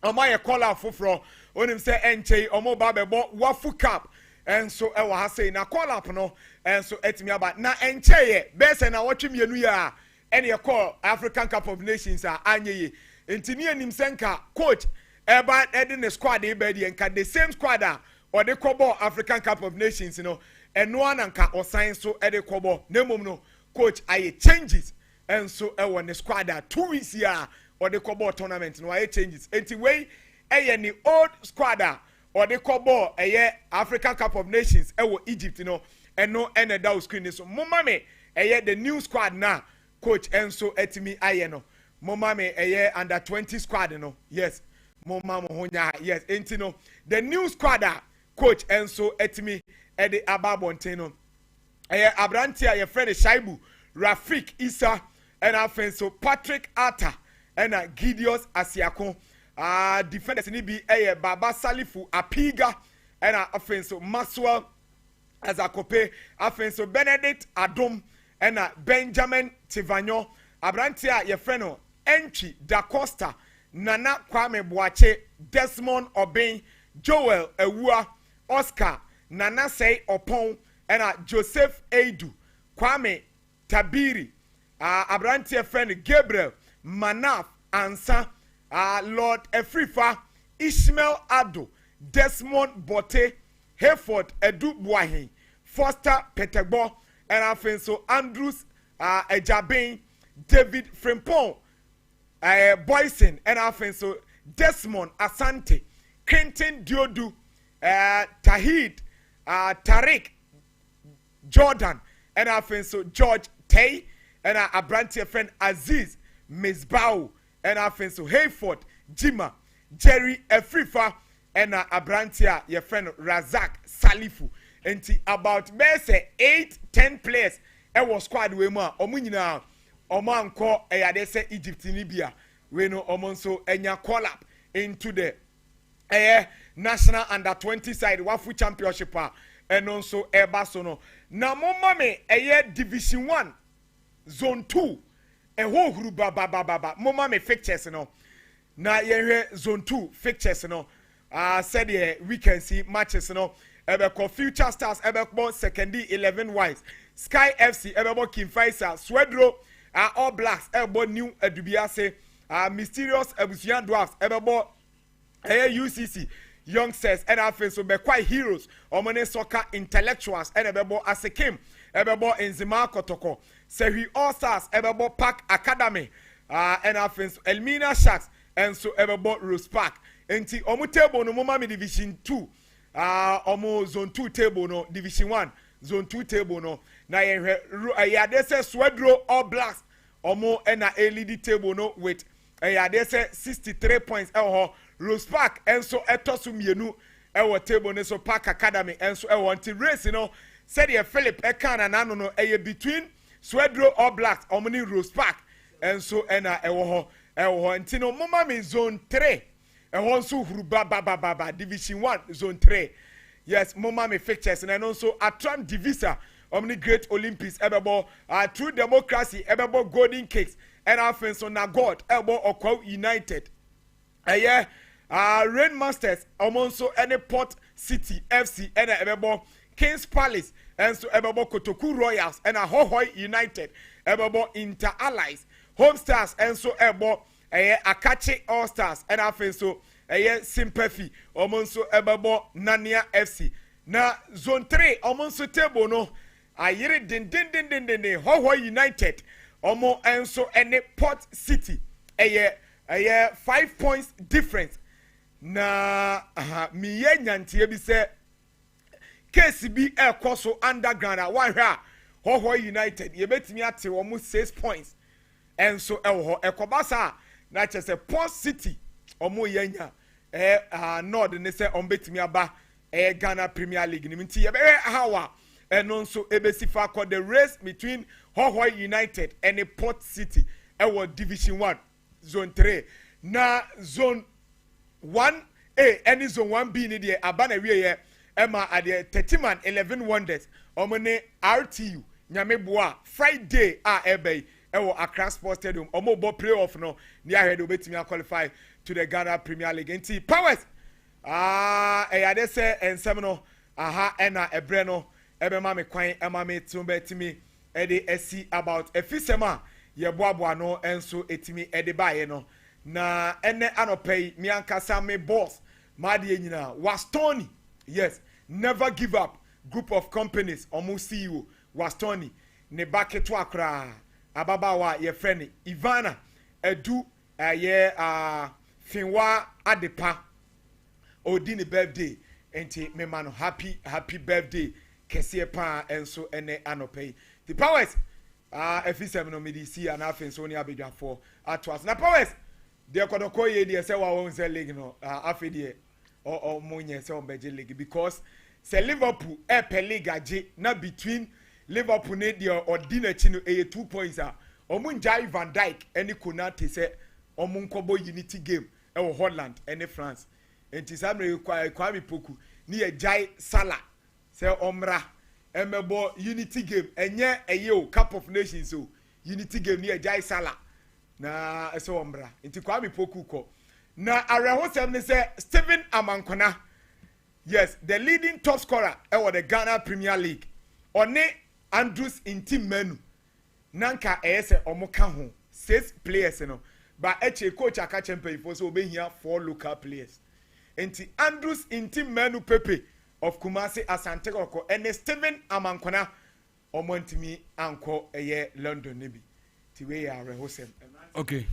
omo ye call foforo onim se enchei omo ba bebo wafu cup enso ewa ha sei na call up no enso etimi aba na encheye bese na wotwemienu ya ene ye call African Cup of Nations anyeye entini anim senka coach eba edin squad e be enka the same squad or the kobo African Cup of Nations no eno ananka osan so e de kobo nemom no coach aye changes enso ewo ne squad 2 weeks ya or the kobo tournament no aye changes enti wey eye ni old squad or the kobo eye African Cup of Nations ewo Egypt no eno ene da screen so momame eye the new squad na coach enso etimi aye no momame eye under 20 squad no yes momamo honya yes enti no the new squad coach enso etimi ede ababonten no abrantia ye friend Shaibu Rafik Isa and afenso Patrick Atta and Gideos Asiako defenders ni bi Baba Salifu Apiga and afenso Maxwell Azakope afenso Benedict Adom and Benjamin Tivanyo abrantia ye friend no Entry Da Costa Nana Kwame Boache Desmond Obeng Joel Ewua Oscar Nana Say Opon and Joseph Eidu Kwame Tabiri abrantie friend Gabriel Manaf Ansa Lord Efrifa Ishmael Ado Desmond Bote Hayford Edu Buahin Foster Petegbo and afenso Andrews Ejabin David Frimpong Boyson and afenso Desmond Asante Quentin Diodu Tahid Tariq Jordan and afenso George Tay and abrantie friend Aziz Misbau and afenso Hayford Jima Jerry Efrifa and abrantie your friend Razak Salifu enti about say 8-10 players e was squad we mu omu nyina omo anko eyade se Egypt ni bia we no omo nso enya call up into the national under 20 side wafu championship and also eba so no na momma me division 1 zone 2 ho huru baba momma me fixtures no na ye zone 2 fixtures no said we can see matches no ebeko Future Stars ebeko second 11 wise Sky FC ebeko King Faisal Swedro All Blacks ebeko New Adubiase Mysterious Abusian Dwarfs ebeko UCC Youngsters and afenso be quite heroes omone soccer intellectuals and ebebo Asekim ebebo Enzima Kotoko Sehi All Stars ebebo Park Academy and afenso Elmina Sharks and so ebebo Rose Park enti omu table no mama me division 2 omu zone 2 table no division 1 zone 2 table no na ye adese Swedro All Blacks omu na lead table no with ade say 63 points ɛwɔ Rose Park enso ɛtɔ so mienu ɛwɔ table ne so Park Academy enso ɛwɔ nti race no said ye Philip ɛka na no between Swedro All Blacks omni Rose Park enso ɛna ɛwɔ hɔ nti no mama me zone 3 ɛhɔ nso huru ba division 1 zone 3 yes mama me fixtures na no so Atran Divisa omni Great Olympics ebebo True Democracy ebebo Golden Cakes and afin so na God ebo Okwa United Rain Masters omonso any Port City FC and ebebo Kings Palace and so ebebo Kotoku Royals and Hohoi United ebebo Inter Allies Home Stars and so ebo Akachi All Stars and afin so Sympathy omonso ebebo Nania FC na zone 3 omonso table no ayire din Hohoi United omo enso ene Port City 5 points difference na miye nyantie bi se KCB ekoso underground a one hwa Hohoi United ye betimi ate omo 6 points enso ewo ekobasa na chese Port City omo yenya Nord ne se ombetimi aba Ghana Premier League ni nti ye be hawa eno nso ebesifa ko the race between Hohoi United and Port City ewo division 1 zone 3 na zone 1A any zone 1B ni de abana wiye ema ade 30 man 11 wonders omone RTU nyameboa Friday ebe ewo Accra Sports Stadium omo bo playoff no ni ahead obetimi qualify to the Ghana Premier League nti powers eyade se ensem no ena ebre no ebe ma me kwan ema me tumbetimi ede esi about efisema ye boaboa no enso etimi ede baye no na ene anopei mi ankasa me boss ma de nyina Wastoni yes never give up group of companies omo CEO Wastoni ne baketo akra ababawa ye friend Ivana edu finwa adepa odi ne birthday enti me man happy birthday kese pa enso ene anopei the powers efisem no medisi and afin so ni abedwafo atwas na powers de kodoko ye de se wa won se league no afi de o monye se on beje league because se Liverpool pe league age na between Liverpool ne de ordinachi no 2 points omunjai Van Dijk eni Konate se omunkobo unity game e wo Holland eni France enti samre Kwame Poku ni e jai Salah se omra emebo unity game enye o Cup of Nations so unity game ni ejai Salah na ese ombra nti Kwame Poku ko na arehosem ne se Steven Amankona yes the leading top scorer e the Ghana Premier League one Andrews in team menu nanka ese omoka ho 6 players no ba eche coach aka champion for so obehia 4 local players nti Andrews in team menu Pepe of Kumasi Asante Koko and Steven Amankona omontimi anko London nibi tiwe ya rehosem okay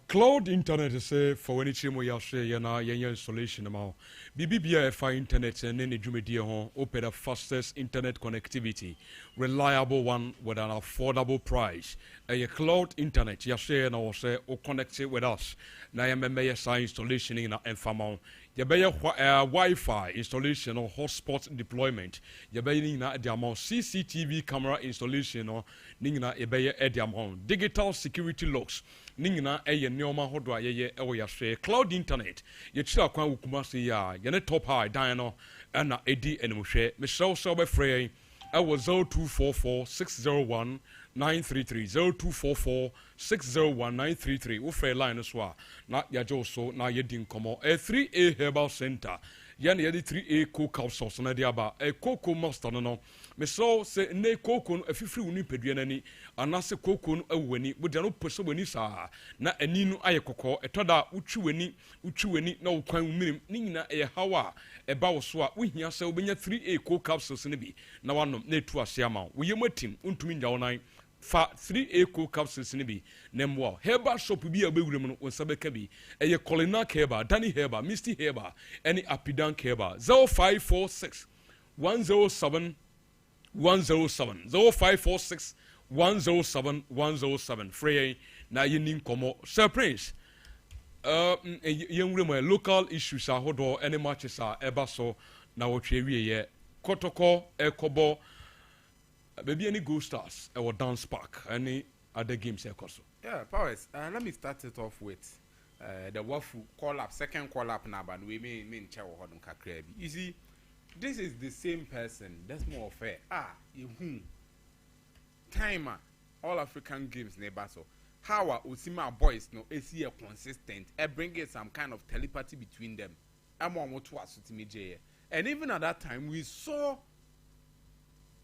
cloud internet say for when chimo ya share yana yenya installation ma bibia fa internet and ne dwumedie ho open the fastest internet connectivity reliable one with an affordable price a cloud internet ya share na say o connect with us na ya membe sign installation in enfamon ya be Wi-Fi installation or hotspot deployment ya be ni na the amount CCTV camera installation or ningina e be the amount digital security locks ningina eye neoma hodo ayeye ewo ya share cloud internet ye chira kwan wukuma se ya ye ne top high dan no na edi enimhwe me so be free ewo 0244 601 933 0244 601 933 wo free line so a na ya jo so na ye din komo 3A Herbal Center ya na ye 3A cocoa sauce na dia ba cocoa master no me so se ne cocoa no afifiri woni pedua nani anase cocoa no awani bo de no peso wani sa na ani no aye kokko etoda utwi wani na wokwan mirim ni nyina e hawa e ba wo so a wohia se obenya 3A cocoa capsules ne bi na wanom na etu ase ama wo yematim untumi nja wonan fa 3A cocoa capsules ne bi nemwa herbal shop bi abewuram no wonsabeka bi eye Colina Herbal Danny Herbal Misty Herbal any Apidan Herbal 0546 107 107 0546 107 107 free na yɛni nkɔmmɔ Sir Prince yɛnwura mu local issues ahodoɔ ɛne matches a ɛba so na wɔtwe awieyɛ kɔtɔkɔ ɛkɔbɔ baabi any Gold Stars ɛwɔ Dance Park any other games ɛkɔ so. Yeah, Powers, let me start it off with the Wafu call-up, second call-up now, but we mean Chow Hodon Kakrebi. You see, this is the same person, that's more fair. Timer, all African games, neighbor. So, how are Osima boys no is here consistent and bringing some kind of telepathy between them? I'm on what was to me, and even at that time, we saw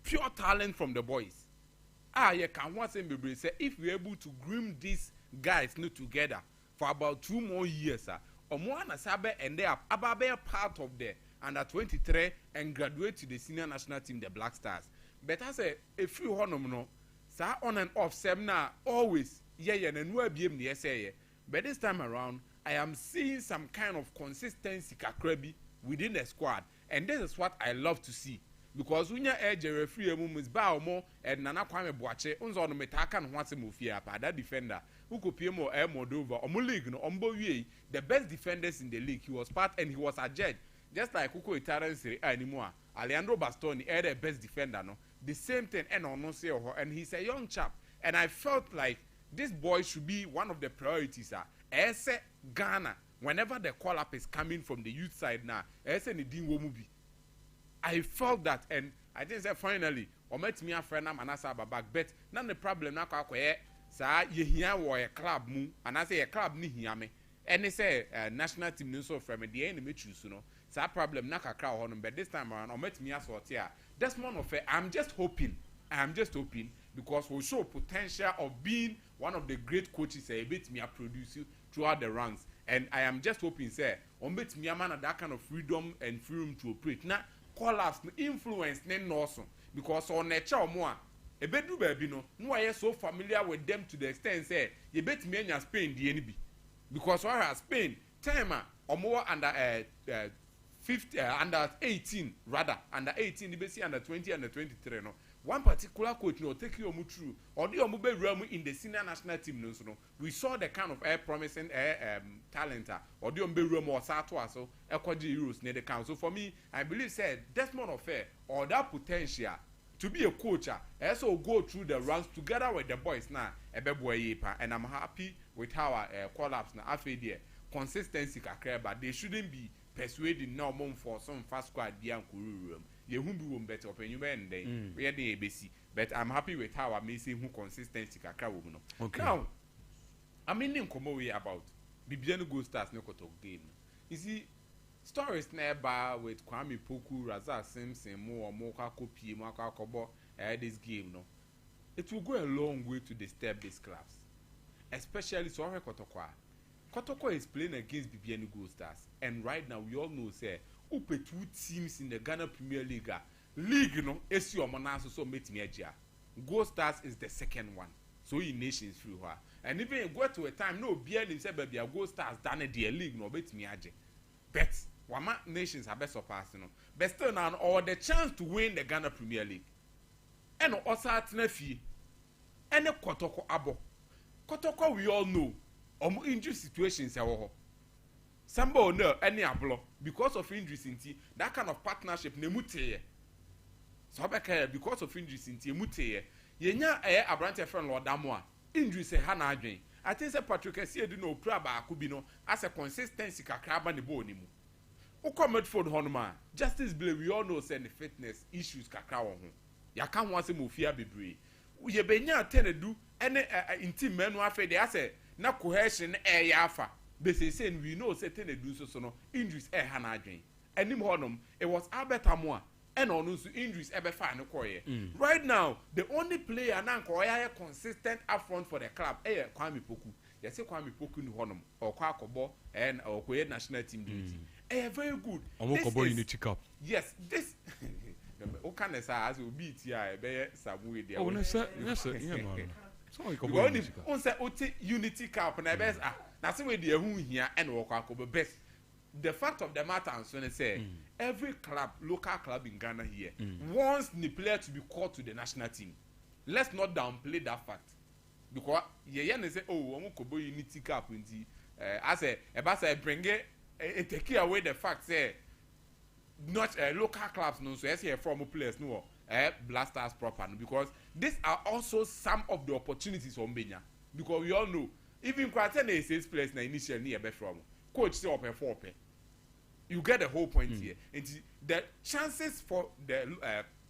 pure talent from the boys. You can once and be say if we're able to groom these guys no together for about 2 more years, or more sabe and they are about part of the under 23 and graduate to the senior national team, the Black Stars. But I say a few no, sir on and off seminar always and we'll be the essay. But this time around, I am seeing some kind of consistency kakrebi within the squad, and this is what I love to see. Because when you edge a referee moments Baomo and Nana Kwame Boache, unzo no metaka no wase mufia pa that defender who could pay more Moldova or league no Ombo the best defenders in the league. He was part and he was a judge. Just like Kuko Italian Serie anymore. Alejandro Bastoni the best defender no. The same thing and he's a young chap. And I felt like this boy should be one of the priorities. Ese Ghana, whenever the call up is coming from the youth side now, Ese Nidinwo Mubi. I felt that, and I think that finally, or met me a friend, I'm an asa back, but none the problem now, sir, you hear what a club mu, and I say a club ni hear me, and they say national team news so from the enemy choose, you know, so problem not a crowd on, but this time around, or met me a sort here. That's one of it. I'm just hoping, because we show potential of being one of the great coaches, a bit me a produce you throughout the ranks, and I am just hoping, sir, on bet me a man that kind of freedom and freedom to operate. Now, call-ups influence nem also because on nature or more a bedu baby no I so familiar with them to the extent say you bet me in Spain the NB because I have Spain timer or more under 50 under 18 rather under 18 you see under 20 under 23 no one particular coach no take you through or the omube realm in the senior national team no we saw the kind of promising talent or the omube realm or sato so ekwaji euros near the count. So for me I believe said Desmond Ofe or that potential to be a coach also go through the ranks together with the boys now and I'm happy with how call-ups now after the consistency but they shouldn't be persuading no more for some fast squad beyond room. You won't be better open you and we are the ABC. But I'm happy with how I'm missing who consistency woman. Okay. Now, I mean in Komowe about Bibiano Gold Stars no koto game. You see, stories nearby with Kwame Poku, Razak Simpson, more Kopi, Moka Kobo this game no. It will go a long way to disturb these clubs. Especially Sohwe Kotokwa. Kotoko is playing against Bibiano Gold Stars, and right now we all know say upe 2 teams in the Ghana Premier League. League no esi omonaso so meeting edge. Gold Stars is the second one. So in nations through her. And even go to a time no BN say baby Gold Stars done the league no meeting edge. But Wama nations are best surpassing. But still now or the chance to win the Ghana Premier League. And also at Nefi. And a Kotoko abo. Kotoko we all know. Injury situations somebody no any ablo because of injuries in that kind of partnership ne muteye so because of injuries in muteye yenya abrante friend Lord Damoa injuries ha na adwen I think say Patrick Essiedu no pra ba ko bi no as a consistency kakra ba ne ball ni mu ukọ midfield honoma Justice Blay we all know say the fitness issues kakra wo ho yaka ho ase mofia bebre ye benya tenedu ene intim manu afa de ase na cohesion yafa but say we know certain do so no injuries ha na adwen anim honum it was Albert Amoa and on injuries fa no koye right now the only player na ko ya consistent up front for the club Kwame Poku you say Kwame Poku ni honum or kwa akobo and or koye national team duty very good Omokobo Unity Cup yes this o can say as we beat here be Samuel there oh no sir yes sir yeah man Unity Cup na best na say we dey hu hia and work akobo best the fact of the matter and so say every club local club in Ghana here wants the player to be called to the national team. Let's not downplay that fact. because ye say oh omo kobo unity cap nti as a bring it take away the fact say not local clubs no so yes here from players no blasters proper no, because these are also some of the opportunities on Benya, because we all know even Quarten says players na initially near from coach say up 4 pay. You get the whole point here. And the chances for the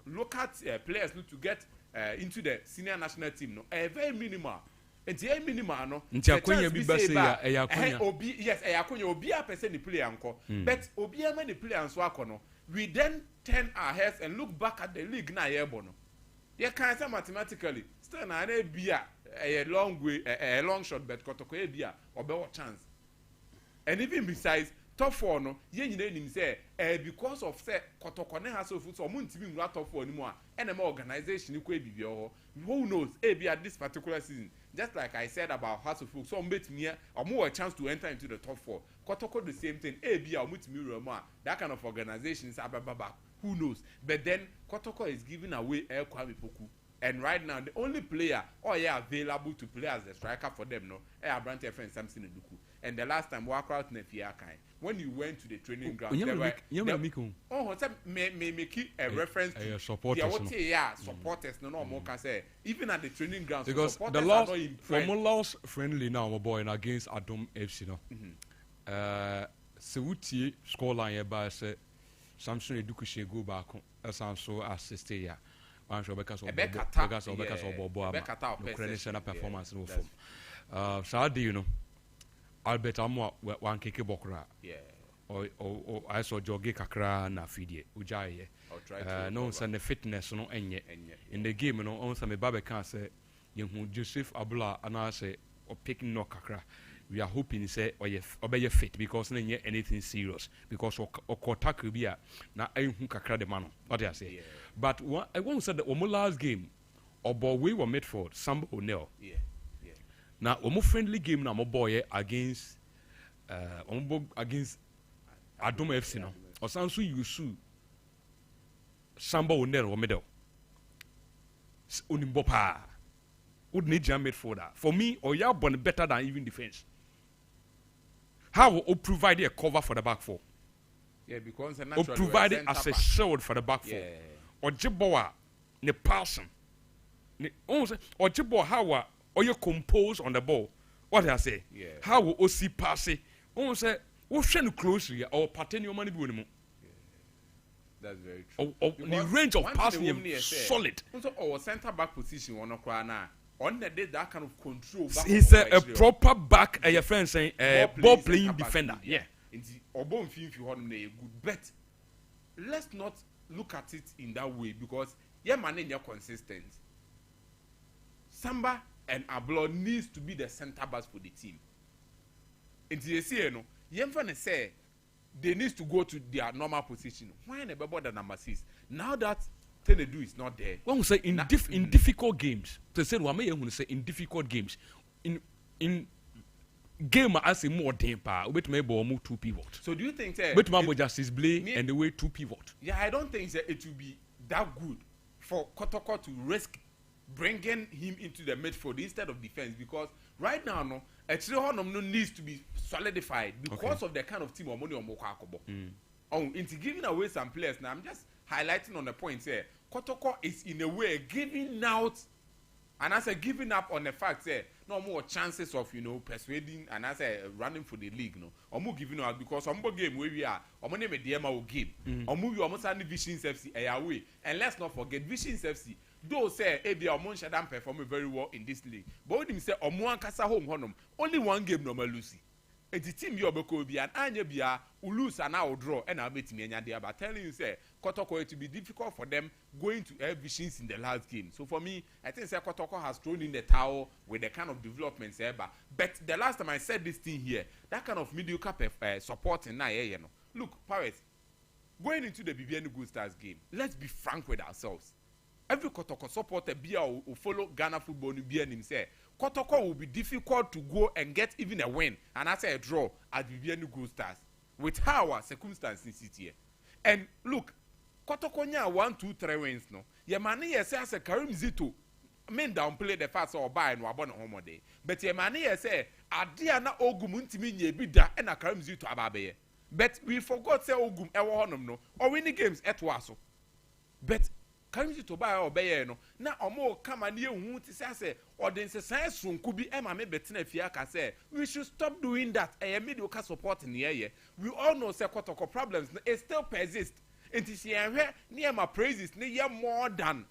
local players to get into the senior national team no are very minimal. And the minimal no. Obi yes, obi a person the player anko. But obi a many players wako no. We then turn our heads and look back at the league na yebo no. You can say mathematically still na be a long way a long shot, but kotoko be a or chance. And even besides top 4 no ye nyina nim say because of say kotoko ne ha so fu so mo ntimi nwura top 4 ni mu a ene ma organization ko ebibia ho, who knows be at this particular season, just like I said about House of Folk, so mbetimi or more a chance to enter into the top 4. Kotoko the same thing be a mutimi roma, that kind of organizations ababa, who knows. But then Kotoko is giving away El Kwame Poku, and right now the only player available to play as a striker for them no Abrante friend Samson Eduku. And the last time walk out Nefiakai, when you went to the training ground, make a reference to supporters. Supporters, no more can say even at the training ground. Because the last friendly now, boy, against Adom FC no. Sewuti scoreline by say Samson Eduku go back as also assist here. I'm sure because of performance no form. Saudi, you know. Albert Amwa one keke bokra. Yeah. Or I saw jogi kakra na fidie. Ujaye. No send the fitness no enye. In the game no on some babe can say Yehu Joseph Abula and I say or picking no kakra. We are hoping say or be fit because no anything serious. Because or kotaku bia na ehu kakra the man. What I say. But I won't say that last game or we were made for Sompa O'Neil. Yeah. Now, omo friendly game na mo boy against Adom FC now. Osanso Yusu Sompa O'Neil o medal. Onimbo pa. Would need jam made for that. For me, Oya born better than even defense. How will provide a cover for the back four? Yeah, because or provide it as a shield for the back four. Or Jiboa ne person. Or Jiboa how or you compose on the ball. What I say? Yeah. How will OC pass it? On say, we should closely or pattern your money. That's very true. The range of passing is solid. Also, our center back position on the day that kind of control. He's a proper back. Your friend saying ball playing defender. Yeah. Or bone feel you want good, but let's not look at it in that way because your man is consistent. Samba and Ablo needs to be the center backs for the team. And you see, no, you say they need to go to their normal position. Why never bother number 6? Now that Tenedu is not there. When we say in difficult games, to say what may say in difficult games, in game as a more damper, with maybe move 2 pivot. So do you think with Mambo Justice Blay and the way 2 pivot? Yeah, I don't think that it will be that good for Kotoko to risk bringing him into the midfield instead of defense, because right now no actually needs to be solidified because of the kind of team or money or Mokakobo. Into giving away some players. Now I'm just highlighting on the point here. Kotoko is in a way giving out, and I say giving up on the fact that no more chances of persuading and I say running for the league. No, or more giving out because some game where we are, or money with the MO game, or move you almost under Visions FC away. And let's not forget Visions FC. Though say Abia Omon don't perform very well in this league, but when him say Omo Kasa home honum, only 1 game no Lucy. And the team you be an anya bia lose and now draw and I'll bet me anya but telling you say Kotoko it will be difficult for them going to have visions in the last game. So for me, I think say Kotoko has thrown in the towel with the kind of developments ever. But the last time I said this thing here, that kind of mediocre supporting now, look, Paris, going into the BBN Good Stars game, let's be frank with ourselves. Every Kotoko supporter who follow Ghana football in BNM say Kotoko will be difficult to go and get even a win and I say a draw at BBN Gold Stars with how our circumstances here. And look, Kotoko nya 1, 2, 3 wins no. Your money says a Karim Zito men downplay the fact or buy no abon home day but your money say adia na ogum ntimi nye bi da e na karam zi to ababe but we forgot say ogum e wo honom no or winning games eto aso but karam zi to buy obeye no na omo kama na ehu ti say or den say sunku bi e ma me betina fia ka say we should stop doing that e mediocre support in here we all know say kotoko problems it still persist until she near my praises near more than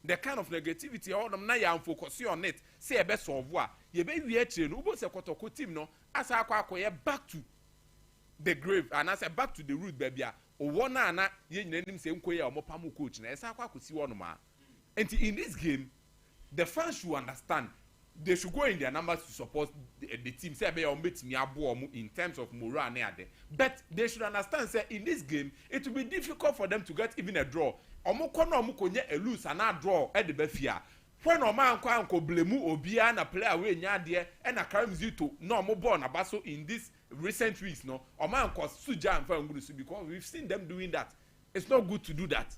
the kind of negativity all them na ya focus on it say be solve wa ye be wie train ubo se kotoko team no asa akwa back to the grave and I say back to the root baby a owo na na ye nyinanim se nkoye a omopam coach na esa akwa kosi wono ma until in this game the fans should understand they should go in their numbers to support the team say be o metimi abo in terms of morale na ade but they should understand say in this game it will be difficult for them to get even a draw omo kono omo konye a lose and a draw e de ba fia when o man anko blemu obia na player we nya ade e na Karamzito no omo ball na baso in this recent weeks no o man ko suja and fan guru because we've seen them doing that. It's not good to do that.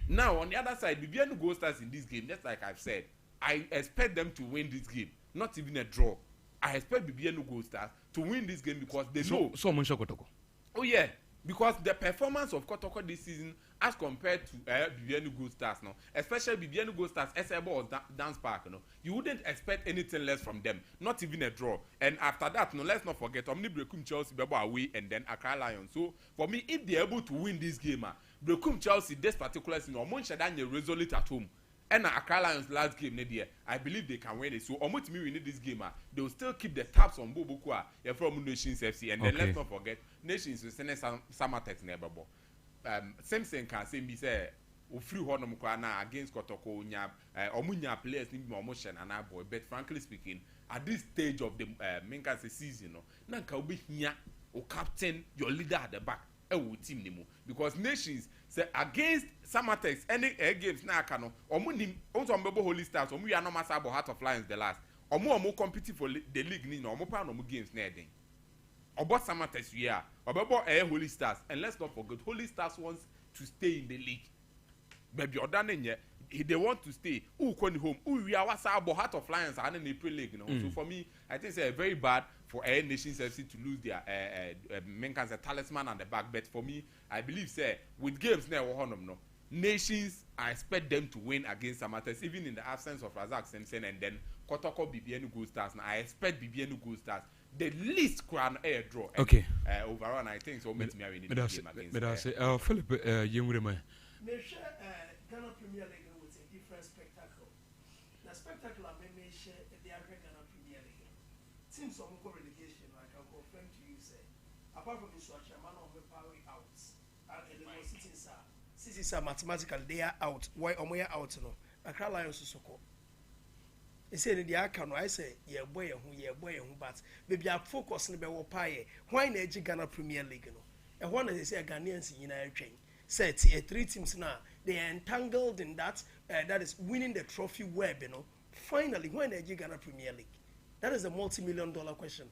Now on the other side Bibianu Gold Stars in this game just like I've said I expect them to win this game, not even a draw. I expect Bibianu Gold Stars to win this game because they know. So much Kotoko. Oh yeah, because the performance of Kotoko this season, as compared to Bibianu Gold Stars, no, especially Bibianu Gold Stars, SB or Dance Park, no, you wouldn't expect anything less from them, not even a draw. And after that, no, let's not forget, Omni Brekum Chelsea Bebo away and then Accra Lions. So for me, if they're able to win this game, Brekum Chelsea this particular season, or Monshadanya resolute at home. And Accra Lions last game I believe they can win it. So almost me winning this game, they will still keep the tabs on Bobukwa from Nations FC. And then let's not forget Nations will send Samatex never. Same can say me say free honor against Kotoko Omunya players need more motion and our boy. But frankly speaking, at this stage of the main season, no, Nanka will be here or captain your leader at the back. Team nimo because Nations say against Samatex any games na kano omo nim also mbebo Holy Stars omo ya no masabo Heart of Lions the last omo compete for the league ni na omo pa no games na eden obo Samatex we are obebo Holy Stars and let's not forget Holy Stars wants to stay in the league baby odanenye they want to stay who come home who we are wasabo Heart of Lions and in April league no so for me I think it's very bad for Air Nations FC to lose their main cancer talisman on the back. But for me, I believe, with games now, no Nations, I expect them to win against Samatex, even in the absence of Razak Simpson and then Kotoko Bibianu Gold Stars. Now, I expect Bibianu Gold Stars the least crown air draw. Okay. Overall, I think so. Let me win this game against. Philip, you will remember. Ghana Premier League with a different spectacle. The spectacle I may share the Ghana Premier League. Teams of relegation, I can confirm to you, say, apart from the structure, man of the power out, and the cities are mathematical, they are out. Why am I out? No, Accra Lions is so cool. He said, in the account, I say, yeah, boy, but maybe I focus on the pie. Why not Ghana Premier League? No, and one they say Ghanaians in United train. Said, three teams now, they are entangled in that, that is winning the trophy web, you know. Finally, when they Ghana Premier League? That is a multi-million-dollar question.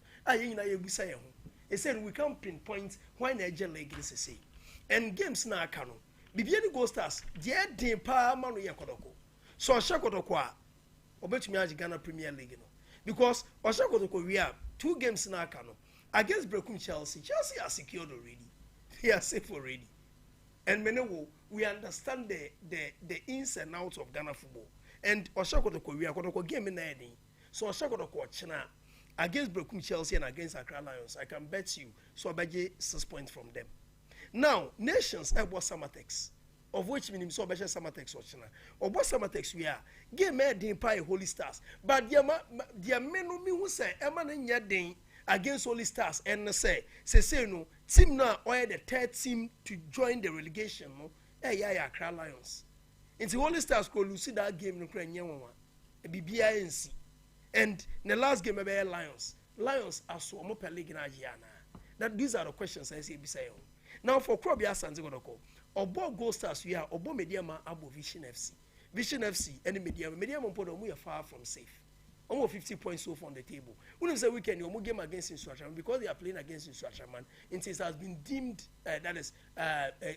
He said we can't pinpoint why Niger League is a say. And games na kano. Bibiani Gold Stars, dear de pa manu ya kodoko. So Oshakotoko, obetumi Ghana Premier League no. Because Oshakotoko we have 2 games na kano against Brekum Chelsea. Chelsea are secured already. They are safe already. And Menewo, we understand the ins and outs of Ghana football. And Oshakotoko we are kodoko game in the so China against Brekum Chelsea and against Accra Lions, I can bet you so I bet 6 points from them. Now, Nations about Samatex, of which meaning so bet Samatex or China. Or what Samatex we are game made in Pie Holy Stars. But dear men who me who say Eman and Yadin against Holy Stars and say no team now or the 3rd team to join the relegation no Accra Lions. Into Holy Stars go lose that game no Ukrainian one. A BBINC. And the last game about Lions are so more per league in Ajiana. That these are the questions I say beside. Now for Krobia Sanzigodoko, Obo Gold Stars we are Obo Mediama Abo Vision FC. Vision FC any Medium Podo we are far from safe. Almost 50 points so far on the table. When say weekend you game against Instruction because they are playing against Instruction man. It has been deemed that is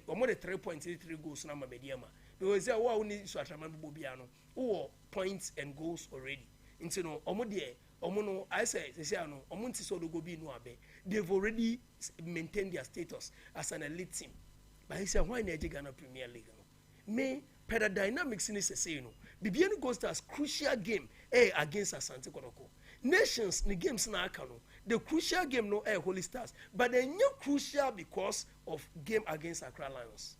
almost 3.33 goals number Mediama. because say wo ni so atrama bibo bia no wo points and goals already into no omo de omo no I say no omo nti so do go bi no abe they've already maintained their status as an elite team but he say why na Ghana Premier League no me per the dynamics ni say no Bibiani Gold Stars crucial game against Asante Kotoko nations the games na aka no the crucial game no Holy Stars but the new crucial because of game against Accra Lions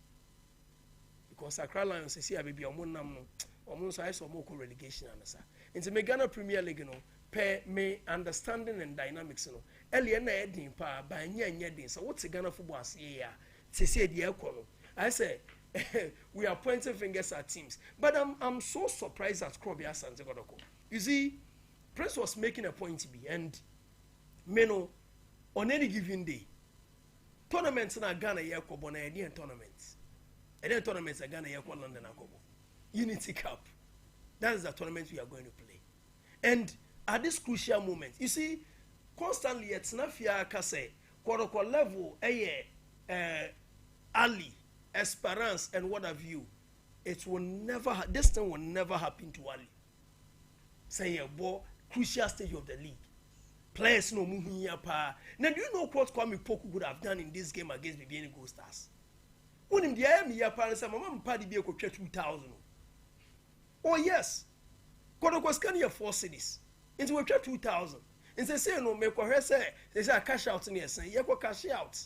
because Accra Lions say baby omo nam no omo so I saw more relegation anasa into me Ghana Premier League no per me understanding and dynamics no earlier na edin pa ba nya din so what Ghana football as ya say the ekono I say we are pointing fingers at teams but I'm so surprised at Krobia Asante Kotoko. You see Prince was making a point to be and Meno on any given day tournaments in Ghana Yakobo na any tournaments and then tournaments in Ghana Yakobo London Akobo Unity Cup. That is the tournament we are going to play. And at this crucial moment, you see, constantly it's not fear kase Kotoko level Ali, Esperance, and what have you. It will never this thing will never happen to Ali. Say a crucial stage of the league. Players no moving here pa. Now do you know what Kwame Poku would have done in this game against Bibiani Gold Stars? When him the AM here pa say mama mpa di be ko 2000. Oh yes. Kotoko scan here 4 cities. Into we 2000. And say no me ko say cash out in here say ye ko cash out.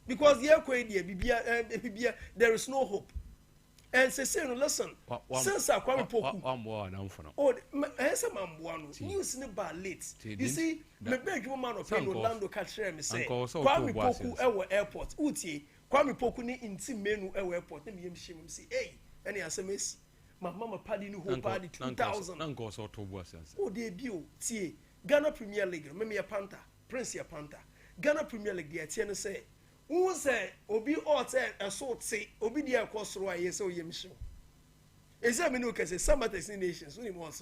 Because ye ko Bibia there is no hope. And say no listen. Since Kwame Poku oh esa mamboa no news ni ba late. You see me beg man of Orlando catch me say Kwame Poku ewo airport utie Kwame Poku ni inti menu ewo airport na me yem shim say hey any asemesi mama party no ho party 2000 na go so to bo asense oh dey bio tie Ghana Premier League me ya Panther Prince ya Panther Ghana Premier League dey tie no say who say obi ought assault say obi dey akosoro aye say oyem him eze me no kase Sompa nations we want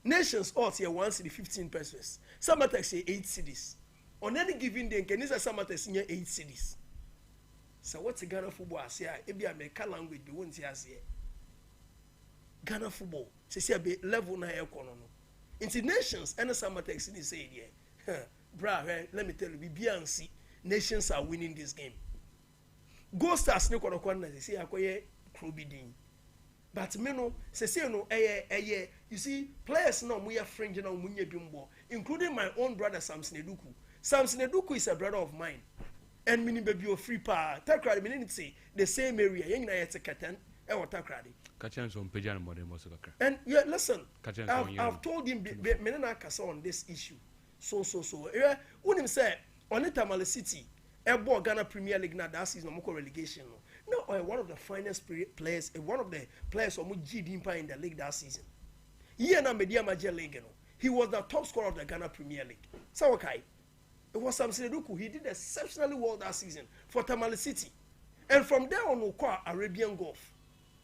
nations ought here 1 city 15 pesos Sompa say 8 cities on any given day can is Sompa near 8 cities so what's Ghana football as e be American language be won't hear say Ghana football say be level na e kono no into nations and Sompa ni say here bra let me tell you BBNC nations are winning this game. Gold Stars ne Kotoko na say akoye Krobidin. But me no say no you see players no muya fringe na munye bimbo including my own brother Samson Eduku. Samson Eduku is a brother of mine. And mini baby o free pa takrade me say the same area yen na yete katan e wo takrade. Kachan so mpeja no modern mo so kakra. And yeah listen I've told him me na kasa on this issue. So unim say on Tamale City, Ebo Ghana Premier League na that season moko relegation no. Now one of the finest players, one of the players who GD in the league that season. Here na Media Major League no. He was the top scorer of the Ghana Premier League. So okay. It was Samson Eduku. He did exceptionally well that season for Tamale City. And from there on we call Arabian Gulf.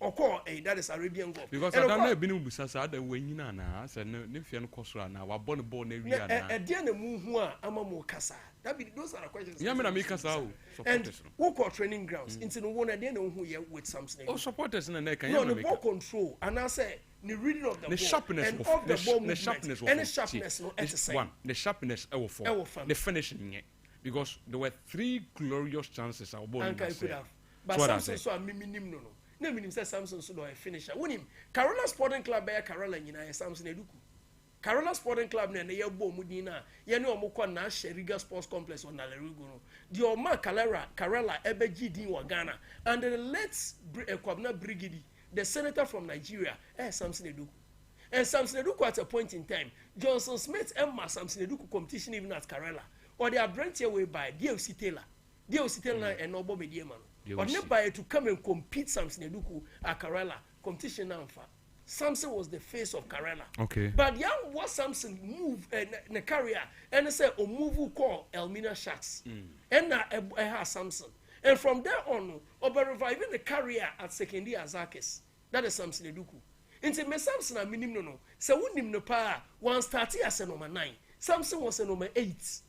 That is Arabian Gulf. Because I don't know been busasa the way na na say ne fie no kosoro na wa born na area na. E dia na mu hu a amamo kasa. That be those are the questions. Yeah me na me kasa o. And we call training grounds. Into no one dia na hu here with something. Oh supporters na can you make. No ball control and I say the reading of the ball sharpness and of the ball movement. Sharpness and the sharpness no exercise. One, the sharpness ewo for. The finishing because there were 3 glorious chances our ball. And could have. But Samson so a minim no. No meaning say Samson so a finisher. When him Carola Sporting Club by Carola nyina Samson Eduku. Carola Sporting Club na ye bo mudina ye ne omukwa na Sheriga Sports Complex on Nalerigo no. The Oma Carola ebe GD wa Ghana and the late Kwabna Brigidi the senator from Nigeria Samson Eduku. And Samson Eduku at a point in time Johnson Smith Emma Samson Eduku competition even at Carola or they are brent away by DLC Taylor and Obo Media man. Or never to come and compete Samson Eduku at Kerala competition now. Samson was the face of Kerala. Okay. But young was Samson move in a career and say a move who call Elmina Sharks. And Samson. And from there on, over reviving the career at second year Azakis. That is Samson Eduku. Into me Samson a minimum no. So unim no pa one started as a number 9. Samson was a number 8.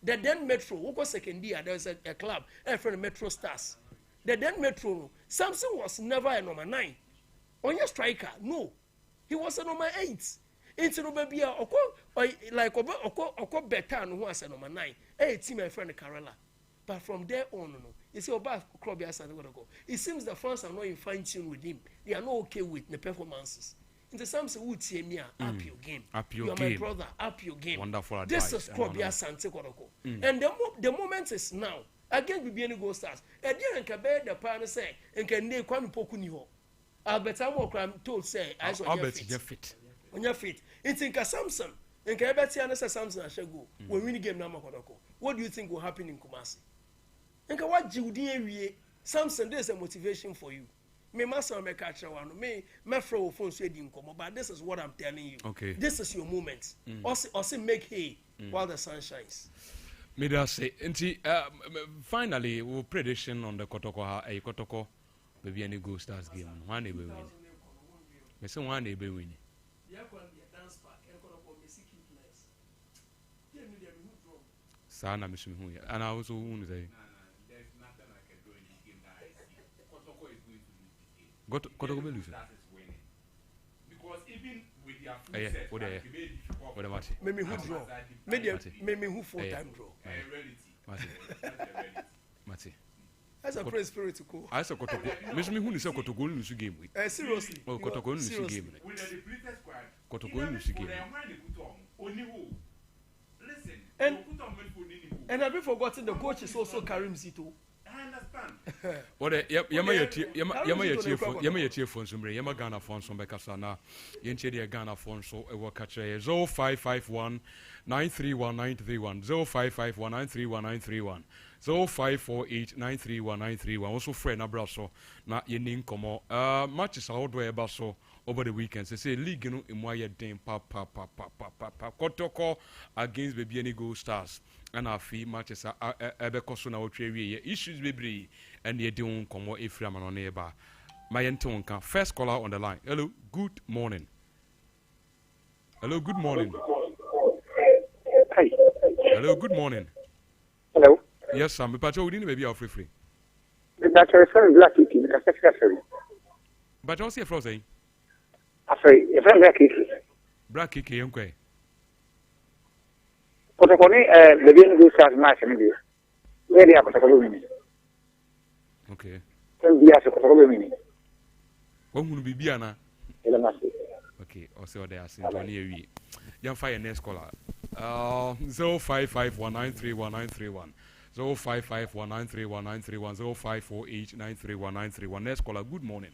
The then Metro, who was second year, there was a club, friend Metro Stars. the then Metro, Samson was never a number 9. On your striker, no. He was a number 8. Into no baby, like Oko Betan, who was a number 9. Hey, team, my friend Carella. But from there on, no. You see, Oba Club it seems the fans are not in fine tune with him. They are not okay with the performances. In the Samson would say me up your game. You are my brother, up your game. Wonderful advice. This is Club Sante Kodoko. And the moment is now. Again, we be any go stars. And you can bear the partner say, and can name Kwame Pokuniho. Albert Amokram told say, as on your fit. On your feet. It's in Samson. And can better answer Samson I shall go. When we game Nama Kodoko. What do you think will happen in Kumasi? And what Judy Samson, there's a motivation for you. Me master me catch one. Me fro phone trading come, but this is what I'm telling you. Okay. This is your moment. Also make hay while the sun shines. Me da say, finally, we prediction on the Kotoko, maybe any Go Stars game. One day we win. Me say one day we win. Sana me shumi huya. And I also want to say. Kotoko will lose. Because even with their full set, Maybe who draw? Maybe who full-time draw? Mati. That's a praise spirit to go. I saw Kotoko. Miss me who is a Kotoko lose game with. Seriously. Oh, Kotoko lose game. With the depleted squad, Kotoko lose game. And I've been forgotten the coach is also Karim Zito. I understand. What Yama your phone, some Yama Ghana phone, some Becasana, Yenchedia Ghana phone, so a work at 0551 931 931, 0551 931 931, 0548 931 931. Also, friend Abraso, not Yenin Como. Matches are outdoor Basso over the weekends. They say League in Moya Dame, Kotoko against Baby Any Go Stars. And our fee matches are Ebecoso now trade issues baby and they don't come more if I'm on neighbor. My Antonka, first caller on the line. Hello, good morning. Hello, good morning. Hi. Hello, good morning. Hello. Yes, Sam. But you didn't maybe off free. But your friend Black Kiki, but also a frozen. Afraid, your friend Black Kiki. Black Kiki, okay. Kotokoni, the game goes as match, maybe. Where they are Kotokoni. Okay. Then we are Kotokoni. When will be Biana? Okay, also they are saying Johnny. Young fire next caller. 0551931931. 0551931931. 0548931931. Next caller. Good morning.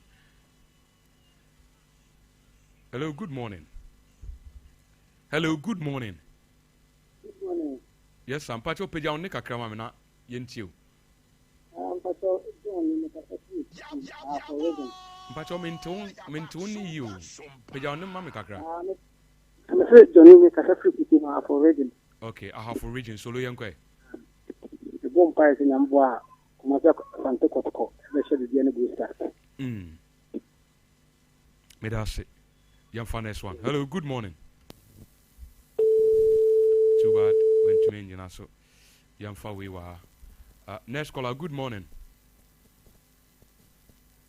Hello. Good morning. Hello. Good morning. Good morning. Yes, I'm Pacho Peja on Nika Kramamina. Yentio. Pacho John Pacho Mintoni you. Peja on Mamma Kakra. I'm afraid Johnny make a free for region. Okay, I have for region solo yankwe. The bomb pies in Amboa, Mazak Santa Kotoko, especially the Energy Star. May I say, young finest one. Hello, good morning. Too bad when to me, you know, so young far we were. Next caller, good morning.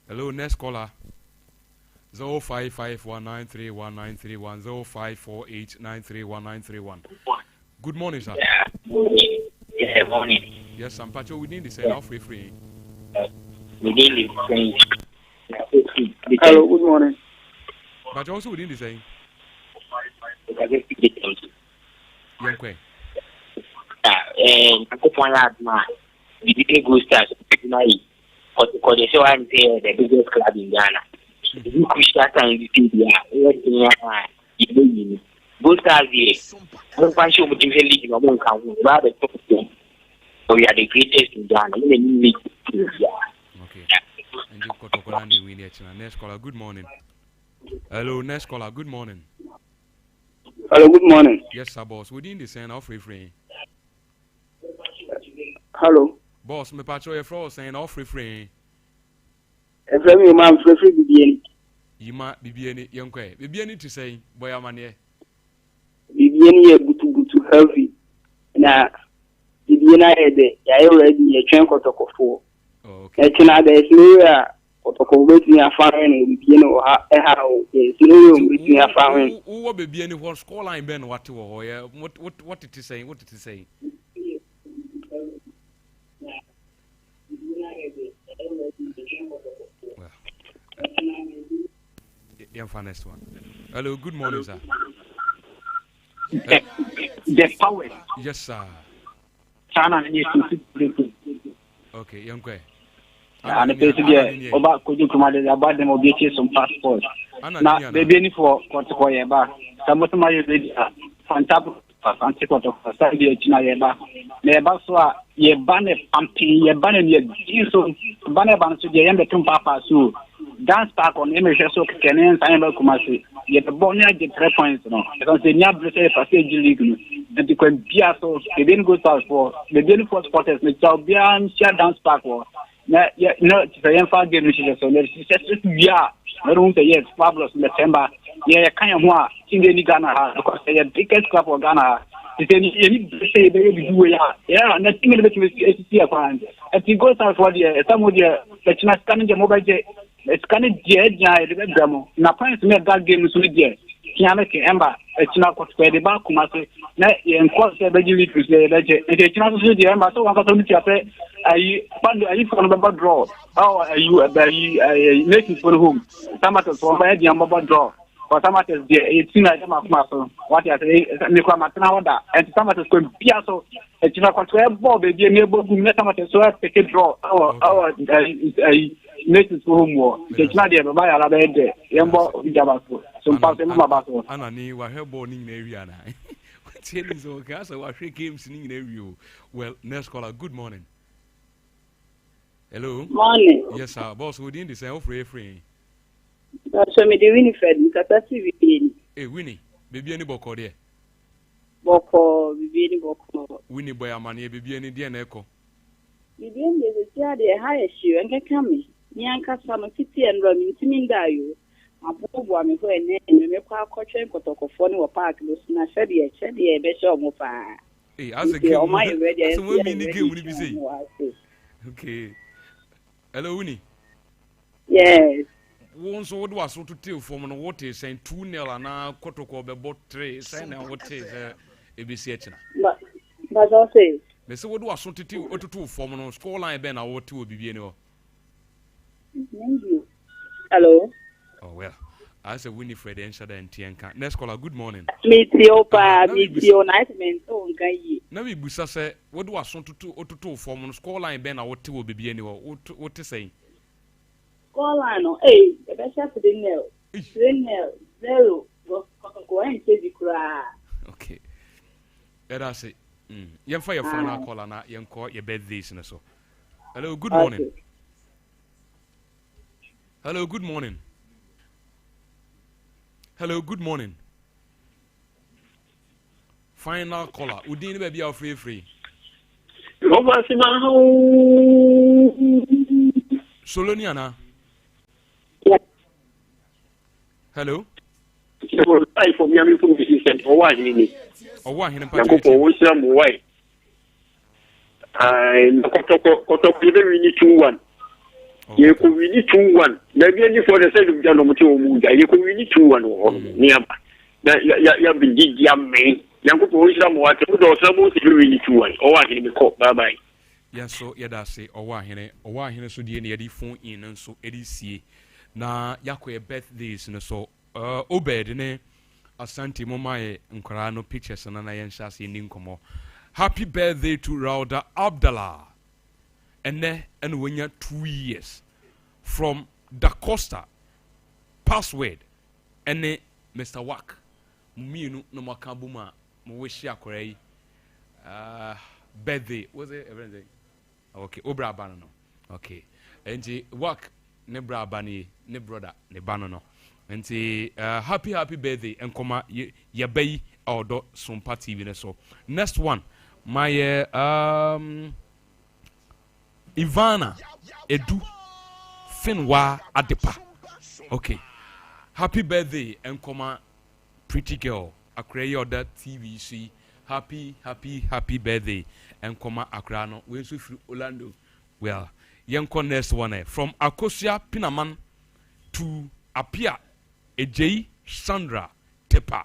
Hello, next caller. 0551931931 0548931931. Good morning, sir. Yeah, morning. Yes, I'm Pacho. We need to say now free. We need to say. Hello, good morning. But also we need to say. Yankwe. Aku point out man, the big Go Stars tonight. Because they show I'm the biggest club in Ghana. You push that time in the India. Go Stars here. I'm quite sure we can league in our own country. Rather, we are the greatest in Ghana. In the new league. Okay. And you got to go on the win. Next caller, good morning. Hello, next caller, good morning. Hello, good morning. Yes, sir, boss. We need to send off free. Hello. Boss, me patrol your frost saying off free. Every man free BBN. You might be any young quay. BBN to say, boy, I'm on here. BBN here, good to healthy. Now, BBN I had I already a chunk of 4. Okay. There's no protocol between a foreign and you know how there's no between a foreign. Who will be any one score line Ben what it is saying? What it is saying? Well, yeah, next one. Hello, good morning, sir. The power. Yes, sir. Okay, young guy. And the person about could you come about them or get some passports. Now, baby, for what to call you back. Some of my fantastic. Antiquote of Sunday China Yeba. Neba Swa, ye banner pumping, ye banner ye diesel, banner bans to the end of Papa Su. Dance back on Ember so Canadian Simon Kumasi. Yet the Bonia get 3 points. No, because the Nabra Passage League. And the Quempiaso, they didn't go south for the beautiful spotters, Mr. Bian, shut dance back. No, it's a young far game, so let's just be I don't say yes, fabulous in December. Yeah, kind of more. Any Ghana because they are biggest club for Ghana. If any say they do yeah, nothing in the SC account. If you go south for the some of the China scanning the mobile jet, scanning jet, the demo. Now, parents made that game with the Ember, a China court where the back Kumasi, and course, the Belgian to say that the China the Ember, so I'm going to say, are you from the draw? How are you making for whom? Some of us from the draw. Or some of us, it's in a muscle. What you say, Nicola and some of us going Piasso, a China control ball, the neighbor who met some of us so I take a draw. Our native home war. It's not there, by a bed, Yambo, Javaso, some part of Mabaso. Anani, were her born in area. What's here is okay, so I games in area. Well, next caller, good morning. Hello? Morning. Yes, sir. Boss, within the same free. So me the Winifred, Mr. Hey, Winnie, baby, any boko there? Boko, baby, boko. Winnie boy, amani, baby, any dear echo. Baby, there's a child the highest you and can come. Nyanka sama city and running to me die you. My poor me for a name, and me call coaching Cotocophone or park, Lucina Shady, Shady, a bishop of fire. Hey, as a girl, my ready, so we mean the game will be say. Okay. Hello, Winnie. Yes. Once what was so to tell from what is saying 2-0 and now Kotoko bought 3, saying what is ABC. But I'll say, they say what was so to tell what to do from no score line ben or what will be any. Hello. Oh, well, I say Winifred and Shada and Tianka. Next caller, good morning. Meet your nice man, oh, guy. Now we busa say what was so to do from no score line ben or what will be any what to say. Call on, hey, the best to the nail. 3-0. Go and say the cry. Okay. That's it. You fire phone call and you call your birthday so. Hello, good morning. Hello, good morning. Hello, good morning. Final caller. Udini baby are free. Soloniana. Hello. I for me, I'm from the or one minute. Or one in a way. I we need 2-1. You could we need 2-1. Maybe only for the sake of Janomutu, you could we need 2-1 or nearby. You have been did young man. Young some water, or some we need 2-1 or one in the court. Bye bye. Yes, so yeah, say or one here so the any phone in and so EDC. Na yakwe birthdays no so obed ne Asante Momae Nkorano pictures na yensha se ni nkomo. Happy birthday to Rauda Abdallah. And when you're 2 years from Da Costa password and Mr. Wack Muminu no makabuma mwishi akorei birthday was it everything okay obra banano okay and Wack ne bra bani ne brother ne banono and happy birthday and koma ye bay odo Sompa TV ne so next one my Ivana Edu Finwa Adepa. Okay. Happy birthday and koma pretty girl. Akra yoda TVC. Happy birthday and koma akrano. We so free Orlando. Well, Yenko next one from Akosia Pinaman to Apia Ejei Sandra Tepa.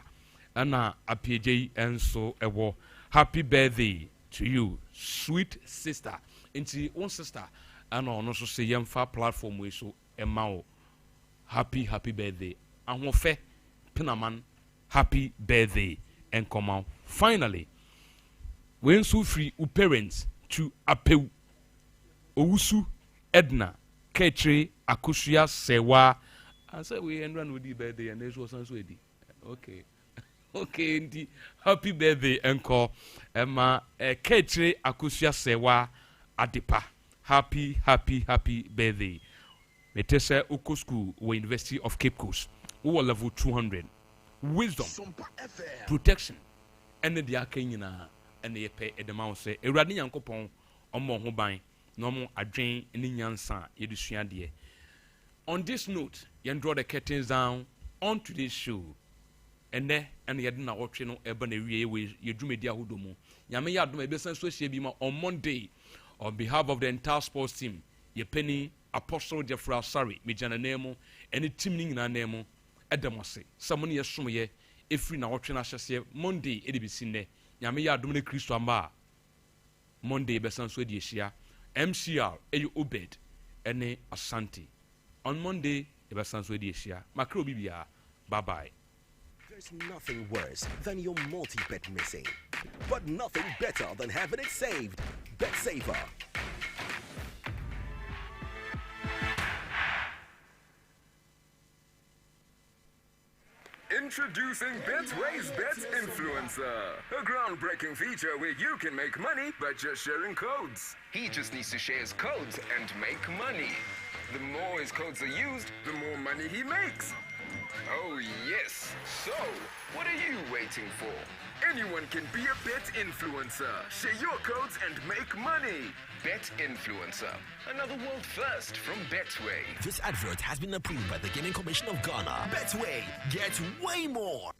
Ana Apia Ejei Enso Ewo. Happy birthday to you, sweet sister. Inti one sister. Ana ono so say yemfa platform we so emao. Happy birthday. Anwofe Pinaman. Happy birthday and come out. Finally, when so free u parents to Apeu Owusu Edna Ketre Akusia Sewa. I said we end run with the birthday and this was ready. Okay. Okay, indeed. Happy birthday, Uncle Emma Ketre Akusia Sewa Adipa. Happy birthday. Metese Uko School, University of Cape Coast. Who are level 200. Wisdom, protection, and the Akanyina, and the pay at the mouse. A radian coupon on more hobine, no more a drain in the Yansa, Yedusian dear. On this note, you draw the curtains down on today's show. And there, and you didn't watch no urban area with your Drumedia Hudomo. Yamaya do my business with Shebima on Monday on behalf of the entire sports team. Your penny, Apostle Jeffra, sorry, Mijana Nemo, and the team in our name. Edamose, someone yes, some ye, if free now watching us Monday, it be seen there. Yamaya Dominic Christo Amba Monday, Bessan Swedish, MCR, Ayu Obed, Ene Asante. On Monday, Bessan Swedish, Macro Bibia, bye bye. There's nothing worse than your multi-bet missing, but nothing better than having it saved. Bet Saver. Introducing Betway's Bet Influencer, a groundbreaking feature where you can make money by just sharing codes. He just needs to share his codes and make money. The more his codes are used, the more money he makes. Oh yes, so what are you waiting for? Anyone can be a bet influencer. Share your codes and make money. Bet Influencer, another world first from Betway. This advert has been approved by the Gaming Commission of Ghana. Betway, get way more.